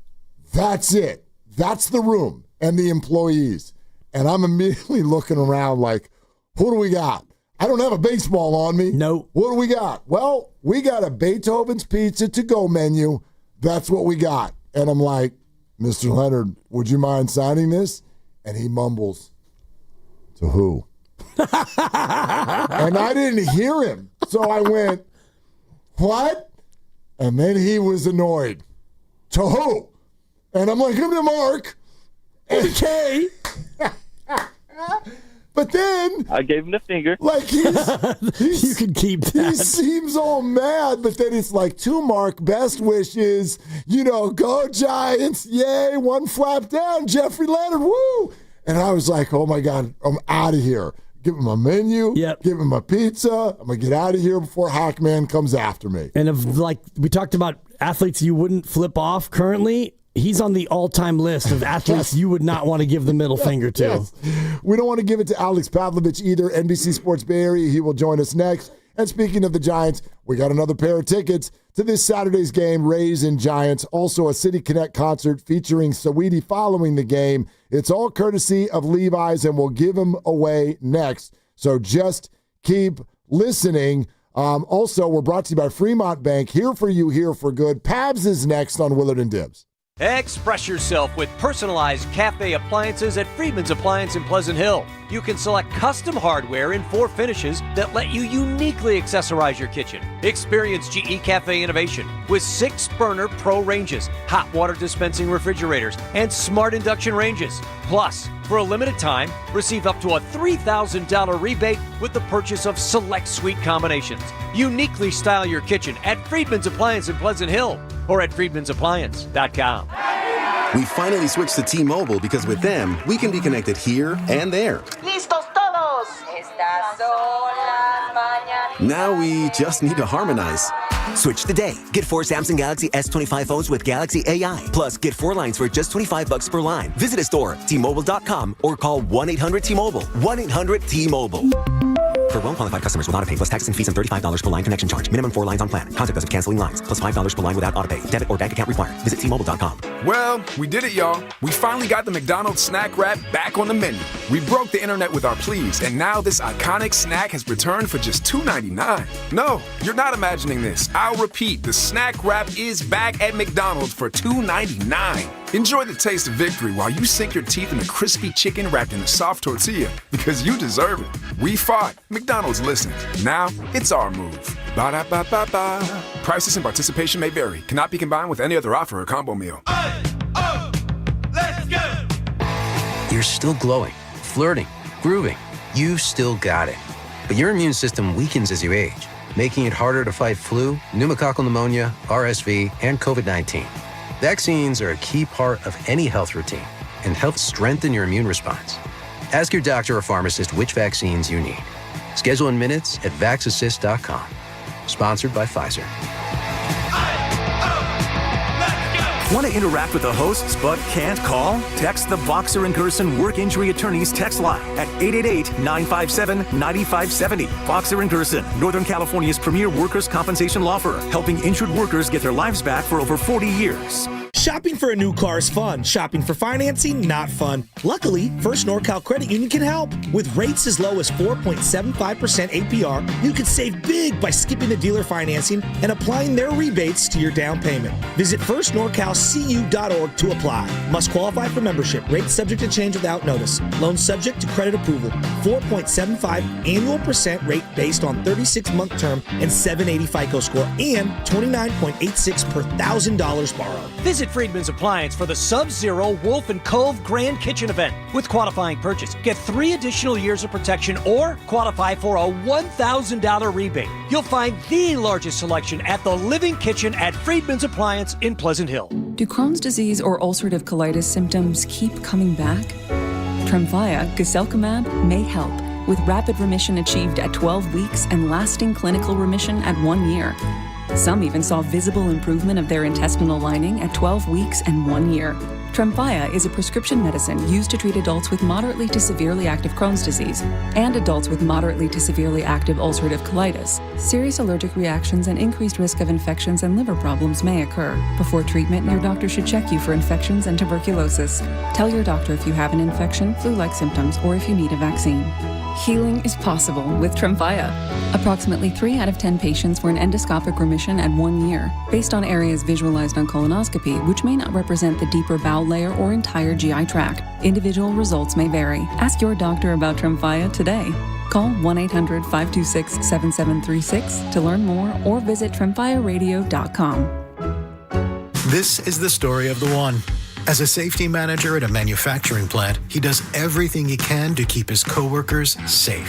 That's it. That's the room and the employees. And I'm immediately looking around like, who do we got? I don't have a baseball on me. No. What do we got? Well, we got a Beethoven's Pizza to-go menu. That's what we got. And I'm like, Mr. Leonard, would you mind signing this? And he mumbles, to who? And I didn't hear him. So I went, what? And then he was annoyed. To who? And I'm like, I'm to Mark. Okay. But then I gave him the finger. Like he's you can keep that. He seems all mad, but then it's like, to Mark, best wishes, you know, go Giants, yay, one flap down, Jeffrey Leonard, woo. And I was like, oh my God, I'm out of here. Give him a menu, give him a pizza. I'm going to get out of here before Hackman comes after me. And if, like, we talked about athletes you wouldn't flip off currently, he's on the all-time list of athletes you would not want to give the middle finger to. Yes. We don't want to give it to Alex Pavlovich either. NBC Sports Bay Area, he will join us next. And speaking of the Giants, we got another pair of tickets to this Saturday's game, Rays and Giants. Also a City Connect concert featuring Saweetie following the game. It's all courtesy of Levi's, and we'll give them away next. So just keep listening. Also, we're brought to you by Fremont Bank. Here for you, here for good. Pabs is next on Willard and Dibs. Express yourself with personalized cafe appliances at Friedman's Appliance in Pleasant Hill. You can select custom hardware in 4 finishes that let you uniquely accessorize your kitchen. Experience GE Cafe innovation with 6-burner Pro ranges, hot water dispensing refrigerators, and smart induction ranges. Plus, for a limited time, receive up to a $3,000 rebate with the purchase of select suite combinations. Uniquely style your kitchen at Friedman's Appliance in Pleasant Hill or at friedmansappliance.com. We finally switched to T-Mobile because with them, we can be connected here and there. ¡Listos todos! Estas son las mañanas. Now we just need to harmonize. Switch today. Get 4 Samsung Galaxy S25 phones with Galaxy AI. Plus, get 4 lines for just $25 per line. Visit a store, T-Mobile.com, or call 1-800-T-Mobile. 1-800-T-Mobile. For well-qualified customers with autopay plus taxes and fees and $35 per line connection charge. Minimum 4 lines on plan. Contact us if canceling lines. Plus $5 per line without autopay. Debit or bank account required. Visit T-Mobile.com. Well, we did it, y'all. We finally got the McDonald's snack wrap back on the menu. We broke the internet with our pleas, and now this iconic snack has returned for just $2.99. No, you're not imagining this. I'll repeat, the snack wrap is back at McDonald's for $2.99. Enjoy the taste of victory while you sink your teeth in a crispy chicken wrapped in a soft tortilla, because you deserve it. We fought. McDonald's listened. Now, it's our move. Ba-da-ba-ba-ba. Prices and participation may vary. Cannot be combined with any other offer or combo meal. Let's go! You're still glowing, flirting, grooving. You still got it. But your immune system weakens as you age, making it harder to fight flu, pneumococcal pneumonia, RSV, and COVID-19. Vaccines are a key part of any health routine and help strengthen your immune response. Ask your doctor or pharmacist which vaccines you need. Schedule in minutes at vaxassist.com. Sponsored by Pfizer. Want to interact with the hosts but can't call? Text the Boxer and Gerson Work Injury Attorneys text line at 888-957-9570. Boxer and Gerson, Northern California's premier workers' compensation law firm, helping injured workers get their lives back for over 40 years. Shopping for a new car is fun. Shopping for financing, not fun. Luckily, First NorCal Credit Union can help. With rates as low as 4.75% APR, you can save big by skipping the dealer financing and applying their rebates to your down payment. Visit firstnorcalcu.org to apply. Must qualify for membership. Rates subject to change without notice. Loan subject to credit approval. 4.75 annual percent rate based on 36-month term and 780 FICO score and 29.86 per $1,000 borrowed. Visit Friedman's Appliance for the Sub-Zero Wolf and Cove Grand Kitchen event. With qualifying purchase, get 3 additional years of protection or qualify for a $1,000 rebate. You'll find the largest selection at the Living Kitchen at Friedman's Appliance in Pleasant Hill. Do Crohn's disease or ulcerative colitis symptoms keep coming back? Tremfya, guselkumab, may help, with rapid remission achieved at 12 weeks and lasting clinical remission at 1 year. Some even saw visible improvement of their intestinal lining at 12 weeks and 1 year. Tremfya is a prescription medicine used to treat adults with moderately to severely active Crohn's disease and adults with moderately to severely active ulcerative colitis. Serious allergic reactions and increased risk of infections and liver problems may occur. Before treatment, your doctor should check you for infections and tuberculosis. Tell your doctor if you have an infection, flu-like symptoms, or if you need a vaccine. Healing is possible with Tremfya. Approximately 3 out of 10 patients were in endoscopic remission at 1 year, based on areas visualized on colonoscopy, which may not represent the deeper bowel layer or entire GI tract. Individual results may vary. Ask your doctor about Tremfya today. Call 1-800-526-7736 to learn more or visit tremfyaradio.com. This is the story of the one. As a safety manager at a manufacturing plant, he does everything he can to keep his coworkers safe.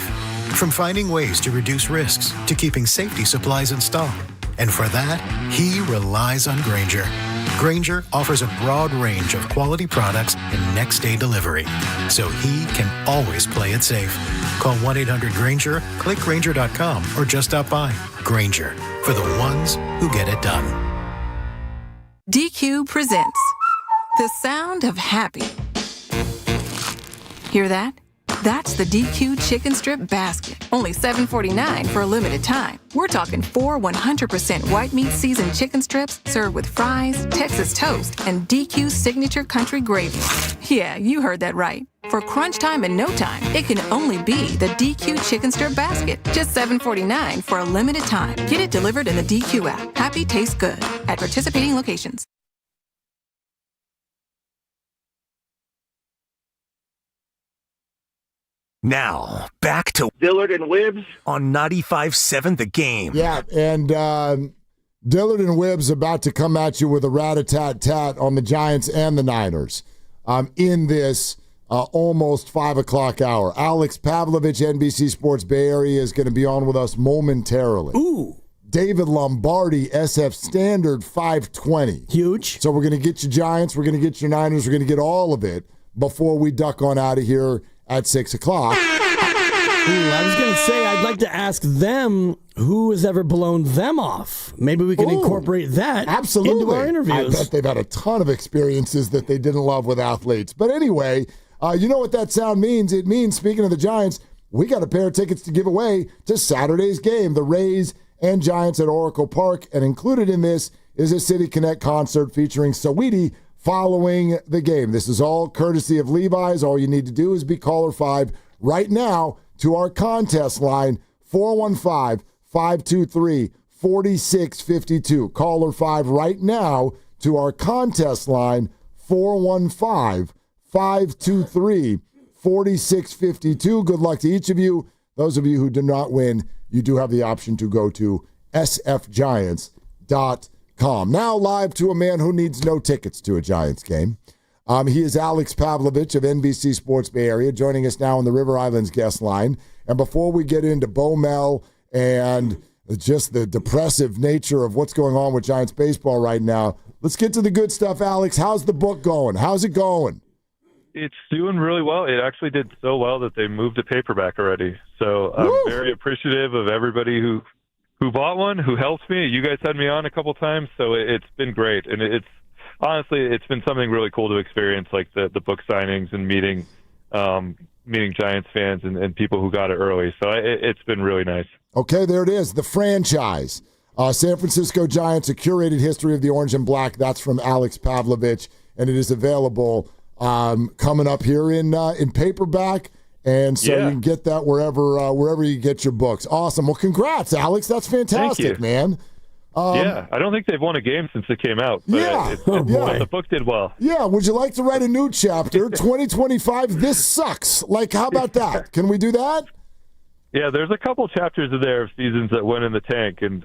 From finding ways to reduce risks to keeping safety supplies in stock. And for that, he relies on Grainger. Grainger offers a broad range of quality products and next-day delivery, so he can always play it safe. Call 1-800-GRAINGER, click Grainger.com, or just stop by. Grainger, for the ones who get it done. DQ presents the sound of happy. Hear that? That's the DQ chicken strip basket. Only $7.49 for a limited time. We're talking 4 100% white meat seasoned chicken strips served with fries, Texas toast, and DQ's signature country gravy. Yeah, you heard that right. For crunch time and no time, it can only be the DQ chicken strip basket. Just $7.49 for a limited time. Get it delivered in the DQ app. Happy tastes good at participating locations. Now, back to Willard and Dibs on 95.7 The Game. Yeah, and Dillard and Wibbs about to come at you with a rat-a-tat-tat on the Giants and the Niners in this almost 5 o'clock hour. Alex Pavlovich, NBC Sports Bay Area, is going to be on with us momentarily. Ooh. David Lombardi, SF Standard, 520. Huge. So we're going to get your Giants, we're going to get your Niners, we're going to get all of it before we duck on out of here at 6 o'clock. I was going to say, I'd like to ask them who has ever blown them off. Maybe we can incorporate that into our interviews. I bet they've had a ton of experiences that they didn't love with athletes. But anyway, you know what that sound means? It means, speaking of the Giants, we got a pair of tickets to give away to Saturday's game, the Rays and Giants at Oracle Park. And included in this is a City Connect concert featuring Saweetie following the game. This is all courtesy of Levi's. All you need to do is be caller 5 right now to our contest line, 415-523-4652. Caller 5 right now to our contest line, 415-523-4652. Good luck to each of you. Those of you who do not win, you do have the option to go to sfgiants.com. Now live to a man who needs no tickets to a Giants game. He is Alex Pavlovich of NBC Sports Bay Area, joining us now on the River Islands guest line. And before we get into Bo Mel and just the depressive nature of what's going on with Giants baseball right now, let's get to the good stuff, Alex. How's the book going? How's it going? It's doing really well. It actually did so well that they moved to paperback already. So I'm very appreciative of everybody who bought one, who helped me. You guys had me on a couple times, so it's been great. And it's honestly, it's been something really cool to experience, like the book signings and meeting Giants fans and people who got it early. So it's been really nice. Okay, there it is, the franchise. San Francisco Giants, a curated history of the orange and black. That's from Alex Pavlovich, and it is available coming up here in paperback. And so you can get that wherever you get your books. Awesome. Well, congrats, Alex. That's fantastic, man. I don't think they've won a game since it came out. But the book did well. Yeah, would you like to write a new chapter? 2025, this sucks. Like, how about that? Can we do that? Yeah, there's a couple chapters in there of seasons that went in the tank, and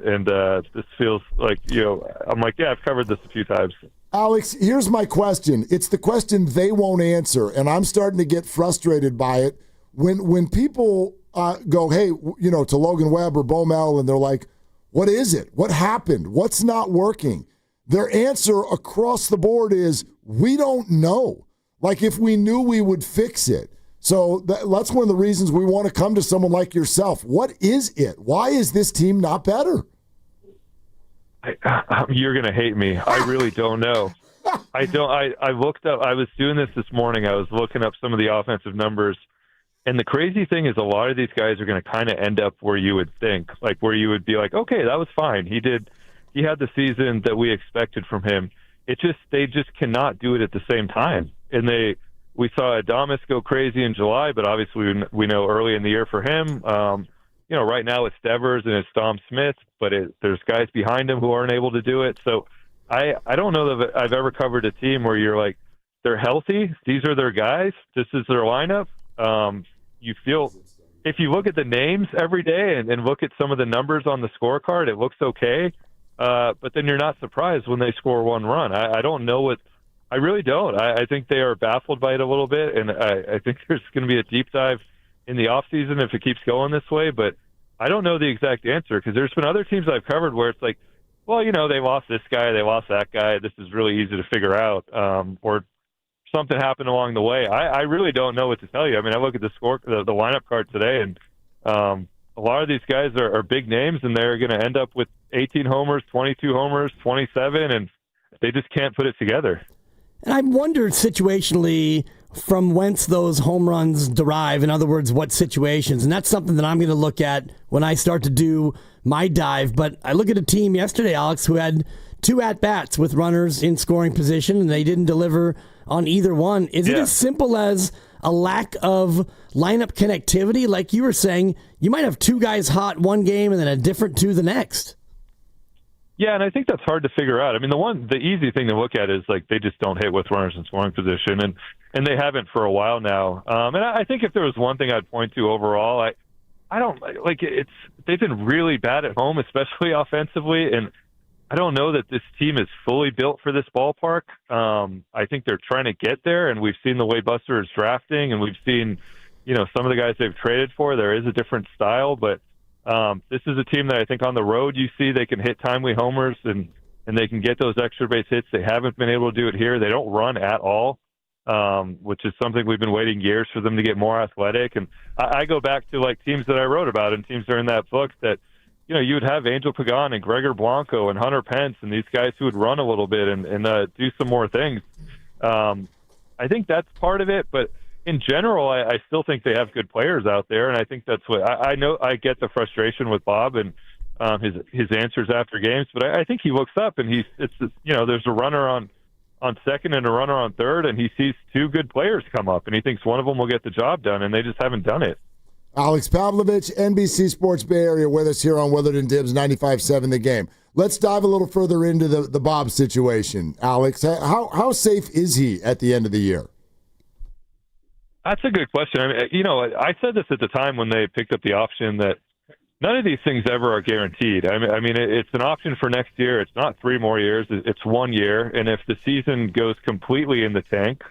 this feels like, I'm like, I've covered this a few times. Alex, here's my question. It's the question they won't answer, and I'm starting to get frustrated by it. When people go, hey, to Logan Webb or Bo Mel, and they're like, what is it? What happened? What's not working? Their answer across the board is, we don't know. Like, if we knew, we would fix it. So that's one of the reasons we want to come to someone like yourself. What is it? Why is this team not better? You're going to hate me. I really don't know. I looked up, I was doing this morning. I was looking up some of the offensive numbers. And the crazy thing is, a lot of these guys are going to kind of end up where you would think, like where you would be like, okay, that was fine. He had the season that we expected from him. They just cannot do it at the same time. And we saw Adames go crazy in July, but obviously we know early in the year for him, right now it's Devers and it's Dom Smith, but there's guys behind him who aren't able to do it. So I don't know that I've ever covered a team where you're like, they're healthy, these are their guys, this is their lineup. You feel, if you look at the names every day and look at some of the numbers on the scorecard, it looks okay. But then you're not surprised when they score one run. I don't know I really don't. I think they are baffled by it a little bit. And I think there's going to be a deep dive in the off season if it keeps going this way, but I don't know the exact answer, because there's been other teams I've covered where it's like, well, they lost this guy, they lost that guy. This is really easy to figure out. Or something happened along the way. I really don't know what to tell you. I mean, I look at the lineup card today, and a lot of these guys are big names, and they're going to end up with 18 homers, 22 homers, 27, and they just can't put it together. And I wondered situationally from whence those home runs derive. In other words, what situations. And that's something that I'm going to look at when I start to do my dive. But I look at a team yesterday, Alex, who had 2 at-bats with runners in scoring position, and they didn't deliver on either one. Is it as simple as a lack of lineup connectivity? Like you were saying, you might have 2 guys hot one game and then a different 2 the next. Yeah, and I think that's hard to figure out. I mean, the easy thing to look at is, like, they just don't hit with runners in scoring position. And and they haven't for a while now. And I think if there was one thing I'd point to overall, I don't like it's. They've been really bad at home, especially offensively, and I don't know that this team is fully built for this ballpark. I think they're trying to get there, and we've seen the way Buster is drafting, and we've seen, some of the guys they've traded for. There is a different style, but this is a team that I think on the road you see they can hit timely homers and they can get those extra base hits. They haven't been able to do it here. They don't run at all, which is something we've been waiting years for them to get more athletic. And I go back to like teams that I wrote about and teams that are in that book that, you would have Angel Pagan and Gregor Blanco and Hunter Pence and these guys who would run a little bit and do some more things. I think that's part of it, but in general, I still think they have good players out there, and I think that's what I know. I get the frustration with Bob and his answers after games, but I think he looks up and there's a runner on second and a runner on third, and he sees two good players come up, and he thinks one of them will get the job done, and they just haven't done it. Alex Pavlovich, NBC Sports Bay Area, with us here on Willard and Dibs 95.7 The Game. Let's dive a little further into the Bob situation. Alex, how safe is he at the end of the year? That's a good question. I mean, I said this at the time when they picked up the option that none of these things ever are guaranteed. I mean, it's an option for next year. It's not 3 more years. It's 1 year. And if the season goes completely in the tank,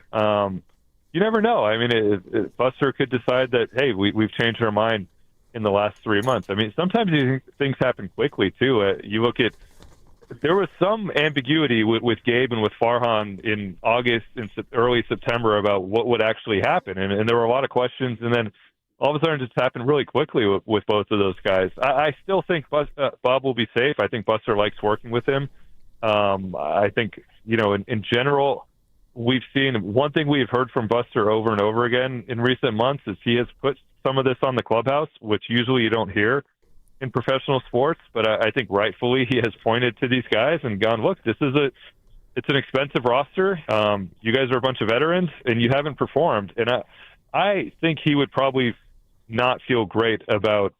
you never know. I mean, Buster could decide that, hey, we've changed our mind in the last 3 months. I mean, sometimes these things happen quickly, too. You look at there was some ambiguity with Gabe and with Farhan in August and early September about what would actually happen. And there were a lot of questions. And then all of a sudden it just happened really quickly with both of those guys. I still think Bob will be safe. I think Buster likes working with him. I think, in general, we've seen one thing we've heard from Buster over and over again in recent months is he has put some of this on the clubhouse, which usually you don't hear in professional sports. But I think rightfully he has pointed to these guys and gone, look, it's an expensive roster. You guys are a bunch of veterans and you haven't performed. And I think he would probably not feel great about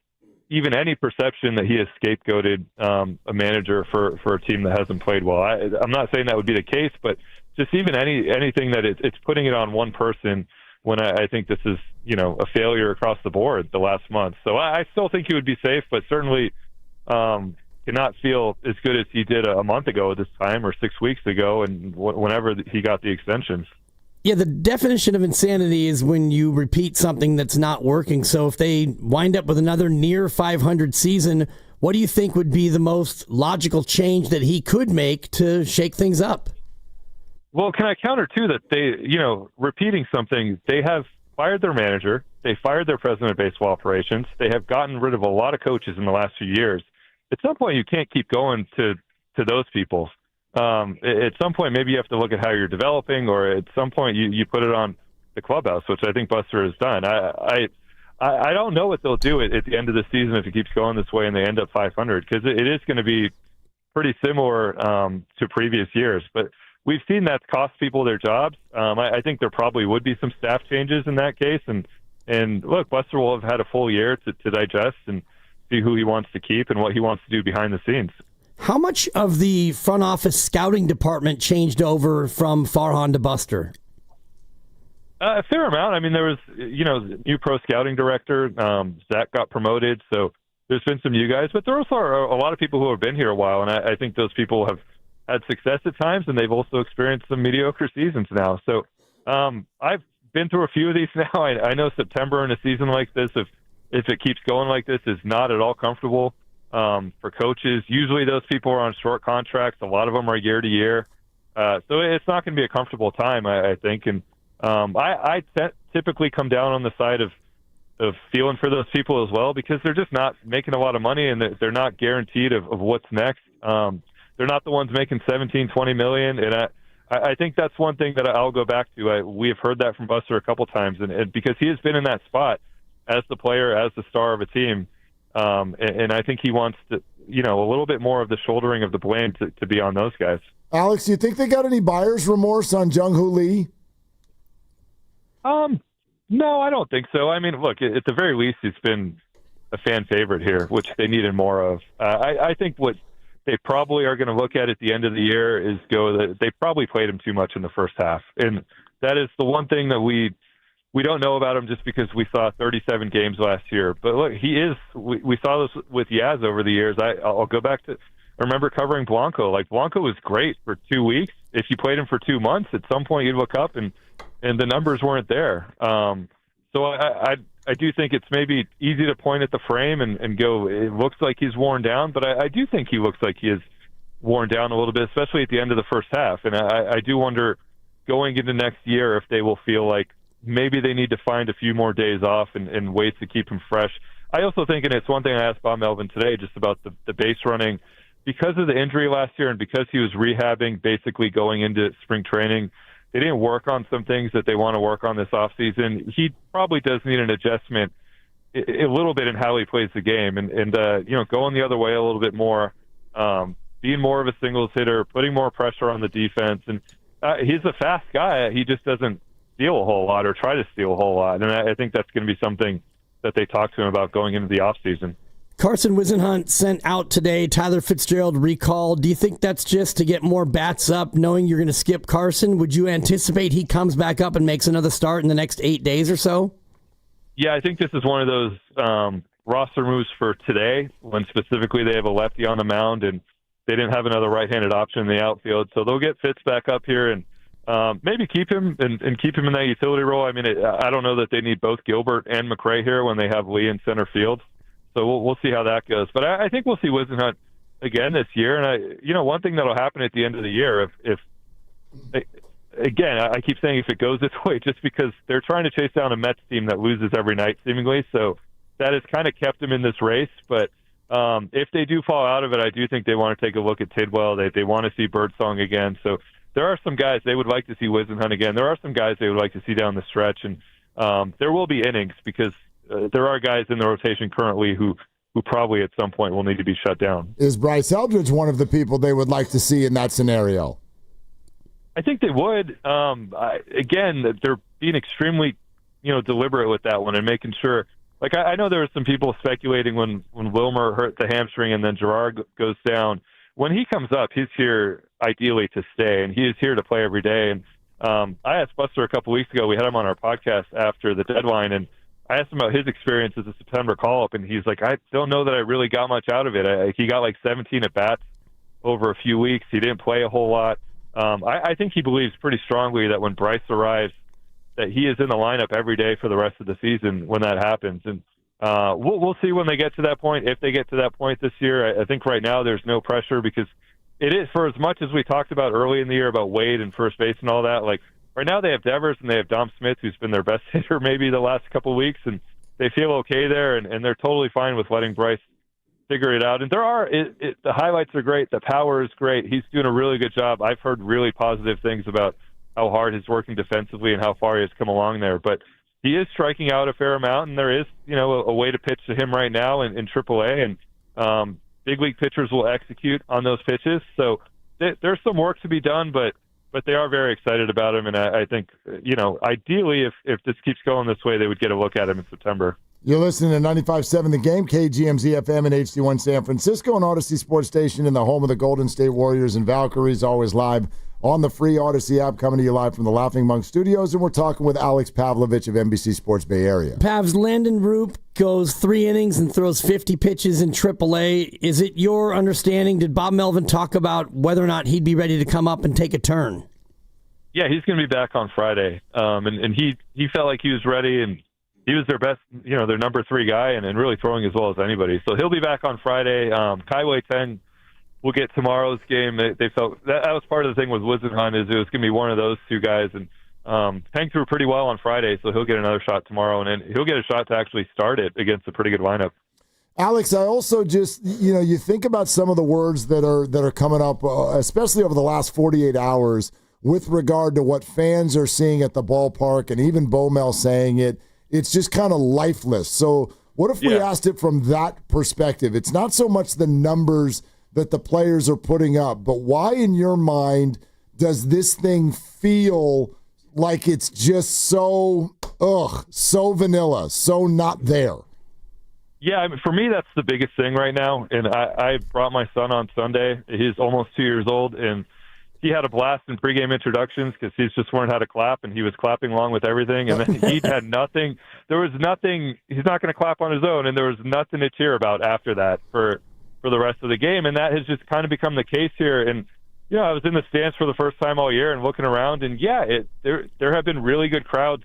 even any perception that he has scapegoated a manager for a team that hasn't played well. I'm not saying that would be the case, but just even anything that it's putting it on one person when I think this is, a failure across the board the last month. So I still think he would be safe, but certainly cannot feel as good as he did a month ago at this time or 6 weeks ago and whenever he got the extension. Yeah, the definition of insanity is when you repeat something that's not working. So if they wind up with another near 500 season, what do you think would be the most logical change that he could make to shake things up? Well, can I counter, too, that they, repeating something, they have fired their manager, they fired their president of baseball operations, they have gotten rid of a lot of coaches in the last few years. At some point, you can't keep going to those people. At some point, maybe you have to look at how you're developing, or at some point you put it on the clubhouse, which I think Buster has done. I don't know what they'll do at the end of the season if it keeps going this way and they end up 500, because it is going to be pretty similar to previous years. But we've seen that's cost people their jobs. I think there probably would be some staff changes in that case. And look, Buster will have had a full year to digest and see who he wants to keep and what he wants to do behind the scenes. How much of the front office scouting department changed over from Farhan to Buster? A fair amount. I mean, there was, new pro scouting director. Zach got promoted, so there's been some new guys. But there also are a lot of people who have been here a while, and I think those people have had success at times, and they've also experienced some mediocre seasons now. So I've been through a few of these now. I know September in a season like this, if it keeps going like this, is not at all comfortable. For coaches, usually those people are on short contracts. A lot of them are year to year. So it's not going to be a comfortable time, I think. And I typically come down on the side of feeling for those people as well, because they're just not making a lot of money and they're not guaranteed of what's next. They're not the ones making 17, 20 million. And I think that's one thing that I'll go back to. We have heard that from Buster a couple times, and because he has been in that spot as the player, as the star of a team. And I think he wants to, a little bit more of the shouldering of the blame to be on those guys. Alex, do you think they got any buyer's remorse on Jung-Hoo Lee? No, I don't think so. I mean, look, at the very least, he's been a fan favorite here, which they needed more of. I think what they probably are going to look at the end of the year is that they probably played him too much in the first half. And that is the one thing that we don't know about him just because we saw 37 games last year. But look, we saw this with Yaz over the years. I'll go back to, I remember covering Blanco. Like, Blanco was great for 2 weeks. If you played him for 2 months, at some point you'd look up and the numbers weren't there. So I do think it's maybe easy to point at the frame and go, it looks like he's worn down, but I do think he looks like he is worn down a little bit, especially at the end of the first half. And I do wonder going into next year if they will feel like maybe they need to find a few more days off and ways to keep him fresh. I also think, and it's one thing I asked Bob Melvin today, just about the base running. Because of the injury last year and because he was rehabbing basically going into spring training, they didn't work on some things that they want to work on this offseason. He probably does need an adjustment a little bit in how he plays the game and going the other way a little bit more, being more of a singles hitter, putting more pressure on the defense. And he's a fast guy. He just doesn't steal a whole lot or try to steal a whole lot. And I think that's going to be something that they talk to him about going into the offseason. Carson Whisenhunt sent out today. Tyler Fitzgerald recalled. Do you think that's just to get more bats up, knowing you're going to skip Carson? Would you anticipate he comes back up and makes another start in the next 8 days or so? Yeah, I think this is one of those roster moves for today, when specifically they have a lefty on the mound and they didn't have another right-handed option in the outfield. So they'll get Fitz back up here and maybe keep him and keep him in that utility role. I mean, I don't know that they need both Gilbert and McRae here when they have Lee in center field. So we'll see how that goes. But I think we'll see Whisenhunt again this year. And one thing that'll happen at the end of the year, if again, I keep saying if it goes this way, just because they're trying to chase down a Mets team that loses every night seemingly. So that has kind of kept them in this race. But if they do fall out of it, I do think they want to take a look at Tidwell. They want to see Birdsong again. So there are some guys they would like to see Whisenhunt again. There are some guys they would like to see down the stretch. And there will be innings because there are guys in the rotation currently who probably at some point will need to be shut down. Is Bryce Eldridge one of the people they would like to see in that scenario? I think they would. Again, they're being extremely, deliberate with that one and making sure. Like I know there were some people speculating when Wilmer hurt the hamstring and then Gerard goes down. When he comes up, he's here ideally to stay, and he is here to play every day. And I asked Buster a couple weeks ago. We had him on our podcast after the deadline, and I asked him about his experience as a September call-up, and he's like, I don't know that I really got much out of it. He got like 17 at-bats over a few weeks. He didn't play a whole lot. I think he believes pretty strongly that when Bryce arrives, that he is in the lineup every day for the rest of the season when that happens. And we'll see when they get to that point, if they get to that point this year. I think right now there's no pressure because it is, for as much as we talked about early in the year about Wade and first base and all that, like, right now they have Devers and they have Dom Smith, who's been their best hitter maybe the last couple of weeks, and they feel okay there, and they're totally fine with letting Bryce figure it out. And the highlights are great. The power is great. He's doing a really good job. I've heard really positive things about how hard he's working defensively and how far he has come along there. But he is striking out a fair amount, and there is, a way to pitch to him right now in AAA, and big league pitchers will execute on those pitches. So there's some work to be done, but they are very excited about him, and I think, ideally, if this keeps going this way, they would get a look at him in September. You're listening to 95.7 The Game, KGMZ FM and HD1 San Francisco, and Odyssey Sports Station in the home of the Golden State Warriors and Valkyries, always live on the free Odyssey app, coming to you live from the Laughing Monk Studios, and we're talking with Alex Pavlovich of NBC Sports Bay Area. Pavs, Landon Roop goes 3 innings and throws 50 pitches in AAA. Is it your understanding, did Bob Melvin talk about whether or not he'd be ready to come up and take a turn? Yeah, he's going to be back on Friday, and he felt like he was ready, and he was their best, their number 3 guy, and really throwing as well as anybody. So he'll be back on Friday. Kaiwei 10 will get tomorrow's game. They felt that was part of the thing with Whisenhunt, is it was going to be one of those 2 guys, and Hank threw pretty well on Friday, so he'll get another shot tomorrow, and then he'll get a shot to actually start it against a pretty good lineup. Alex, I also just, you think about some of the words that are coming up, especially over the last 48 hours, with regard to what fans are seeing at the ballpark, and even Bomel saying it. It's just kind of lifeless. So what if we asked it from that perspective? It's not so much the numbers that the players are putting up, but why in your mind does this thing feel like it's just so vanilla, so not there? Yeah, I mean, for me, that's the biggest thing right now. And I brought my son on Sunday. He's almost 2 years old, and he had a blast in pregame introductions because he's just learned how to clap, and he was clapping along with everything. And then he had nothing. There was nothing. He's not going to clap on his own, and there was nothing to cheer about after that for the rest of the game. And that has just kind of become the case here. And I was in the stands for the first time all year and looking around, and there have been really good crowds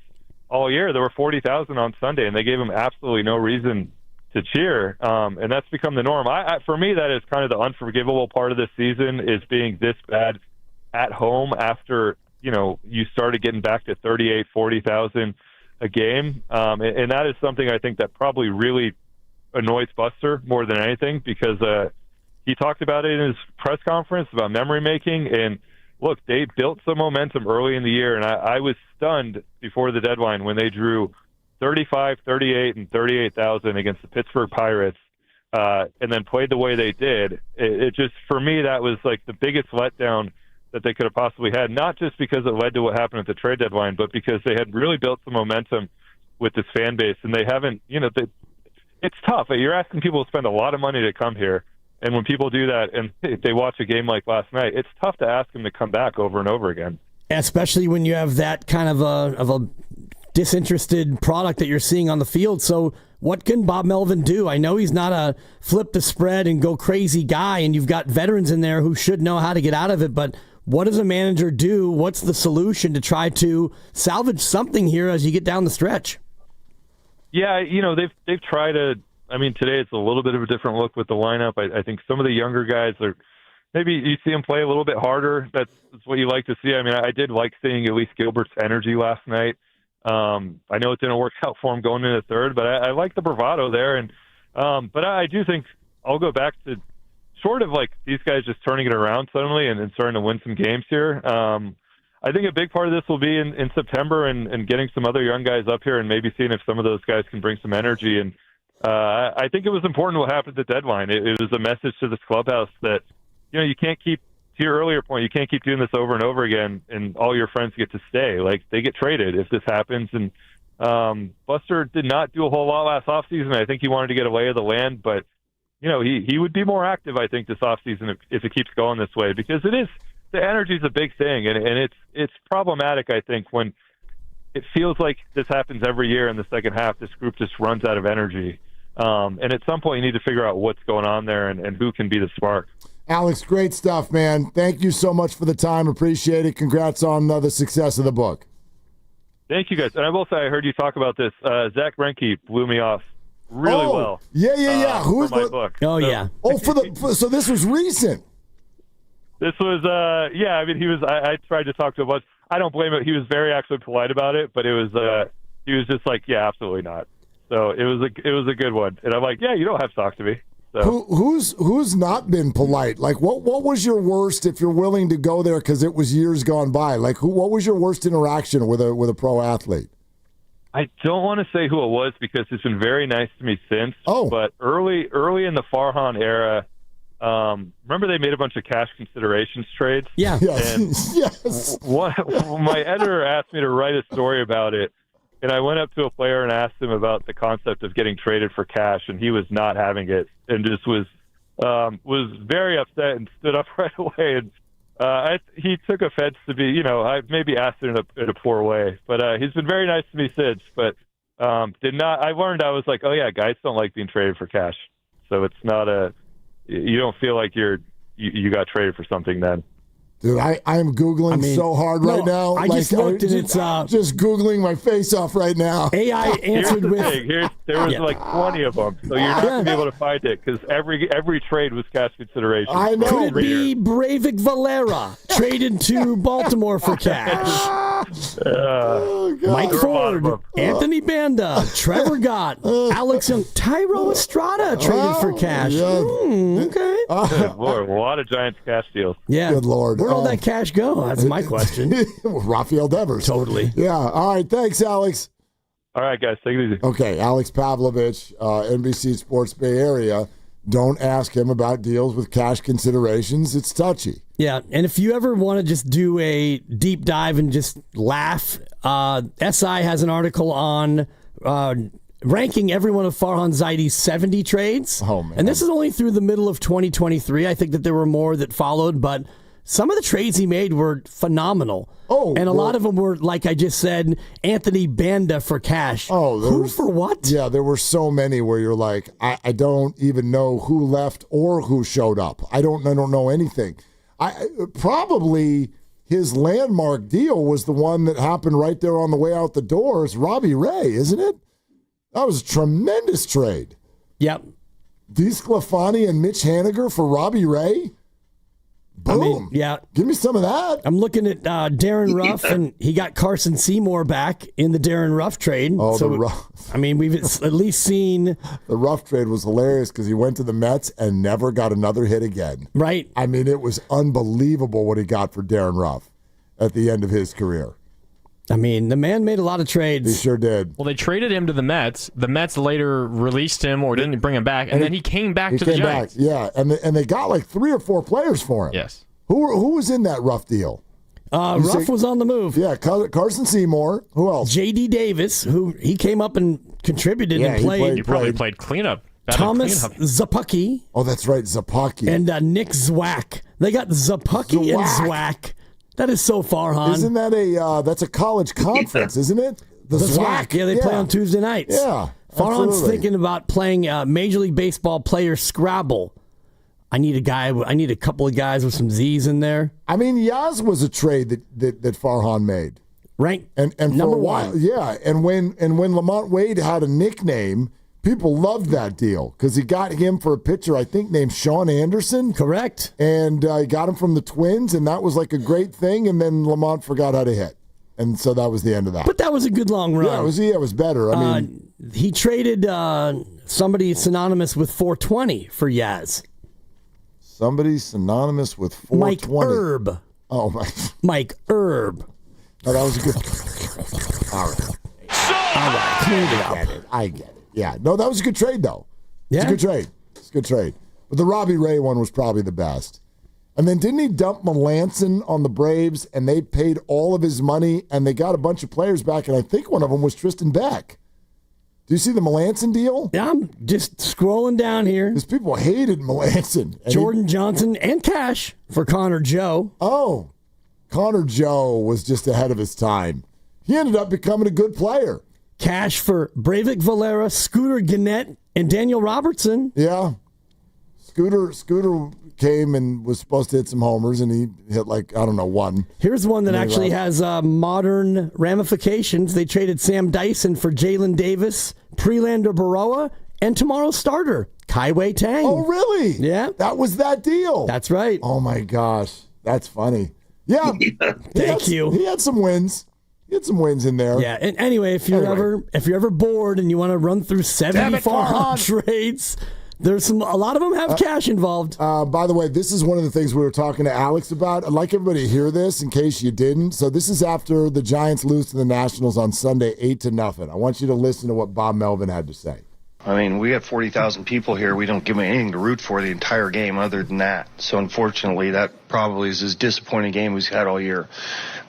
all year. There were 40,000 on Sunday, and they gave him absolutely no reason to cheer, and that's become the norm. For me, that is kind of the unforgivable part of this season, is being this bad at home after you started getting back to 38, 40,000 a game, and that is something I think that probably really annoys Buster more than anything, because he talked about it in his press conference about memory making, and look, they built some momentum early in the year, and I was stunned before the deadline when they drew 35, 38, and 38,000 against the Pittsburgh Pirates, and then played the way they did. It just, for me, that was like the biggest letdown that they could have possibly had, not just because it led to what happened at the trade deadline, but because they had really built some momentum with this fan base, and they haven't, it's tough. You're asking people to spend a lot of money to come here, and when people do that and they watch a game like last night, it's tough to ask them to come back over and over again. Especially when you have that kind of a disinterested product that you're seeing on the field. So what can Bob Melvin do? I know he's not a flip the spread and go crazy guy, and you've got veterans in there who should know how to get out of it, but what does a manager do? What's the solution to try to salvage something here as you get down the stretch? Yeah, they've tried to. I mean, today it's a little bit of a different look with the lineup. I think some of the younger guys are, maybe you see them play a little bit harder. That's what you like to see. I mean, I did like seeing Elise Gilbert's energy last night. I know it didn't work out for him going into the third, but I like the bravado there. And but I do think I'll go back to sort of like these guys just turning it around suddenly and starting to win some games here. I think a big part of this will be in September and getting some other young guys up here and maybe seeing if some of those guys can bring some energy. And I think it was important what happened at the deadline. It was a message to this clubhouse that, you can't keep, to your earlier point, you can't keep doing this over and over again and all your friends get to stay. Like, they get traded if this happens. And Buster did not do a whole lot last offseason. I think he wanted to get a lay of the land, but he would be more active, I think, this offseason if it keeps going this way, because the energy is a big thing, and it's problematic, I think, when it feels like this happens every year in the second half. This group just runs out of energy, and at some point you need to figure out what's going on there and who can be the spark. Alex, great stuff, man. Thank you so much for the time. Appreciate it. Congrats on the success of the book. Thank you, guys. And I will say, I heard you talk about this. Zach Greinke blew me off really well. Yeah. Who's my book? Oh, yeah. So this was recent. This was, I mean, he was. I tried to talk to him once. I don't blame him. He was very actually polite about it, but it was. He was just like, yeah, absolutely not. So it was a good one, and I'm like, yeah, you don't have to talk to me. So. Who's not been polite? Like, what was your worst, if you're willing to go there, because it was years gone by? Like, what was your worst interaction with a pro athlete? I don't want to say who it was because it's been very nice to me since. Oh, but early in the Farhan era, remember they made a bunch of cash considerations trades? Yeah. Yes. My editor asked me to write a story about it, and I went up to a player and asked him about the concept of getting traded for cash, and he was not having it, and just was very upset and stood up right away. And he took offense to be, I maybe asked it in a poor way, but he's been very nice to me since. But did not. I learned, I was like, oh yeah, guys don't like being traded for cash, so it's not you don't feel like you got traded for something then. Dude, I am Googling so hard right now. I just looked and it's... just Googling my face off right now. AI answered with... There was like 20 of them, so you're not going to be able to find it because every trade was cash consideration. I know. Could it be Breivik Valera traded to Baltimore for cash? Mike Ford, Anthony Banda, Trevor Gott, Alex Young, Tyro Estrada traded for cash. Okay. Good Lord, a lot of Giants cash deals. Yeah. Good Lord. Where'd all that cash go? That's my question. Rafael Devers. Totally. Yeah. All right. Thanks, Alex. All right, guys. Take it easy. Okay. Alex Pavlovich, NBC Sports Bay Area. Don't ask him about deals with cash considerations. It's touchy. Yeah, and if you ever want to just do a deep dive and just laugh, SI has an article on ranking every one of Farhan Zaidi's 70 trades. Oh, man. And this is only through the middle of 2023. I think that there were more that followed, but some of the trades he made were phenomenal. And a lot of them were, like I just said, Anthony Banda for cash. Who for what? Yeah, there were so many where you're like, I don't even know who left or who showed up. I don't know anything. Probably his landmark deal was the one that happened right there on the way out the door. It's Robbie Ray, isn't it? That was a tremendous trade. Yep. DeSclafani and Mitch Haniger for Robbie Ray? Boom. Yeah. Give me some of that. I'm looking at Darren Ruff, and he got Carson Seymour back in the Darren Ruff trade. The Ruff. I mean, we've at least seen... The Ruff trade was hilarious because he went to the Mets and never got another hit again. Right. I mean, it was unbelievable what he got for Darren Ruff at the end of his career. I mean, the man made a lot of trades. He sure did. Well, they traded him to the Mets. The Mets later released him or didn't bring him back, and then he came back to the Giants. Yeah, and they got like 3 or 4 players for him. Yes. Who was in that Ruff deal? Ruff was on the move. Yeah, Carson Seymour. Who else? J.D. Davis, who he came up and contributed and played. He probably played cleanup. Thomas Zappucki. Oh, that's right, Zappucki. And Nick Zwack. They got Zappucki and Zwack. That is so far, hon. Isn't that that's a college conference, isn't it? The Zwack. Yeah, they play on Tuesday nights. Yeah, Farhan's thinking about playing Major League Baseball player Scrabble. I need a couple of guys with some Z's in there. I mean, Yaz was a trade that Farhan made. Right. And number for a while, one. yeah. And when Lamont Wade had a nickname, people loved that deal because he got him for a pitcher, I think, named Sean Anderson. Correct. And he got him from the Twins, and that was like a great thing. And then Lamont forgot how to hit. And so that was the end of that. But that was a good long run. Yeah, it was better. I mean, he traded somebody synonymous with 420 for Yaz. Somebody synonymous with 420. Mike Erb. Oh, my. Mike Erb. Oh, that was a good. All right. Cleaned it up. I get it. Yeah. No, that was a good trade, though. Yeah. It's a good trade. But the Robbie Ray one was probably the best. And then didn't he dump Melanson on the Braves, and they paid all of his money, and they got a bunch of players back, and I think one of them was Tristan Beck. Do you see the Melanson deal? Yeah, I'm just scrolling down here. Because people hated Melanson. Jordan Johnson and cash for Connor Joe. Oh, Connor Joe was just ahead of his time. He ended up becoming a good player. Cash for Breivik Valera, Scooter Gannett, and Daniel Robertson. Yeah. Scooter came and was supposed to hit some homers, and he hit one. Here's one that actually has modern ramifications. They traded Sam Dyson for Jalen Davis, Prelander Baroa, and tomorrow's starter, Kaiwei Tang. Oh, really? Yeah. That was that deal. That's right. Oh, my gosh. That's funny. Yeah. Thank you. He had some wins. He had some wins in there. Yeah. And anyway, if you're ever bored and you want to run through 74 trades, there's a lot of them have cash involved. By the way, this is one of the things we were talking to Alex about. I'd like everybody to hear this in case you didn't. So this is after the Giants lose to the Nationals on Sunday, 8-0. I want you to listen to what Bob Melvin had to say. I mean, we have 40,000 people here. We don't give them anything to root for the entire game other than that. So unfortunately, that probably is as disappointing game we've had all year.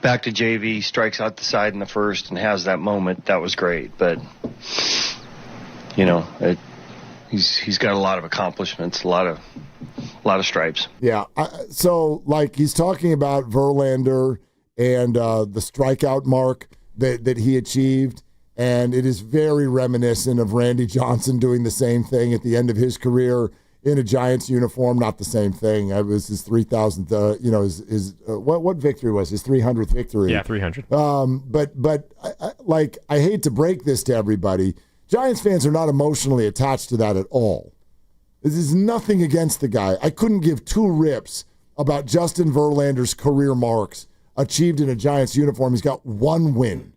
Back to JV, strikes out the side in the first and has that moment. That was great. But, he's got a lot of accomplishments, a lot of stripes. Yeah. So he's talking about Verlander and the strikeout mark that he achieved. And it is very reminiscent of Randy Johnson doing the same thing at the end of his career in a Giants uniform. Not the same thing. It was his 3,000th, what victory was his 300th victory? Yeah, 300. But I hate to break this to everybody. Giants fans are not emotionally attached to that at all. This is nothing against the guy. I couldn't give 2 rips about Justin Verlander's career marks achieved in a Giants uniform. He's got 1 win.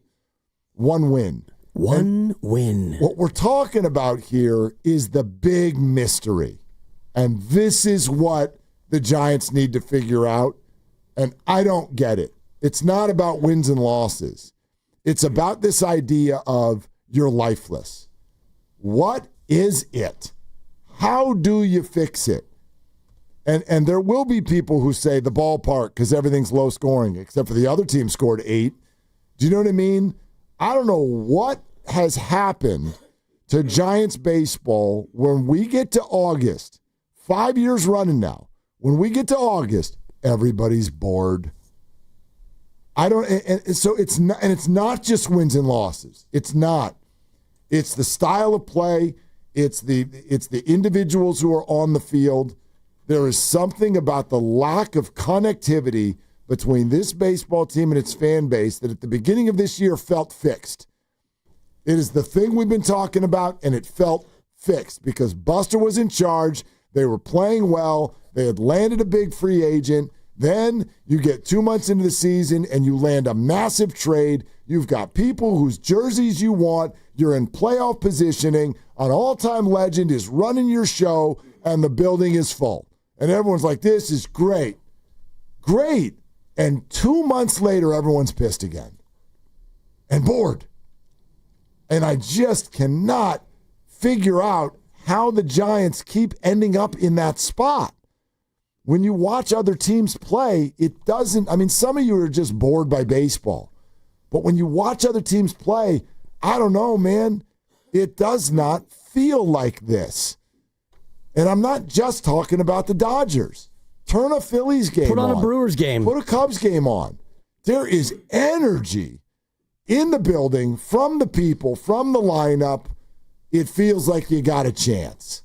1 win. One win. What we're talking about here is the big mystery. And this is what the Giants need to figure out. And I don't get it. It's not about wins and losses. It's about this idea of you're lifeless. What is it? How do you fix it? And there will be people who say the ballpark because everything's low scoring, except for the other team scored 8. Do you know what I mean? I don't know what has happened to Giants baseball when we get to August, 5 years running now, when we get to August, everybody's bored. So it's not just wins and losses. It's not. It's the style of play. It's the individuals who are on the field. There is something about the lack of connectivity between this baseball team and its fan base that at the beginning of this year felt fixed. It is the thing we've been talking about, and it felt fixed because Buster was in charge. They were playing well. They had landed a big free agent. Then you get 2 months into the season and you land a massive trade. You've got people whose jerseys you want. You're in playoff positioning. An all-time legend is running your show, and the building is full. And everyone's like, this is great. Great. And 2 months later, everyone's pissed again and bored. And I just cannot figure out how the Giants keep ending up in that spot. When you watch other teams play, it doesn't, I mean, some of you are just bored by baseball. But when you watch other teams play, I don't know, man, it does not feel like this. And I'm not just talking about the Dodgers. Turn a Phillies game on. Put on a Brewers game. Put a Cubs game on. There is energy in the building, from the people, from the lineup. It feels like you got a chance.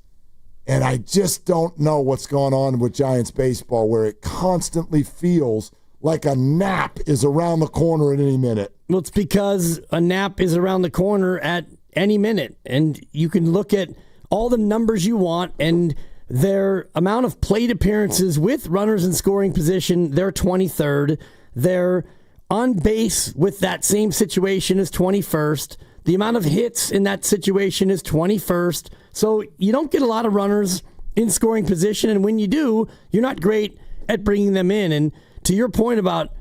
And I just don't know what's going on with Giants baseball, where it constantly feels like a nap is around the corner at any minute. Well, it's because a nap is around the corner at any minute. And you can look at all the numbers you want, and their amount of plate appearances with runners in scoring position, they're 23rd. They're on base with that same situation is 21st. The amount of hits in that situation is 21st. So you don't get a lot of runners in scoring position, and when you do, you're not great at bringing them in. And to your point about,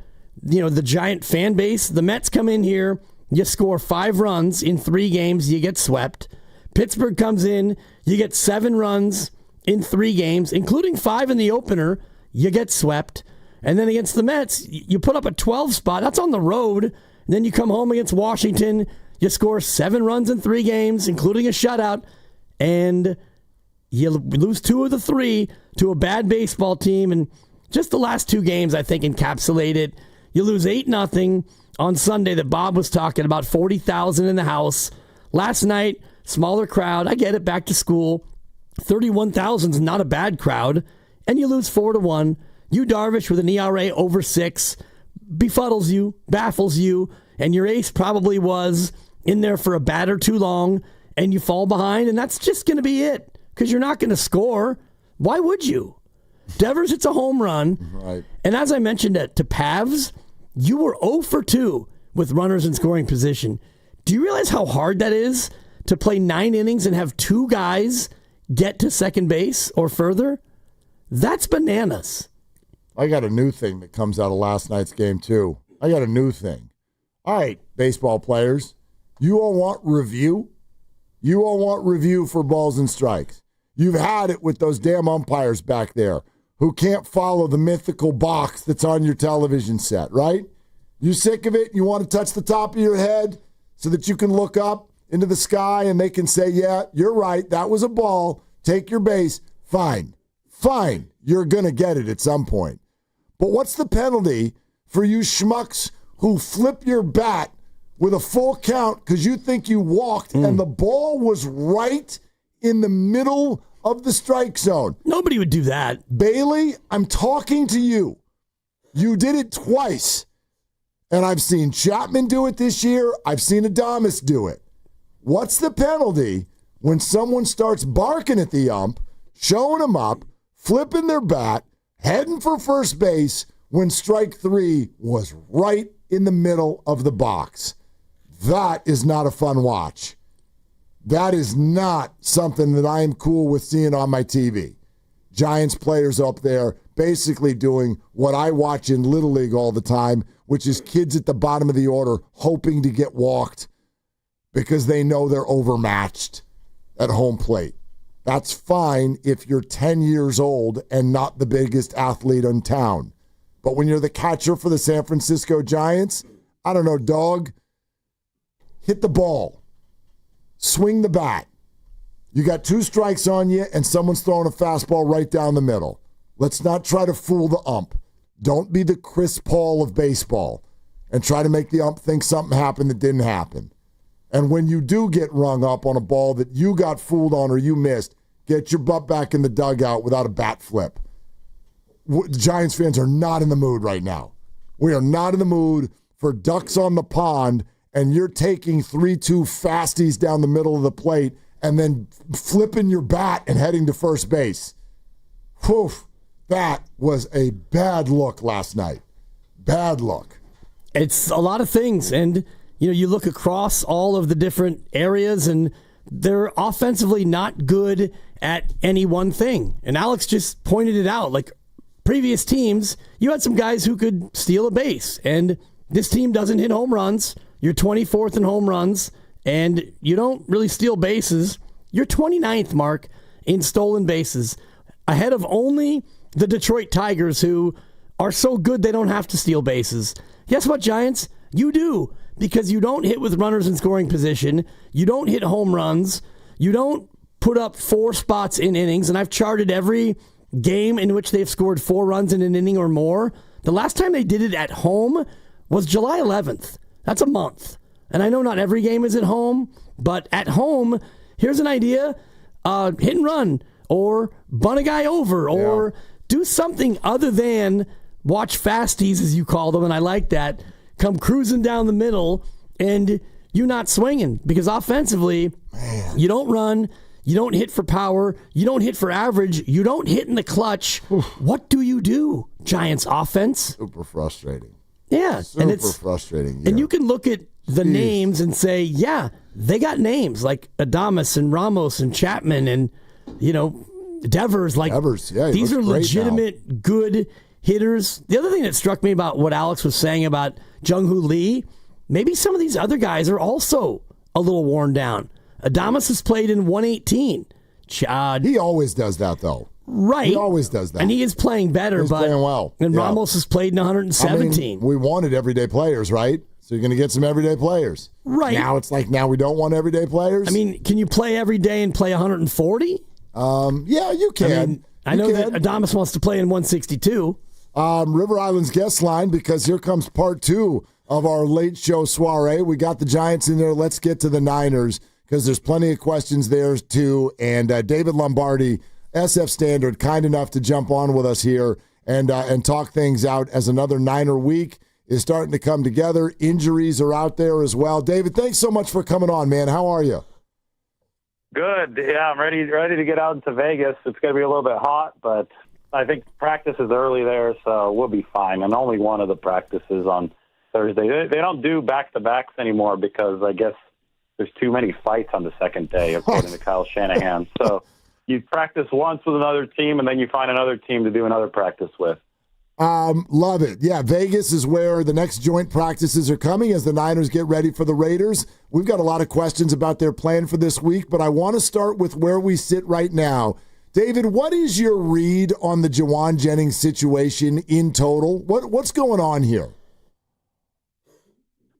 the Giant fan base, the Mets come in here, you score 5 runs in 3 games, you get swept. Pittsburgh comes in, you get 7 runs in 3 games, including 5 in the opener, you get swept. And then against the Mets, you put up a 12 spot. That's on the road. And then you come home against Washington, you score 7 runs in 3 games, including a shutout, and you lose 2 of the 3 to a bad baseball team. And just the last 2 games, I think, encapsulate it. You lose 8-0 on Sunday that Bob was talking about, 40,000 in the house. Last night, smaller crowd. I get it, back to school. 31,000 is not a bad crowd. And you lose 4-1. You Darvish with an ERA over 6 befuddles you, baffles you, and your ace probably was in there for a batter too long, and you fall behind, and that's just going to be it, because you're not going to score. Why would you? Devers, it's a home run. Right. And as I mentioned to Pavs, you were 0 for 2 with runners in scoring position. Do you realize how hard that is to play 9 innings and have 2 guys get to second base or further? That's bananas. I got a new thing that comes out of last night's game, too. I got a new thing. All right, baseball players, you all want review? You all want review for balls and strikes. You've had it with those damn umpires back there who can't follow the mythical box that's on your television set, right? You sick of it? You want to touch the top of your head so that you can look up into the sky and they can say, yeah, you're right, that was a ball, take your base. Fine, you're going to get it at some point. But what's the penalty for you schmucks who flip your bat with a full count because you think you walked and the ball was right in the middle of the strike zone? Nobody would do that. Bailey, I'm talking to you. You did it twice. And I've seen Chapman do it this year. I've seen Adames do it. What's the penalty when someone starts barking at the ump, showing them up, flipping their bat, heading for first base when strike 3 was right in the middle of the box? That is not a fun watch. That is not something that I am cool with seeing on my TV. Giants players up there basically doing what I watch in Little League all the time, which is kids at the bottom of the order hoping to get walked because they know they're overmatched at home plate. That's fine if you're 10 years old and not the biggest athlete in town. But when you're the catcher for the San Francisco Giants, I don't know, dog, hit the ball. Swing the bat. You got 2 strikes on you and someone's throwing a fastball right down the middle. Let's not try to fool the ump. Don't be the Chris Paul of baseball and try to make the ump think something happened that didn't happen. And when you do get rung up on a ball that you got fooled on or you missed, get your butt back in the dugout without a bat flip. Giants fans are not in the mood right now. We are not in the mood for ducks on the pond, and you're taking 3-2 fasties down the middle of the plate and then flipping your bat and heading to first base. Whew, that was a bad look last night. Bad look. It's a lot of things, and you look across all of the different areas, and they're offensively not good at any one thing. And Alex just pointed it out. Like previous teams, you had some guys who could steal a base, and this team doesn't hit home runs. You're 24th in home runs, and you don't really steal bases. You're 29th, Mark, in stolen bases, ahead of only the Detroit Tigers, who are so good they don't have to steal bases. Guess what, Giants? You do, because you don't hit with runners in scoring position. You don't hit home runs. You don't put up 4 spots in innings, and I've charted every game in which they've scored 4 runs in an inning or more. The last time they did it at home was July 11th. That's a month. And I know not every game is at home, but at home, here's an idea. Hit and run, or bunt a guy over, or do something other than watch fasties, as you call them, and I like that. Come cruising down the middle, and you not swinging. Because offensively, you don't run, you don't hit for power, you don't hit for average, you don't hit in the clutch. What do you do, Giants offense? Super frustrating. Yeah. Super and it's frustrating. And you can look at the names and say, yeah, they got names like Adames and Ramos and Chapman and, Devers. These are legitimate good hitters. The other thing that struck me about what Alex was saying about Jung-Hoo Lee, maybe some of these other guys are also a little worn down. Adames has played in 118. He always does that, though. Right. He always does that. And he is playing better. He's playing well. And Ramos has played in 117. We wanted everyday players, right? So you're going to get some everyday players. Right. Now it's like, now we don't want everyday players? Can you play every day and play 140? Yeah, you can. I know that Adames wants to play in 162. River Island's guest line, because here comes part 2 of our late show soiree. We got the Giants in there. Let's get to the Niners, because there's plenty of questions there, too. And David Lombardi, SF Standard, kind enough to jump on with us here and talk things out as another Niner week is starting to come together. Injuries are out there as well. David, thanks so much for coming on, man. How are you? Good. Yeah, I'm ready to get out into Vegas. It's going to be a little bit hot, but I think practice is early there, so we'll be fine. And only one of the practices on Thursday. They don't do back-to-backs anymore because I guess there's too many fights on the second day, according to Kyle Shanahan. So you practice once with another team, and then you find another team to do another practice with. Love it. Yeah, Vegas is where the next joint practices are coming as the Niners get ready for the Raiders. We've got a lot of questions about their plan for this week, but I want to start with where we sit right now. David, what is your read on the Jauan Jennings situation in total? What's going on here?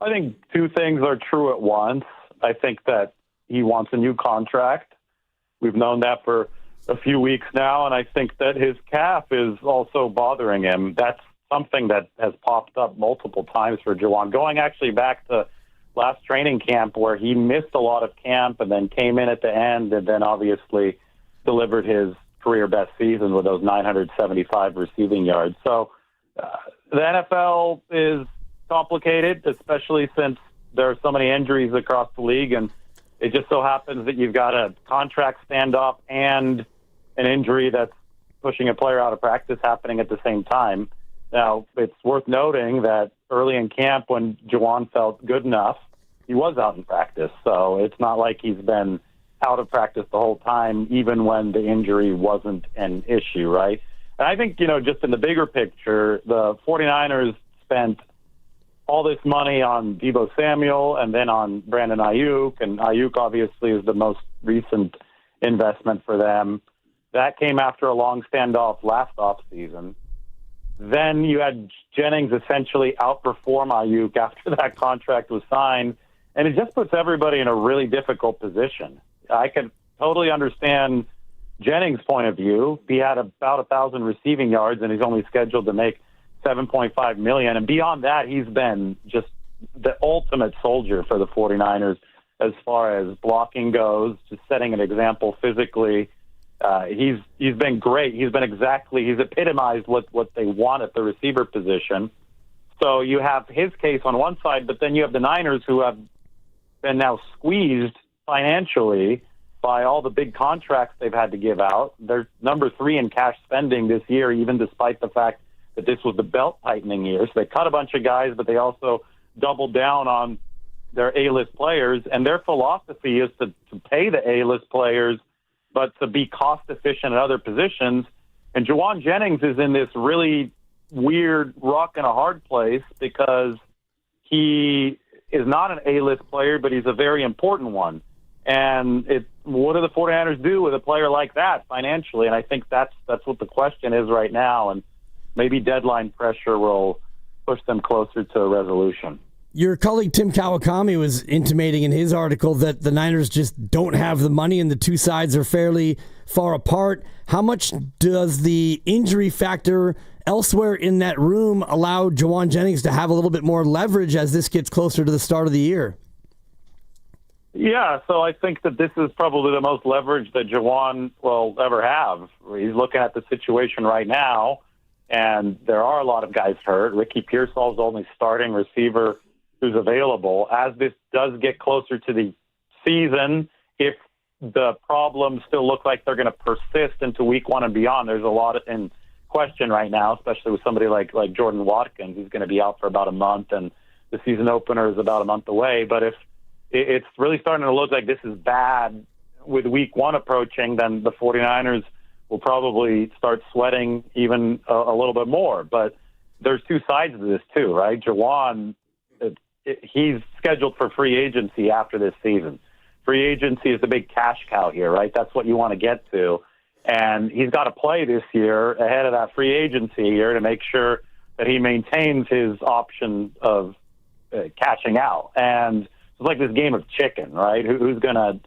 I think 2 things are true at once. I think that he wants a new contract. We've known that for a few weeks now, and I think that his calf is also bothering him. That's something that has popped up multiple times for Jauan, going actually back to last training camp where he missed a lot of camp and then came in at the end and then obviously delivered his career best season with those 975 receiving yards. So the NFL is complicated, especially since there are so many injuries across the league, and it just so happens that you've got a contract standoff and an injury that's pushing a player out of practice happening at the same time. Now, it's worth noting that early in camp when Jauan felt good enough, he was out in practice. So it's not like he's been out of practice the whole time, even when the injury wasn't an issue, right? And I think, just in the bigger picture, the 49ers spent all this money on Deebo Samuel and then on Brandon Ayuk, and Ayuk obviously is the most recent investment for them. That came after a long standoff last offseason. Then you had Jennings essentially outperform Ayuk after that contract was signed, and it just puts everybody in a really difficult position. I can totally understand Jennings' point of view. He had about 1,000 receiving yards, and he's only scheduled to make $7.5 million. And beyond that, he's been just the ultimate soldier for the 49ers as far as blocking goes, just setting an example physically. He's been great. He's epitomized what they want at the receiver position. So you have his case on one side, but then you have the Niners who have been now squeezed financially by all the big contracts they've had to give out. They're number 3 in cash spending this year, even despite the fact that this was the belt-tightening year. So they cut a bunch of guys, but they also doubled down on their A-list players. And their philosophy is to pay the A-list players, but to be cost-efficient at other positions. And Jauan Jennings is in this really weird rock and a hard place because he is not an A-list player, but he's a very important one. And what do the 49ers do with a player like that financially? And I think that's what the question is right now. And maybe deadline pressure will push them closer to a resolution. Your colleague Tim Kawakami was intimating in his article that the Niners just don't have the money and the two sides are fairly far apart. How much does the injury factor elsewhere in that room allow Jauan Jennings to have a little bit more leverage as this gets closer to the start of the year? Yeah, so I think that this is probably the most leverage that Jauan will ever have. He's looking at the situation right now, and there are a lot of guys hurt. Ricky Pearsall's the only starting receiver who's available. As this does get closer to the season, if the problems still look like they're going to persist into week 1 and beyond, there's a lot in question right now, especially with somebody like Jordan Watkins, who's going to be out for about a month, and the season opener is about a month away. But if it's really starting to look like this is bad with week 1 approaching, then the 49ers will probably start sweating even a little bit more. But there's two sides to this too, right? Jauan, he's scheduled for free agency after this season. Free agency is the big cash cow here, right? That's what you want to get to. And he's got to play this year ahead of that free agency year to make sure that he maintains his option of cashing out. And it's like this game of chicken, right? Who's gonna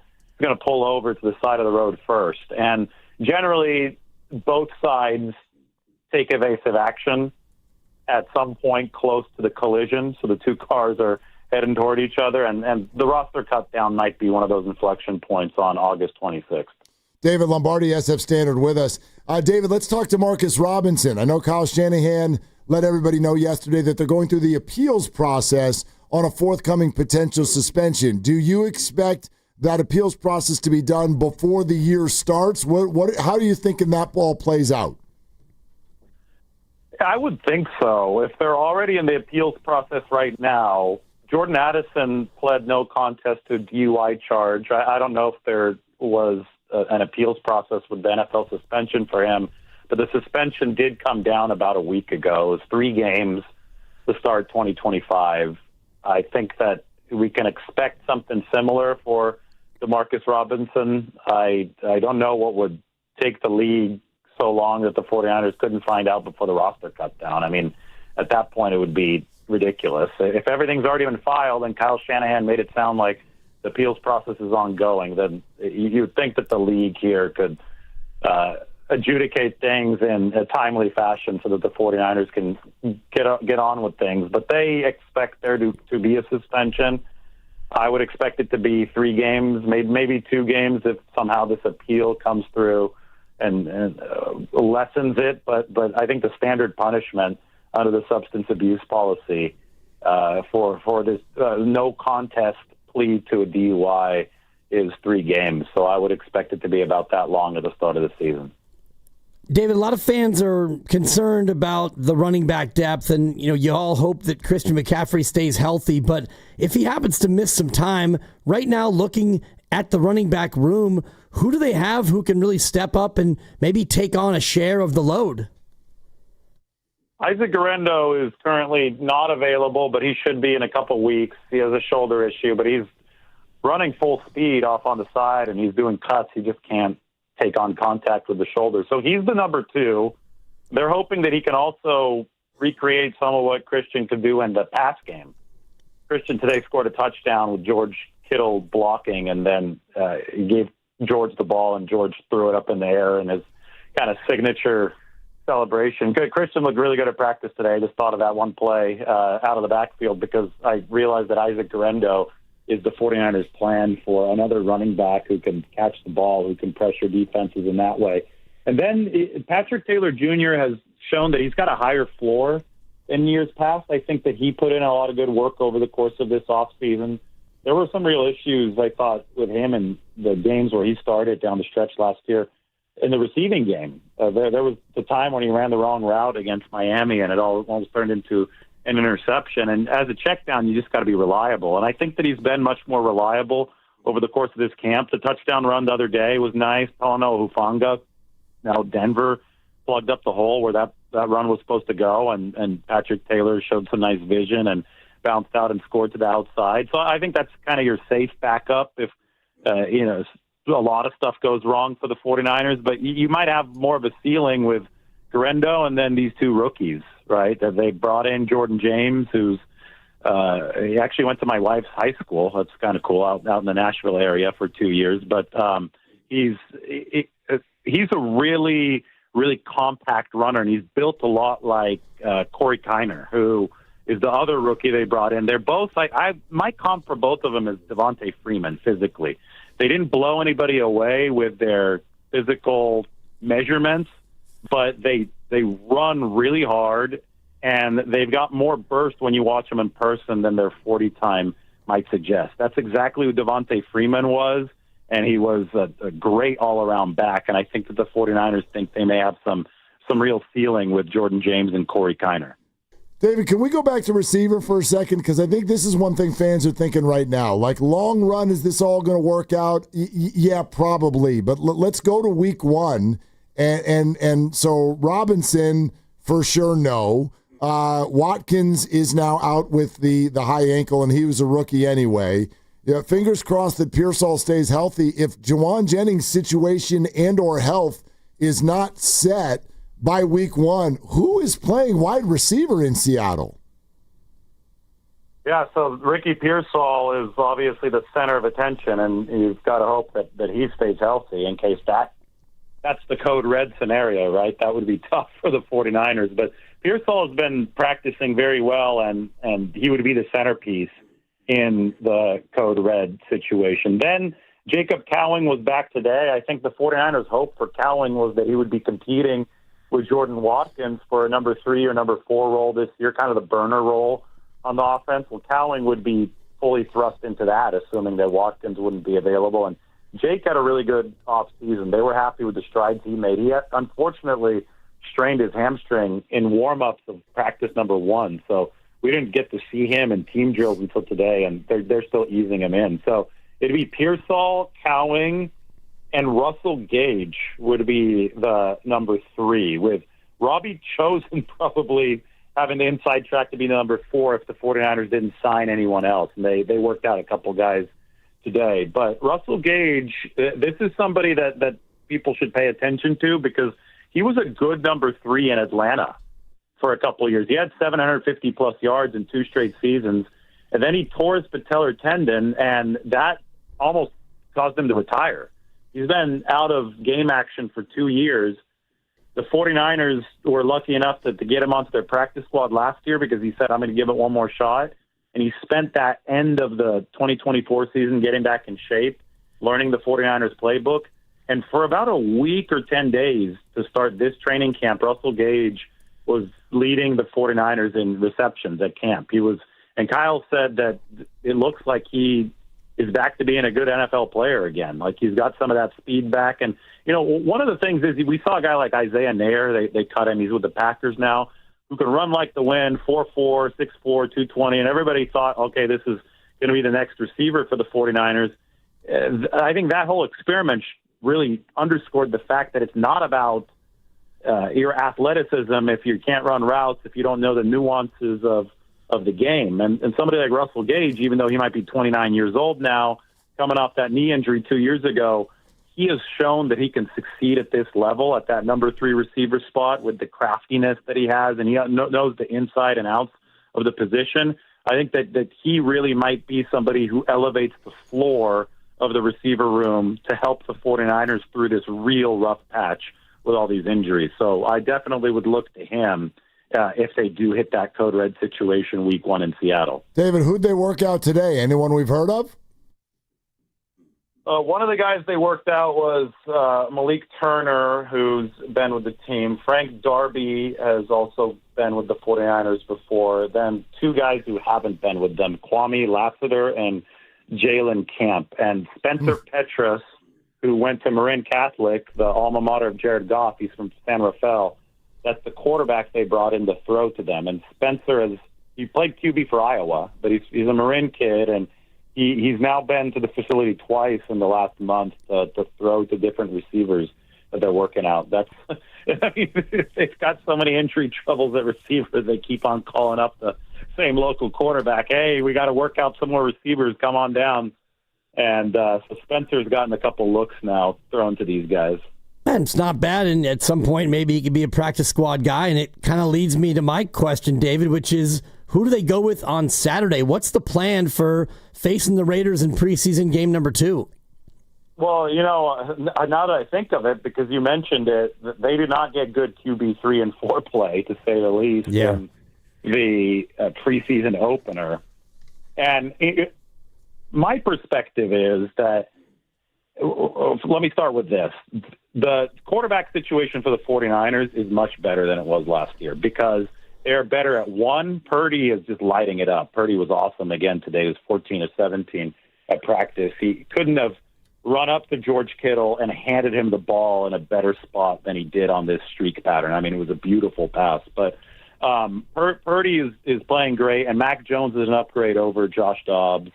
pull over to the side of the road first? And generally, both sides take evasive action at some point close to the collision, so the two cars are heading toward each other, and the roster cut down might be one of those inflection points on August 26th. David Lombardi, SF Standard, with us. David, let's talk to Demarcus Robinson. I know Kyle Shanahan let everybody know yesterday that they're going through the appeals process on a forthcoming potential suspension. Do you expect that appeals process to be done before the year starts? How are you thinking that ball plays out? I would think so. If they're already in the appeals process right now, Jordan Addison pled no contest to a DUI charge. I don't know if there was an appeals process with the NFL suspension for him, but the suspension did come down about a week ago. It was 3 games to start 2025. I think that we can expect something similar for Demarcus Robinson. I don't know what would take the league so long that the 49ers couldn't find out before the roster cut down. I mean, at that point, it would be ridiculous. If everything's already been filed and Kyle Shanahan made it sound like the appeals process is ongoing, then you'd think that the league here could adjudicate things in a timely fashion so that the 49ers can get on with things. But they expect there to be a suspension. I would expect it to be 3 games, maybe 2 games if somehow this appeal comes through and lessens it. But I think the standard punishment under the substance abuse policy for this no contest plea to a DUI is 3 games. So I would expect it to be about that long at the start of the season. David, a lot of fans are concerned about the running back depth, and you all hope that Christian McCaffrey stays healthy. But if he happens to miss some time, right now looking at the running back room, who do they have who can really step up and maybe take on a share of the load? Isaac Guerrero is currently not available, but he should be in a couple weeks. He has a shoulder issue, but he's running full speed off on the side, and he's doing cuts. He just can't take on contact with the shoulder. So he's the number 2. They're hoping that he can also recreate some of what Christian could do in the pass game. Christian today scored a touchdown with George Kittle blocking, and then he gave George the ball, and George threw it up in the air in his kind of signature celebration. Good. Christian looked really good at practice today. I just thought of that one play out of the backfield because I realized that Isaac Guerendo is the 49ers' plan for another running back who can catch the ball, who can pressure defenses in that way. And then Patrick Taylor Jr. has shown that he's got a higher floor in years past. I think that he put in a lot of good work over the course of this offseason. There were some real issues, I thought, with him in the games where he started down the stretch last year. In the receiving game, there was the time when he ran the wrong route against Miami, and it almost turned into an interception. And as a check down, you just got to be reliable. And I think that he's been much more reliable over the course of this camp. The touchdown run the other day was nice. Pauno Hufanga, now Denver, plugged up the hole where that run was supposed to go, and Patrick Taylor showed some nice vision and bounced out and scored to the outside. So I think that's kind of your safe backup if, a lot of stuff goes wrong for the 49ers, but you might have more of a ceiling with Guerendo and then these two rookies, right? That they brought in Jauan Jennings, who's he actually went to my wife's high school. That's kind of cool, out in the Nashville area for 2 years. But he's a really, really compact runner, and he's built a lot like Corey Kiner, who is the other rookie they brought in. They're both my comp for both of them is Devontae Freeman physically. They didn't blow anybody away with their physical measurements, but they run really hard, and they've got more burst when you watch them in person than their 40 time might suggest. That's exactly who Devontae Freeman was, and he was a great all-around back, and I think that the 49ers think they may have some real ceiling with Jauan Jennings and Corey Kiner. David, can we go back to receiver for a second? Because I think this is one thing fans are thinking right now. Like, long run, is this all going to work out? Yeah, probably. But let's go to week one. And so Robinson, for sure, no. Watkins is now out with the high ankle, and he was a rookie anyway. Yeah, fingers crossed that Pearsall stays healthy. If Jauan Jennings' situation and or health is not set by week one, who is playing wide receiver in Seattle? Yeah, so Ricky Pearsall is obviously the center of attention, and you've got to hope that he stays healthy in case that's the code red scenario, right? That would be tough for the 49ers. But Pearsall has been practicing very well, and he would be the centerpiece in the code red situation. Then Jacob Cowing was back today. I think the 49ers' hope for Cowing was that he would be competing with Jordan Watkins for a number 3 or number 4 role this year, kind of the burner role on the offense. Well, Cowing would be fully thrust into that, assuming that Watkins wouldn't be available. And Jake had a really good offseason. They were happy with the strides he made. He unfortunately strained his hamstring in warm-ups of practice number 1, so we didn't get to see him in team drills until today, and they're still easing him in. So it'd be Pearsall, Cowing, and Russell Gage would be the number 3, with Robbie Chosen probably having the inside track to be number 4 if the 49ers didn't sign anyone else. And they worked out a couple guys today. But Russell Gage, this is somebody that people should pay attention to because he was a good number 3 in Atlanta for a couple of years. He had 750-plus yards in 2 straight seasons, and then he tore his patellar tendon, and that almost caused him to retire. He's been out of game action for 2 years. The 49ers were lucky enough to get him onto their practice squad last year because he said, I'm going to give it one more shot. And he spent that end of the 2024 season getting back in shape, learning the 49ers playbook. And for about a week or 10 days to start this training camp, Russell Gage was leading the 49ers in receptions at camp. And Kyle said that it looks like he is back to being a good NFL player again. Like, he's got some of that speed back. And, one of the things is we saw a guy like Isaiah Nair. They cut him. He's with the Packers now, who can run like the wind, 4'4", 6'4", 220. And everybody thought, okay, this is going to be the next receiver for the 49ers. I think that whole experiment really underscored the fact that it's not about your athleticism if you can't run routes, if you don't know the nuances of the game. And somebody like Russell Gage, even though he might be 29 years old now, coming off that knee injury 2 years ago, he has shown that he can succeed at this level, at that number 3 receiver spot with the craftiness that he has, and he knows the inside and outs of the position. I think that he really might be somebody who elevates the floor of the receiver room to help the 49ers through this real rough patch with all these injuries. So I definitely would look to him if they do hit that code red situation week 1 in Seattle. David, who'd they work out today? Anyone we've heard of? One of the guys they worked out was Malik Turner, who's been with the team. Frank Darby has also been with the 49ers before. Then 2 guys who haven't been with them, Kwame Lassiter and Jalen Camp. And Spencer Petras, who went to Marin Catholic, the alma mater of Jared Goff. He's from San Rafael. That's the quarterback they brought in to throw to them. And Spencer he played QB for Iowa, but he's a Marin kid, and he's now been to the facility twice in the last month to throw to different receivers that they're working out. That's, I mean, they've got so many injury troubles at receiver. They keep on calling up the same local quarterback. Hey, we got to work out some more receivers. Come on down. And so Spencer's gotten a couple looks now thrown to these guys. And it's not bad, and at some point maybe he could be a practice squad guy, and it kind of leads me to my question, David, which is, who do they go with on Saturday? What's the plan for facing the Raiders in preseason game number 2? Well, now that I think of it, because you mentioned it, they did not get good QB 3 and 4 play, to say the least, in the preseason opener. And my perspective is that, let me start with this. The quarterback situation for the 49ers is much better than it was last year because they're better at one. Purdy is just lighting it up. Purdy was awesome again today. He was 14 of 17 at practice. He couldn't have run up to George Kittle and handed him the ball in a better spot than he did on this streak pattern. I mean, it was a beautiful pass. But Purdy is playing great, and Mac Jones is an upgrade over Josh Dobbs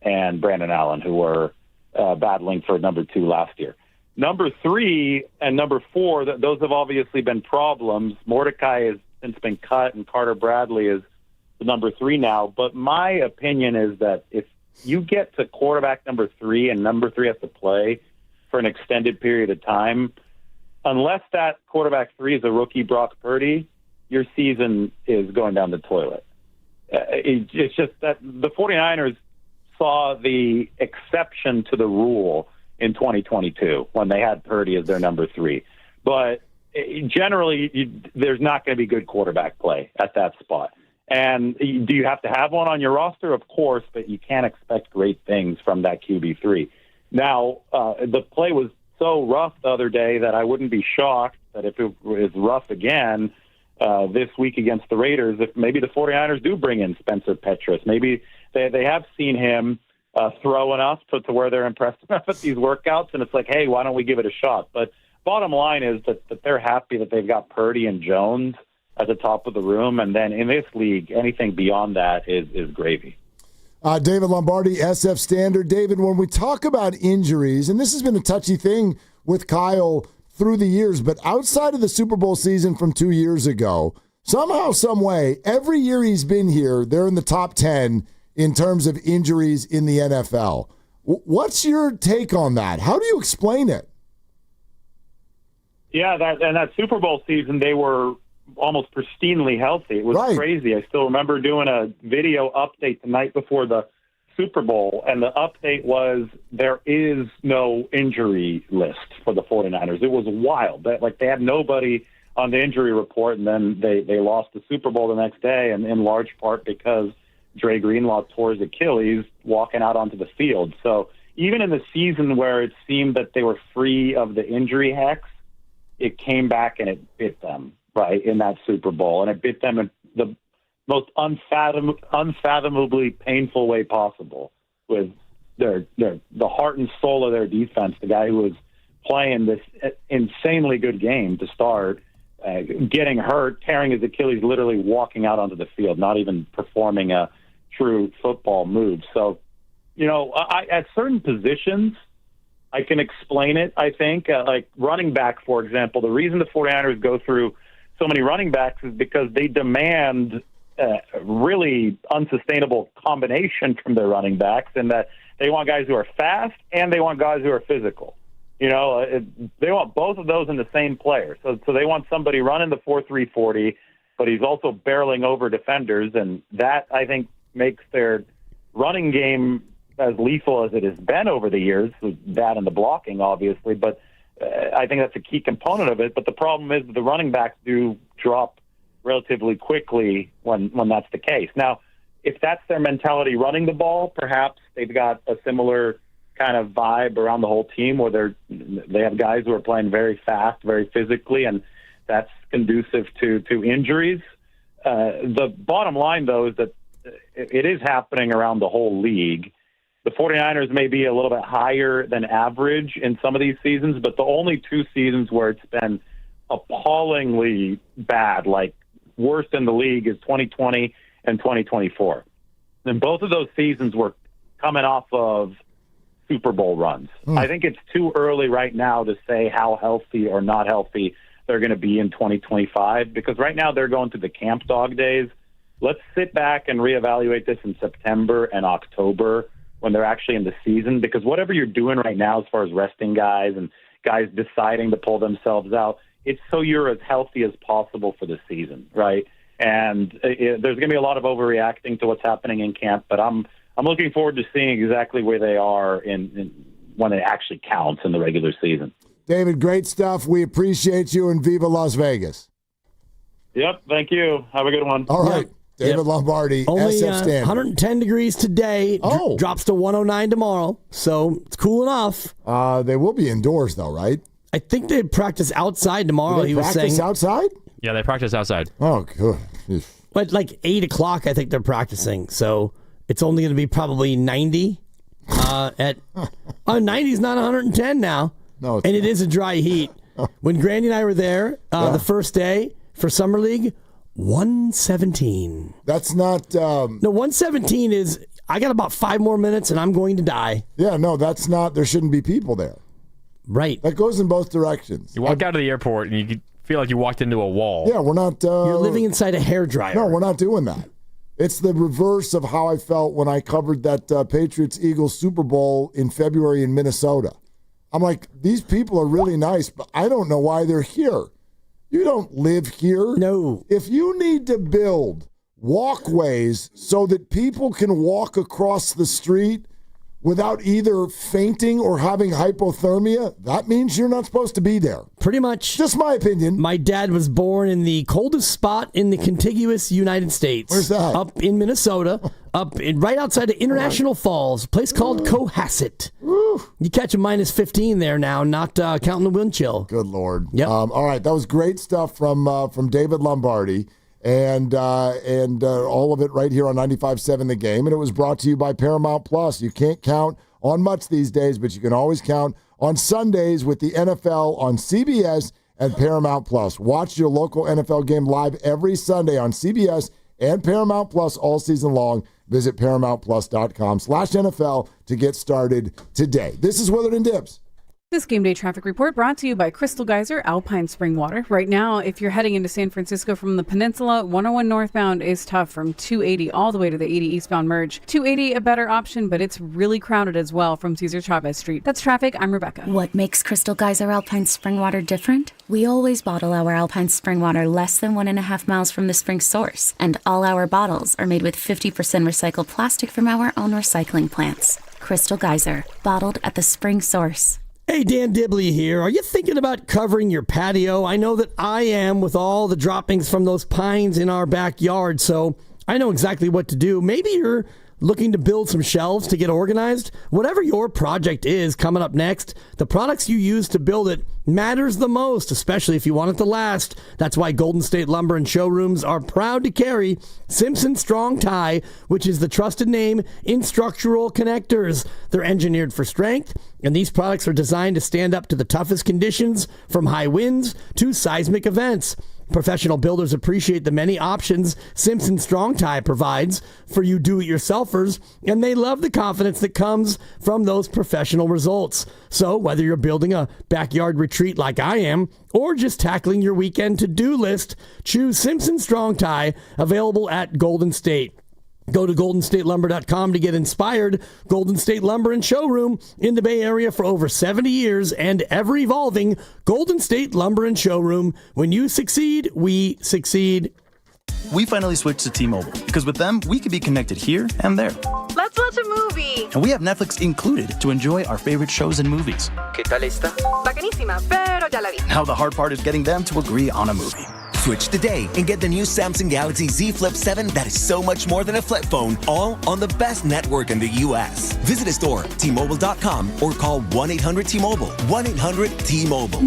and Brandon Allen, who were battling for number 2 last year. Number 3 and number 4, those have obviously been problems. Mordecai has since been cut, and Carter Bradley is the number 3 now. But my opinion is that if you get to quarterback number 3 and number 3 has to play for an extended period of time, unless that quarterback 3 is a rookie Brock Purdy, your season is going down the toilet. It's just that the 49ers saw the exception to the rule in 2022 when they had Purdy as their number 3. But generally, there's not going to be good quarterback play at that spot. And do you have to have one on your roster? Of course, but you can't expect great things from that QB3. Now, the play was so rough the other day that I wouldn't be shocked that if it was rough again this week against the Raiders, if maybe the 49ers do bring in Spencer Petras. Maybe they have seen him throw enough to where they're impressed enough at these workouts, and it's like, hey, why don't we give it a shot? But bottom line is that they're happy that they've got Purdy and Jones at the top of the room, and then in this league, anything beyond that is gravy. David Lombardi, SF Standard. David, when we talk about injuries, and this has been a touchy thing with Kyle through the years, but outside of the Super Bowl season from 2 years ago, somehow, some way, every year he's been here, they're in the top 10 in terms of injuries in the NFL. What's your take on that? How do you explain it? Yeah, that Super Bowl season, they were almost pristinely healthy. It was crazy. I still remember doing a video update the night before the Super Bowl, and the update was there is no injury list for the 49ers. It was wild. They had nobody on the injury report, and then they lost the Super Bowl the next day, and in large part because Dre Greenlaw tore his Achilles walking out onto the field. So even in the season where it seemed that they were free of the injury hex, it came back and it bit them, right, in that Super Bowl. And it bit them in the most unfathomably painful way possible with the heart and soul of their defense, the guy who was playing this insanely good game to start, getting hurt, tearing his Achilles, literally walking out onto the field, not even performing a true football move. So, at certain positions, I can explain it, I think. Like running back, for example, the reason the 49ers go through so many running backs is because they demand really unsustainable combination from their running backs, and that they want guys who are fast and they want guys who are physical. They want both of those in the same player. So they want somebody running the 4.3 40, but he's also barreling over defenders, and that, I think, makes their running game as lethal as it has been over the years, with that and the blocking, obviously. But I think that's a key component of it. But the problem is the running backs do drop relatively they when that's the case. Now, if that's their mentality running the ball, perhaps they've got a similar kind of vibe around the whole team where they have guys who are playing very fast, very physically, and that's conducive to injuries. The bottom line, though, is that it is happening around the whole league. The 49ers may be a little bit higher than average in some of these seasons, but the only two seasons where it's been appallingly bad, like worst in the league, is 2020 and 2024. And both of those seasons were coming off of Super Bowl runs. I think it's too early right now to say how healthy or not healthy they're going to be in 2025, because right now they're going through the camp dog days. Let's sit back and reevaluate this in September and October when they're actually in the season, because whatever you're doing right now as far as resting guys and guys deciding to pull themselves out, it's so you're as healthy as possible for the season, right? And there's going to be a lot of overreacting to what's happening in camp, but I'm looking forward to seeing exactly where they are in when it actually counts in the regular season. David, great stuff. We appreciate you, and Viva Las Vegas. Yep, thank you. Have a good one. All right. David Lombardi, Only SF Standard. 110 degrees today. Drops to 109 tomorrow, so it's cool enough. They will be indoors, though, right? I think they practice outside tomorrow. He was saying outside. Yeah, they practice outside. Oh, good. But like 8 o'clock, I think they're practicing. So it's only going to be probably 90. 90 is not 110 now. No, and it is a dry heat. When Granny and I were there the first day for Summer League, 117. That's not... No, 117 is, I got about 5 more minutes and I'm going to die. Yeah, no, that's not... There shouldn't be people there. Right. That goes in both directions. You walk out of the airport and you feel like you walked into a wall. Yeah, we're not... You're living inside a hairdryer. No, we're not doing that. It's the reverse of how I felt when I covered that Patriots-Eagles Super Bowl in February in Minnesota. I'm like, these people are really nice, but I don't know why they're here. You don't live here. No. If you need to build walkways so that people can walk across the street without either fainting or having hypothermia, that means you're not supposed to be there. Pretty much. Just my opinion. My dad was born in the coldest spot in the contiguous United States. Where's that? Up in Minnesota, right outside of International Falls, a place called Cohasset. You catch a minus 15 there now, not counting the wind chill. Good Lord. Yep. All right, that was great stuff from David Lombardi. And all of it right here on 95.7 The Game. And it was brought to you by Paramount Plus. You can't count on much these days, but you can always count on Sundays with the NFL on CBS and Paramount Plus. Watch your local NFL game live every Sunday on CBS and Paramount Plus all season long. Visit ParamountPlus.com/NFL to get started today. This is Willard Dibs. This game day traffic report brought to you by Crystal Geyser Alpine Spring Water. Right now, if you're heading into San Francisco from the peninsula, 101 northbound is tough from 280 all the way to the 80 eastbound merge. 280 a better option, but it's really crowded as well from Cesar Chavez Street. That's traffic. I'm Rebecca. What makes Crystal Geyser Alpine Spring Water different? We always bottle our Alpine Spring Water less than 1.5 miles from the spring source, and all our bottles are made with 50% recycled plastic from our own recycling plants. Crystal Geyser, bottled at the spring source. Hey, Dan Dibley here. Are you thinking about covering your patio? I know that I am with all the droppings from those pines in our backyard, so I know exactly what to do. Maybe you're looking to build some shelves to get organized. Whatever your project is coming up next, the products you use to build it matters the most, especially if you want it to last. That's why Golden State Lumber and Showrooms are proud to carry Simpson Strong Tie, which is the trusted name in structural connectors. They're engineered for strength, and these products are designed to stand up to the toughest conditions, from high winds to seismic events. Professional builders appreciate the many options Simpson Strong Tie provides for you do-it-yourselfers, and they love the confidence that comes from those professional results. So whether you're building a backyard retreat like I am, or just tackling your weekend to-do list, choose Simpson Strong Tie, available at Golden State. Go to goldenstatelumber.com to get inspired. Golden State Lumber and Showroom in the Bay Area for over 70 years and ever evolving. Golden State Lumber and Showroom. When you succeed, we succeed. we finally switched to T-Mobile because with them, we could be connected here and there. Let's watch a movie. And we have Netflix included to enjoy our favorite shows and movies. ¿Qué tal esta? Bacanísima, pero ya la vi. Now the hard part is getting them to agree on a movie. Switch today and get the new Samsung Galaxy Z Flip 7 that is so much more than a flip phone, all on the best network in the U.S. Visit a store, T-Mobile.com, or call 1-800-T-Mobile. 1-800-T-Mobile.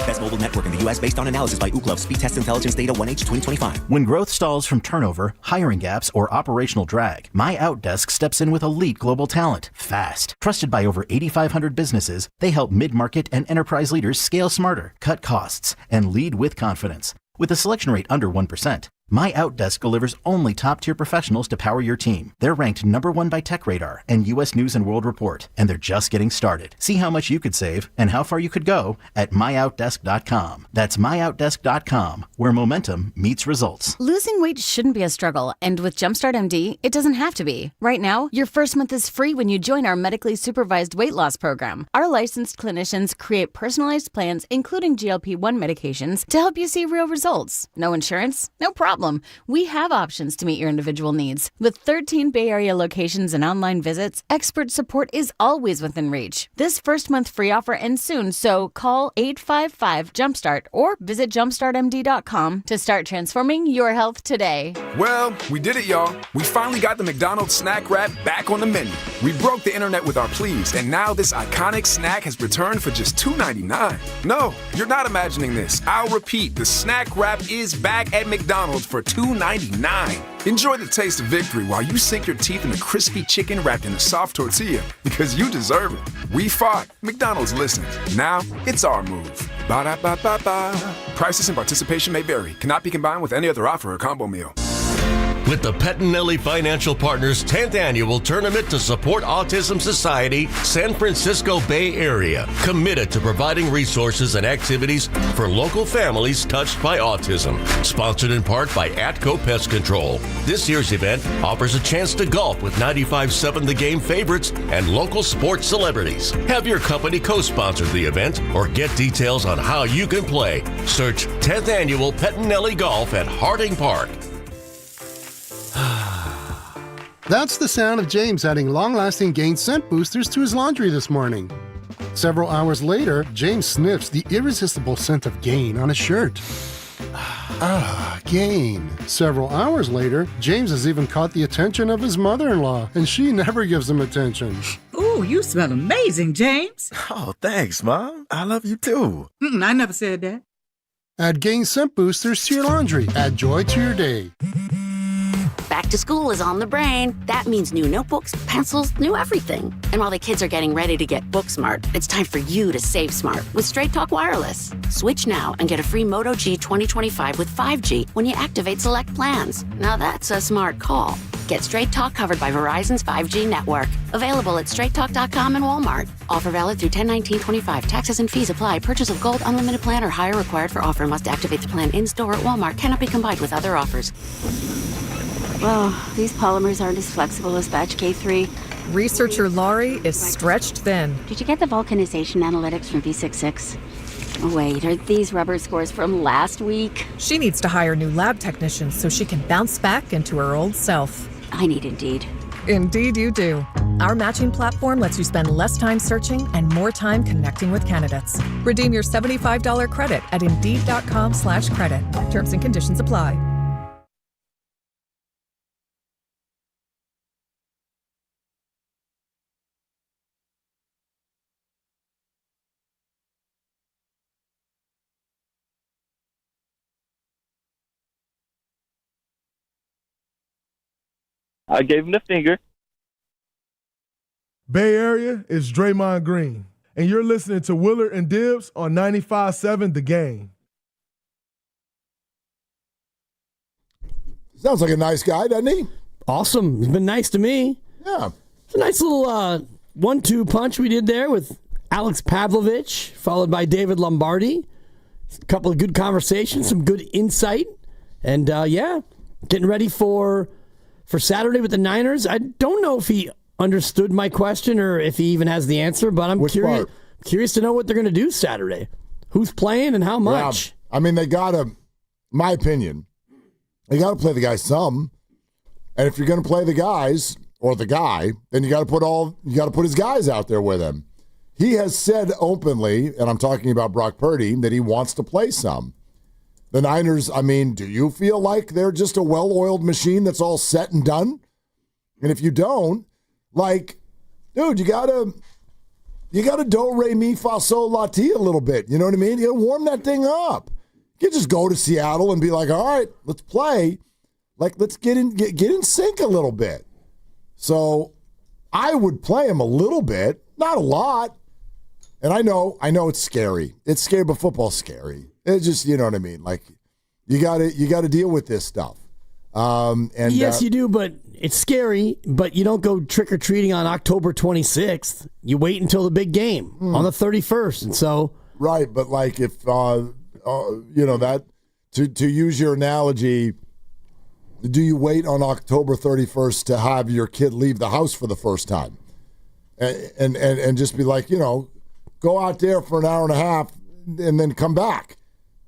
Best mobile network in the U.S. based on analysis by Ookla Speed Test Intelligence Data 1H 2025. When growth stalls from turnover, hiring gaps, or operational drag, My Outdesk steps in with elite global talent, fast. Trusted by over 8,500 businesses, they help mid-market and enterprise leaders scale smarter, cut costs, and lead with confidence. With a selection rate under 1%, My Outdesk delivers only top-tier professionals to power your team. They're ranked #1 by TechRadar and U.S. News & World Report, and they're just getting started. See how much you could save and how far you could go at myoutdesk.com. That's myoutdesk.com, where momentum meets results. Losing weight shouldn't be a struggle, and with Jumpstart MD, it doesn't have to be. Right now, your first month is free when you join our medically supervised weight loss program. Our licensed clinicians create personalized plans, including GLP-1 medications, to help you see real results. No insurance? No problem. We have options to meet your individual needs. With 13 Bay Area locations and online visits, expert support is always within reach. This first month free offer ends soon, so call 855-JUMPSTART or visit jumpstartmd.com to start transforming your health today. Well, we did it, y'all. We finally got the McDonald's snack wrap back on the menu. We broke the internet with our pleas, and now this iconic snack has returned for just $2.99. No, you're not imagining this. I'll repeat, the snack wrap is back at McDonald's for $2.99. Enjoy the taste of victory while you sink your teeth in the crispy chicken wrapped in a soft tortilla, because you deserve it. We fought. McDonald's listened. Now it's our move. Ba-da-ba-ba-ba. Prices and participation may vary. Cannot be combined with any other offer or combo meal. With the Pettinelli Financial Partners 10th Annual Tournament to Support Autism Society, San Francisco Bay Area, committed to providing resources and activities for local families touched by autism. Sponsored in part by Atco Pest Control. This year's event offers a chance to golf with 95.7 The Game favorites and local sports celebrities. Have your company co-sponsor the event or get details on how you can play. Search 10th Annual Pettinelli Golf at Harding Park. That's the sound of James adding long-lasting Gain scent boosters to his laundry this morning. Several hours later, James sniffs the irresistible scent of Gain on his shirt. Gain. Several hours later, James has even caught the attention of his mother-in-law, and she never gives him attention. Ooh, you smell amazing, James. Oh, thanks, Mom. I love you too. I never said that. Add Gain scent boosters to your laundry. Add joy to your day. Back to school is on the brain. That means new notebooks, pencils, new everything. And while the kids are getting ready to get book smart, it's time for you to save smart with Straight Talk Wireless. Switch now and get a free Moto G 2025 with 5G when you activate select plans. Now that's a smart call. Get Straight Talk covered by Verizon's 5G network. Available at straighttalk.com and Walmart. Offer valid through 10/19/25. Taxes and fees apply. Purchase of gold unlimited plan or higher required for offer. Must activate the plan in-store at Walmart. Cannot be combined with other offers. Oh, these polymers aren't as flexible as batch K3. Researcher Laurie is stretched thin. Did you get the vulcanization analytics from V66? Oh, wait, are these rubber scores from last week? She needs to hire new lab technicians so she can bounce back into her old self. I need Indeed. Indeed you do. Our matching platform lets you spend less time searching and more time connecting with candidates. Redeem your $75 credit at Indeed.com/credit. Terms and conditions apply. I gave him the finger. Bay Area is Draymond Green, and you're listening to Willard and Dibs on 95.7 The Game. Sounds like a nice guy, doesn't he? Awesome. He's been nice to me. Yeah. It's a nice little 1-2 punch we did there with Alex Pavlovich, followed by David Lombardi. A couple of good conversations, some good insight. And, getting ready for Saturday with the Niners. I don't know if he understood my question or if he even has the answer, but I'm curious to know what they're going to do Saturday. Who's playing and how much? Yeah. I mean, they got to, my opinion, You got to play the guy some. And if you're going to play the guys or the guy, then you got to put his guys out there with him. He has said openly, and I'm talking about Brock Purdy, that he wants to play some. The Niners, I mean, do you feel like they're just a well-oiled machine that's all set and done? And if you don't, like, dude, you gotta do re mi fa sol la ti a little bit. You know what I mean? You gotta warm that thing up. You can't just go to Seattle and be like, all right, let's play. Like, let's get in sync a little bit. So I would play him a little bit, not a lot. And I know it's scary. It's scary, but football's scary. It's just, you know what I mean? Like, you gotta deal with this stuff. Yes, you do, but it's scary. But you don't go trick-or-treating on October 26th. You wait until the big game on the 31st. And so... Right, but like if, that, to use your analogy, do you wait on October 31st to have your kid leave the house for the first time? And just be like, go out there for an hour and a half and then come back.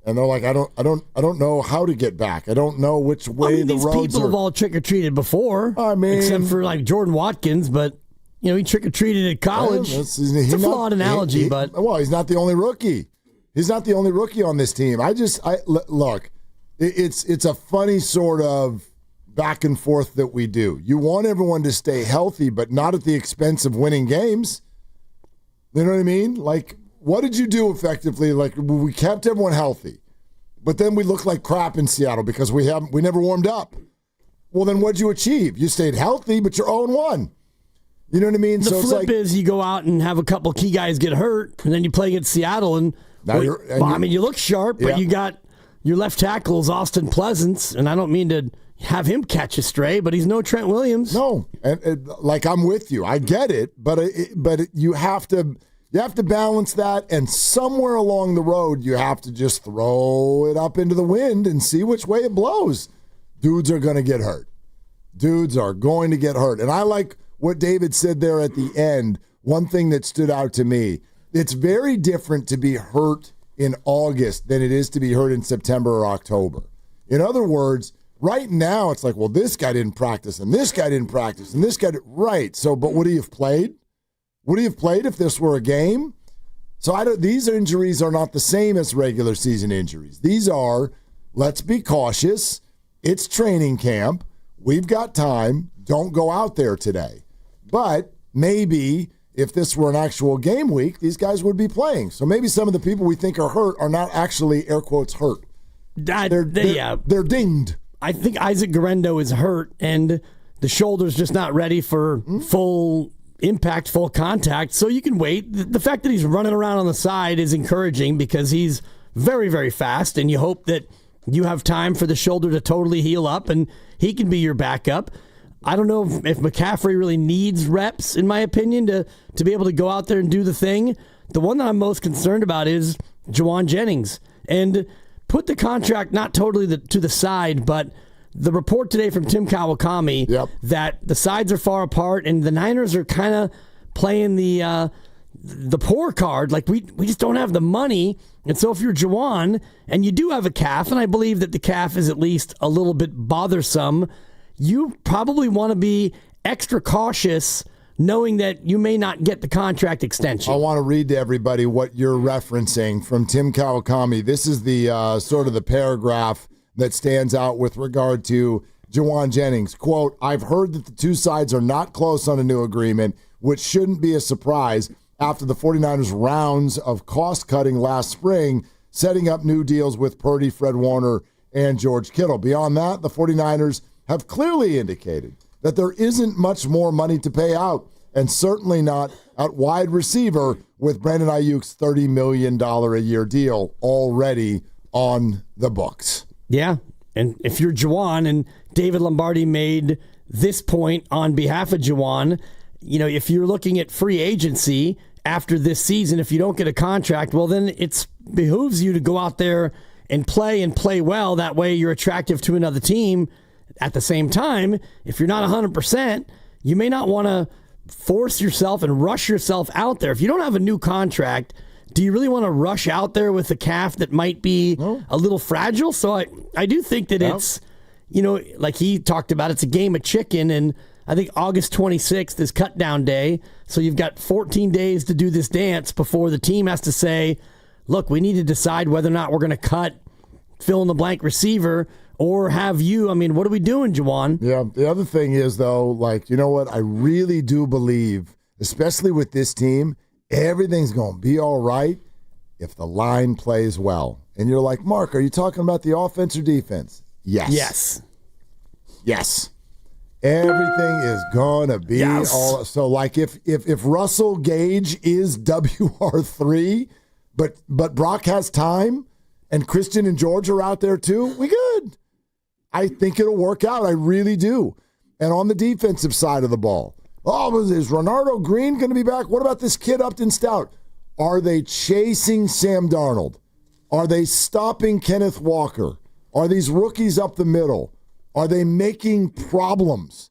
And they're like, I don't know how to get back. I don't know which way the roads are. These people have all trick-or-treated before. I mean, except for like Jordan Watkins, but he trick-or-treated at college. It's a flawed analogy, but he's not the only rookie. He's not the only rookie on this team. Look, it's a funny sort of back and forth that we do. You want everyone to stay healthy, but not at the expense of winning games. You know what I mean? Like, what did you do effectively? Like, we kept everyone healthy, but then we looked like crap in Seattle because we never warmed up. Well, then what'd you achieve? You stayed healthy, but you're 0-1. You know what I mean? The flip is you go out and have a couple key guys get hurt, and then you play against Seattle, and you look sharp, but you got your left tackle is Austin Pleasance, and I don't mean to have him catch a stray, but he's no Trent Williams. No, and like I'm with you, I get it, but you have to balance that, and somewhere along the road you have to just throw it up into the wind and see which way it blows. Dudes are going to get hurt. And I like what David said there at the end. One thing that stood out to me, it's very different to be hurt in August than it is to be hurt in September or October. In other words, right now it's like, well, this guy didn't practice and this guy didn't practice and this guy didn't. Right. So, but would he have played? Would he have played if this were a game? So these injuries are not the same as regular season injuries. These are, let's be cautious. It's training camp. We've got time. Don't go out there today. But maybe if this were an actual game week, these guys would be playing. So maybe some of the people we think are hurt are not actually, air quotes, hurt. They're dinged. I think Isaac Guerrero is hurt, and the shoulder's just not ready for full impact, full contact. So you can wait. The fact that he's running around on the side is encouraging because he's very, very fast, and you hope that you have time for the shoulder to totally heal up, and he can be your backup. I don't know if McCaffrey really needs reps, in my opinion, to be able to go out there and do the thing. The one that I'm most concerned about is Jauan Jennings. And put the contract not totally to the side, but the report today from Tim Kawakami that the sides are far apart and the Niners are kind of playing the poor card. Like, we just don't have the money. And so if you're Jauan and you do have a calf, and I believe that the calf is at least a little bit bothersome, you probably want to be extra cautious knowing that you may not get the contract extension. I want to read to everybody what you're referencing from Tim Kawakami. This is the sort of the paragraph that stands out with regard to Jauan Jennings. Quote, I've heard that the two sides are not close on a new agreement, which shouldn't be a surprise after the 49ers' rounds of cost-cutting last spring, setting up new deals with Purdy, Fred Warner, and George Kittle. Beyond that, the 49ers have clearly indicated that there isn't much more money to pay out, and certainly not at wide receiver with Brandon Ayuk's $30 million a year deal already on the books. Yeah, and if you're Jauan, and David Lombardi made this point on behalf of Jauan, if you're looking at free agency after this season, if you don't get a contract, well, then it behooves you to go out there and play well. That way you're attractive to another team. At the same time, if you're not 100%, you may not want to force yourself and rush yourself out there. If you don't have a new contract, do you really want to rush out there with a calf that might be a little fragile? So I do think that it's like he talked about, it's a game of chicken, and I think August 26th is cut down day. So you've got 14 days to do this dance before the team has to say, look, we need to decide whether or not we're going to cut fill-in-the-blank receiver or have you. I mean, what are we doing, Jauan? Yeah, the other thing is, though, like, you know what? I really do believe, especially with this team, everything's going to be all right if the line plays well. And you're like, Mark, are you talking about the offense or defense? Yes. Yes. Everything is going to be all. So, like, if Russell Gage is WR3, but Brock has time, and Christian and George are out there too, we good. I think it'll work out. I really do. And on the defensive side of the ball, is Renardo Green going to be back? What about this kid Upton Stout? Are they chasing Sam Darnold? Are they stopping Kenneth Walker? Are these rookies up the middle? Are they making problems?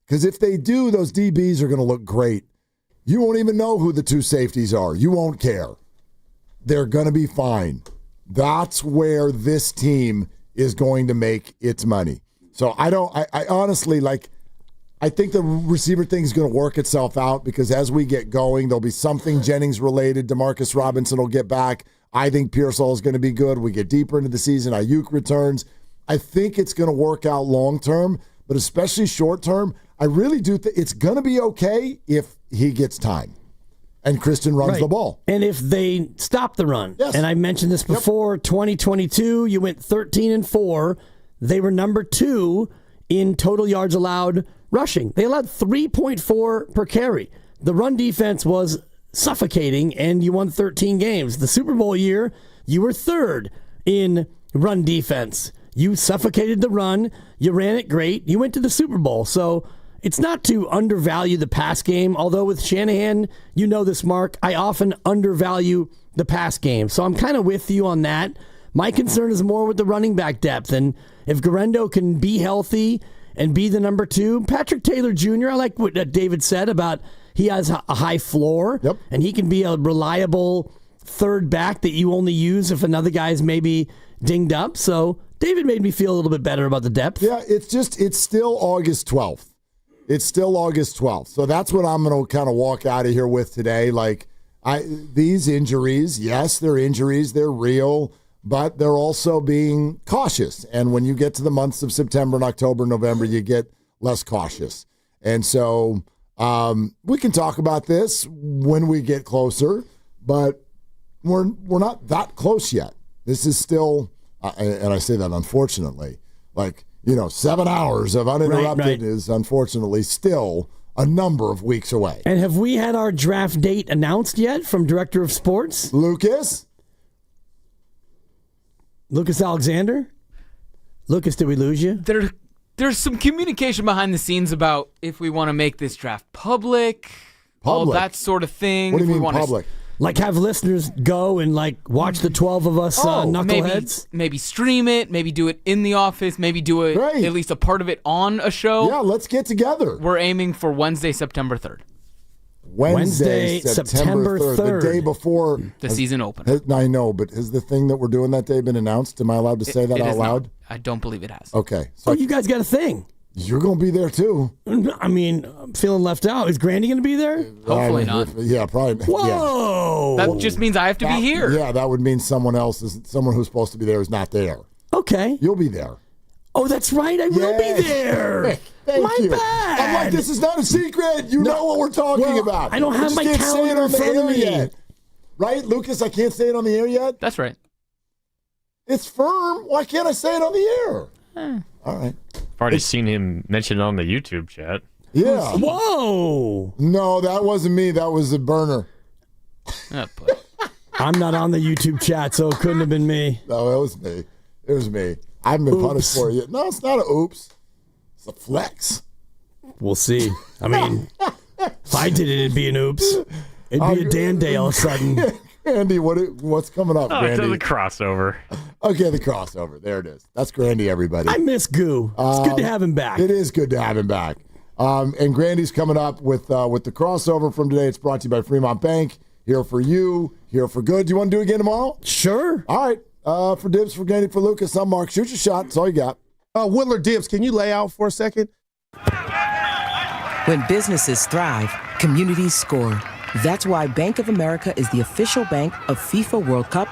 Because if they do, those DBs are going to look great. You won't even know who the two safeties are. You won't care. They're going to be fine. That's where this team is going to make its money. So I honestly, I think the receiver thing is going to work itself out because as we get going, there'll be something Jennings related. Demarcus Robinson will get back. I think Pearsall is going to be good. We get deeper into the season. Ayuk returns. I think it's going to work out long term, but especially short term, I really do think it's going to be okay if he gets time and Christian runs the ball. And if they stop the run. Yes. And I mentioned this before, 2022, you went 13-4. They were number 2 in total yards allowed rushing. They allowed 3.4 per carry. The run defense was suffocating, and you won 13 games. The Super Bowl year, you were 3rd in run defense. You suffocated the run. You ran it great. You went to the Super Bowl. So it's not to undervalue the pass game, although with Shanahan, you know this, Mark, I often undervalue the pass game. So I'm kind of with you on that. My concern is more with the running back depth. And if Garendo can be healthy and be the number 2, Patrick Taylor Jr., I like what David said about he has a high floor, and he can be a reliable third back that you only use if another guy's maybe dinged up. So David made me feel a little bit better about the depth. Yeah, it's still August 12th. It's still August 12th. So that's what I'm going to kind of walk out of here with today. Like, these injuries, yes, they're injuries. They're real, but they're also being cautious. And when you get to the months of September and October, November, you get less cautious. And so we can talk about this when we get closer, but we're not that close yet. This is still, and I say that unfortunately, 7 hours of uninterrupted is unfortunately still a number of weeks away. And have we had our draft date announced yet from Director of Sports? Lucas Alexander? Lucas, did we lose you? There's some communication behind the scenes about if we want to make this draft public, all that sort of thing. What do you mean public? Like have listeners go and watch the 12 of us knuckleheads? Maybe stream it, maybe do it in the office, maybe do it at least a part of it on a show. Yeah, let's get together. We're aiming for Wednesday, September 3rd. Wednesday, September 3rd. The day before the season opener. I know, but has the thing that we're doing that day been announced? Am I allowed to say that out loud? I don't believe it has. Okay. So you guys got a thing. You're going to be there too. I mean, I'm feeling left out. Is Grandy going to be there? Hopefully not. Yeah, probably. Whoa. Yeah. That just means I have to be here. Yeah, that would mean someone who's supposed to be there is not there. Okay. You'll be there. Oh, that's right. I will be there. Thank you. Bad. I'm like, this is not a secret. You know what we're talking about. I don't have my calendar in front of me yet. Right, Lucas? I can't say it on the air yet? That's right. It's firm. Why can't I say it on the air? All right. I've already seen him mention it on the YouTube chat. Yeah. Whoa. No, that wasn't me. That was the burner. Oh, boy. I'm not on the YouTube chat, so it couldn't have been me. No, it was me. It was me. I haven't been punished for it yet. No, it's not an oops. It's a flex. We'll see. I mean, if I did it, it'd be an oops. It'd be a Dan Day all of a sudden. Andy, what's coming up, Grandy? It's the crossover. Okay, the crossover. There it is. That's Grandy, everybody. I miss Goo. It's good to have him back. It is good to have him back. And Grandy's coming up with the crossover from today. It's brought to you by Fremont Bank. Here for you, here for good. Do you want to do it again tomorrow? Sure. All right. For Dibs, for Grandy, for Lucas, I'm Mark. Shoot your shot. That's all you got. Willard Dibs, can you lay out for a second? When businesses thrive, communities score. That's why Bank of America is the official bank of FIFA World Cup.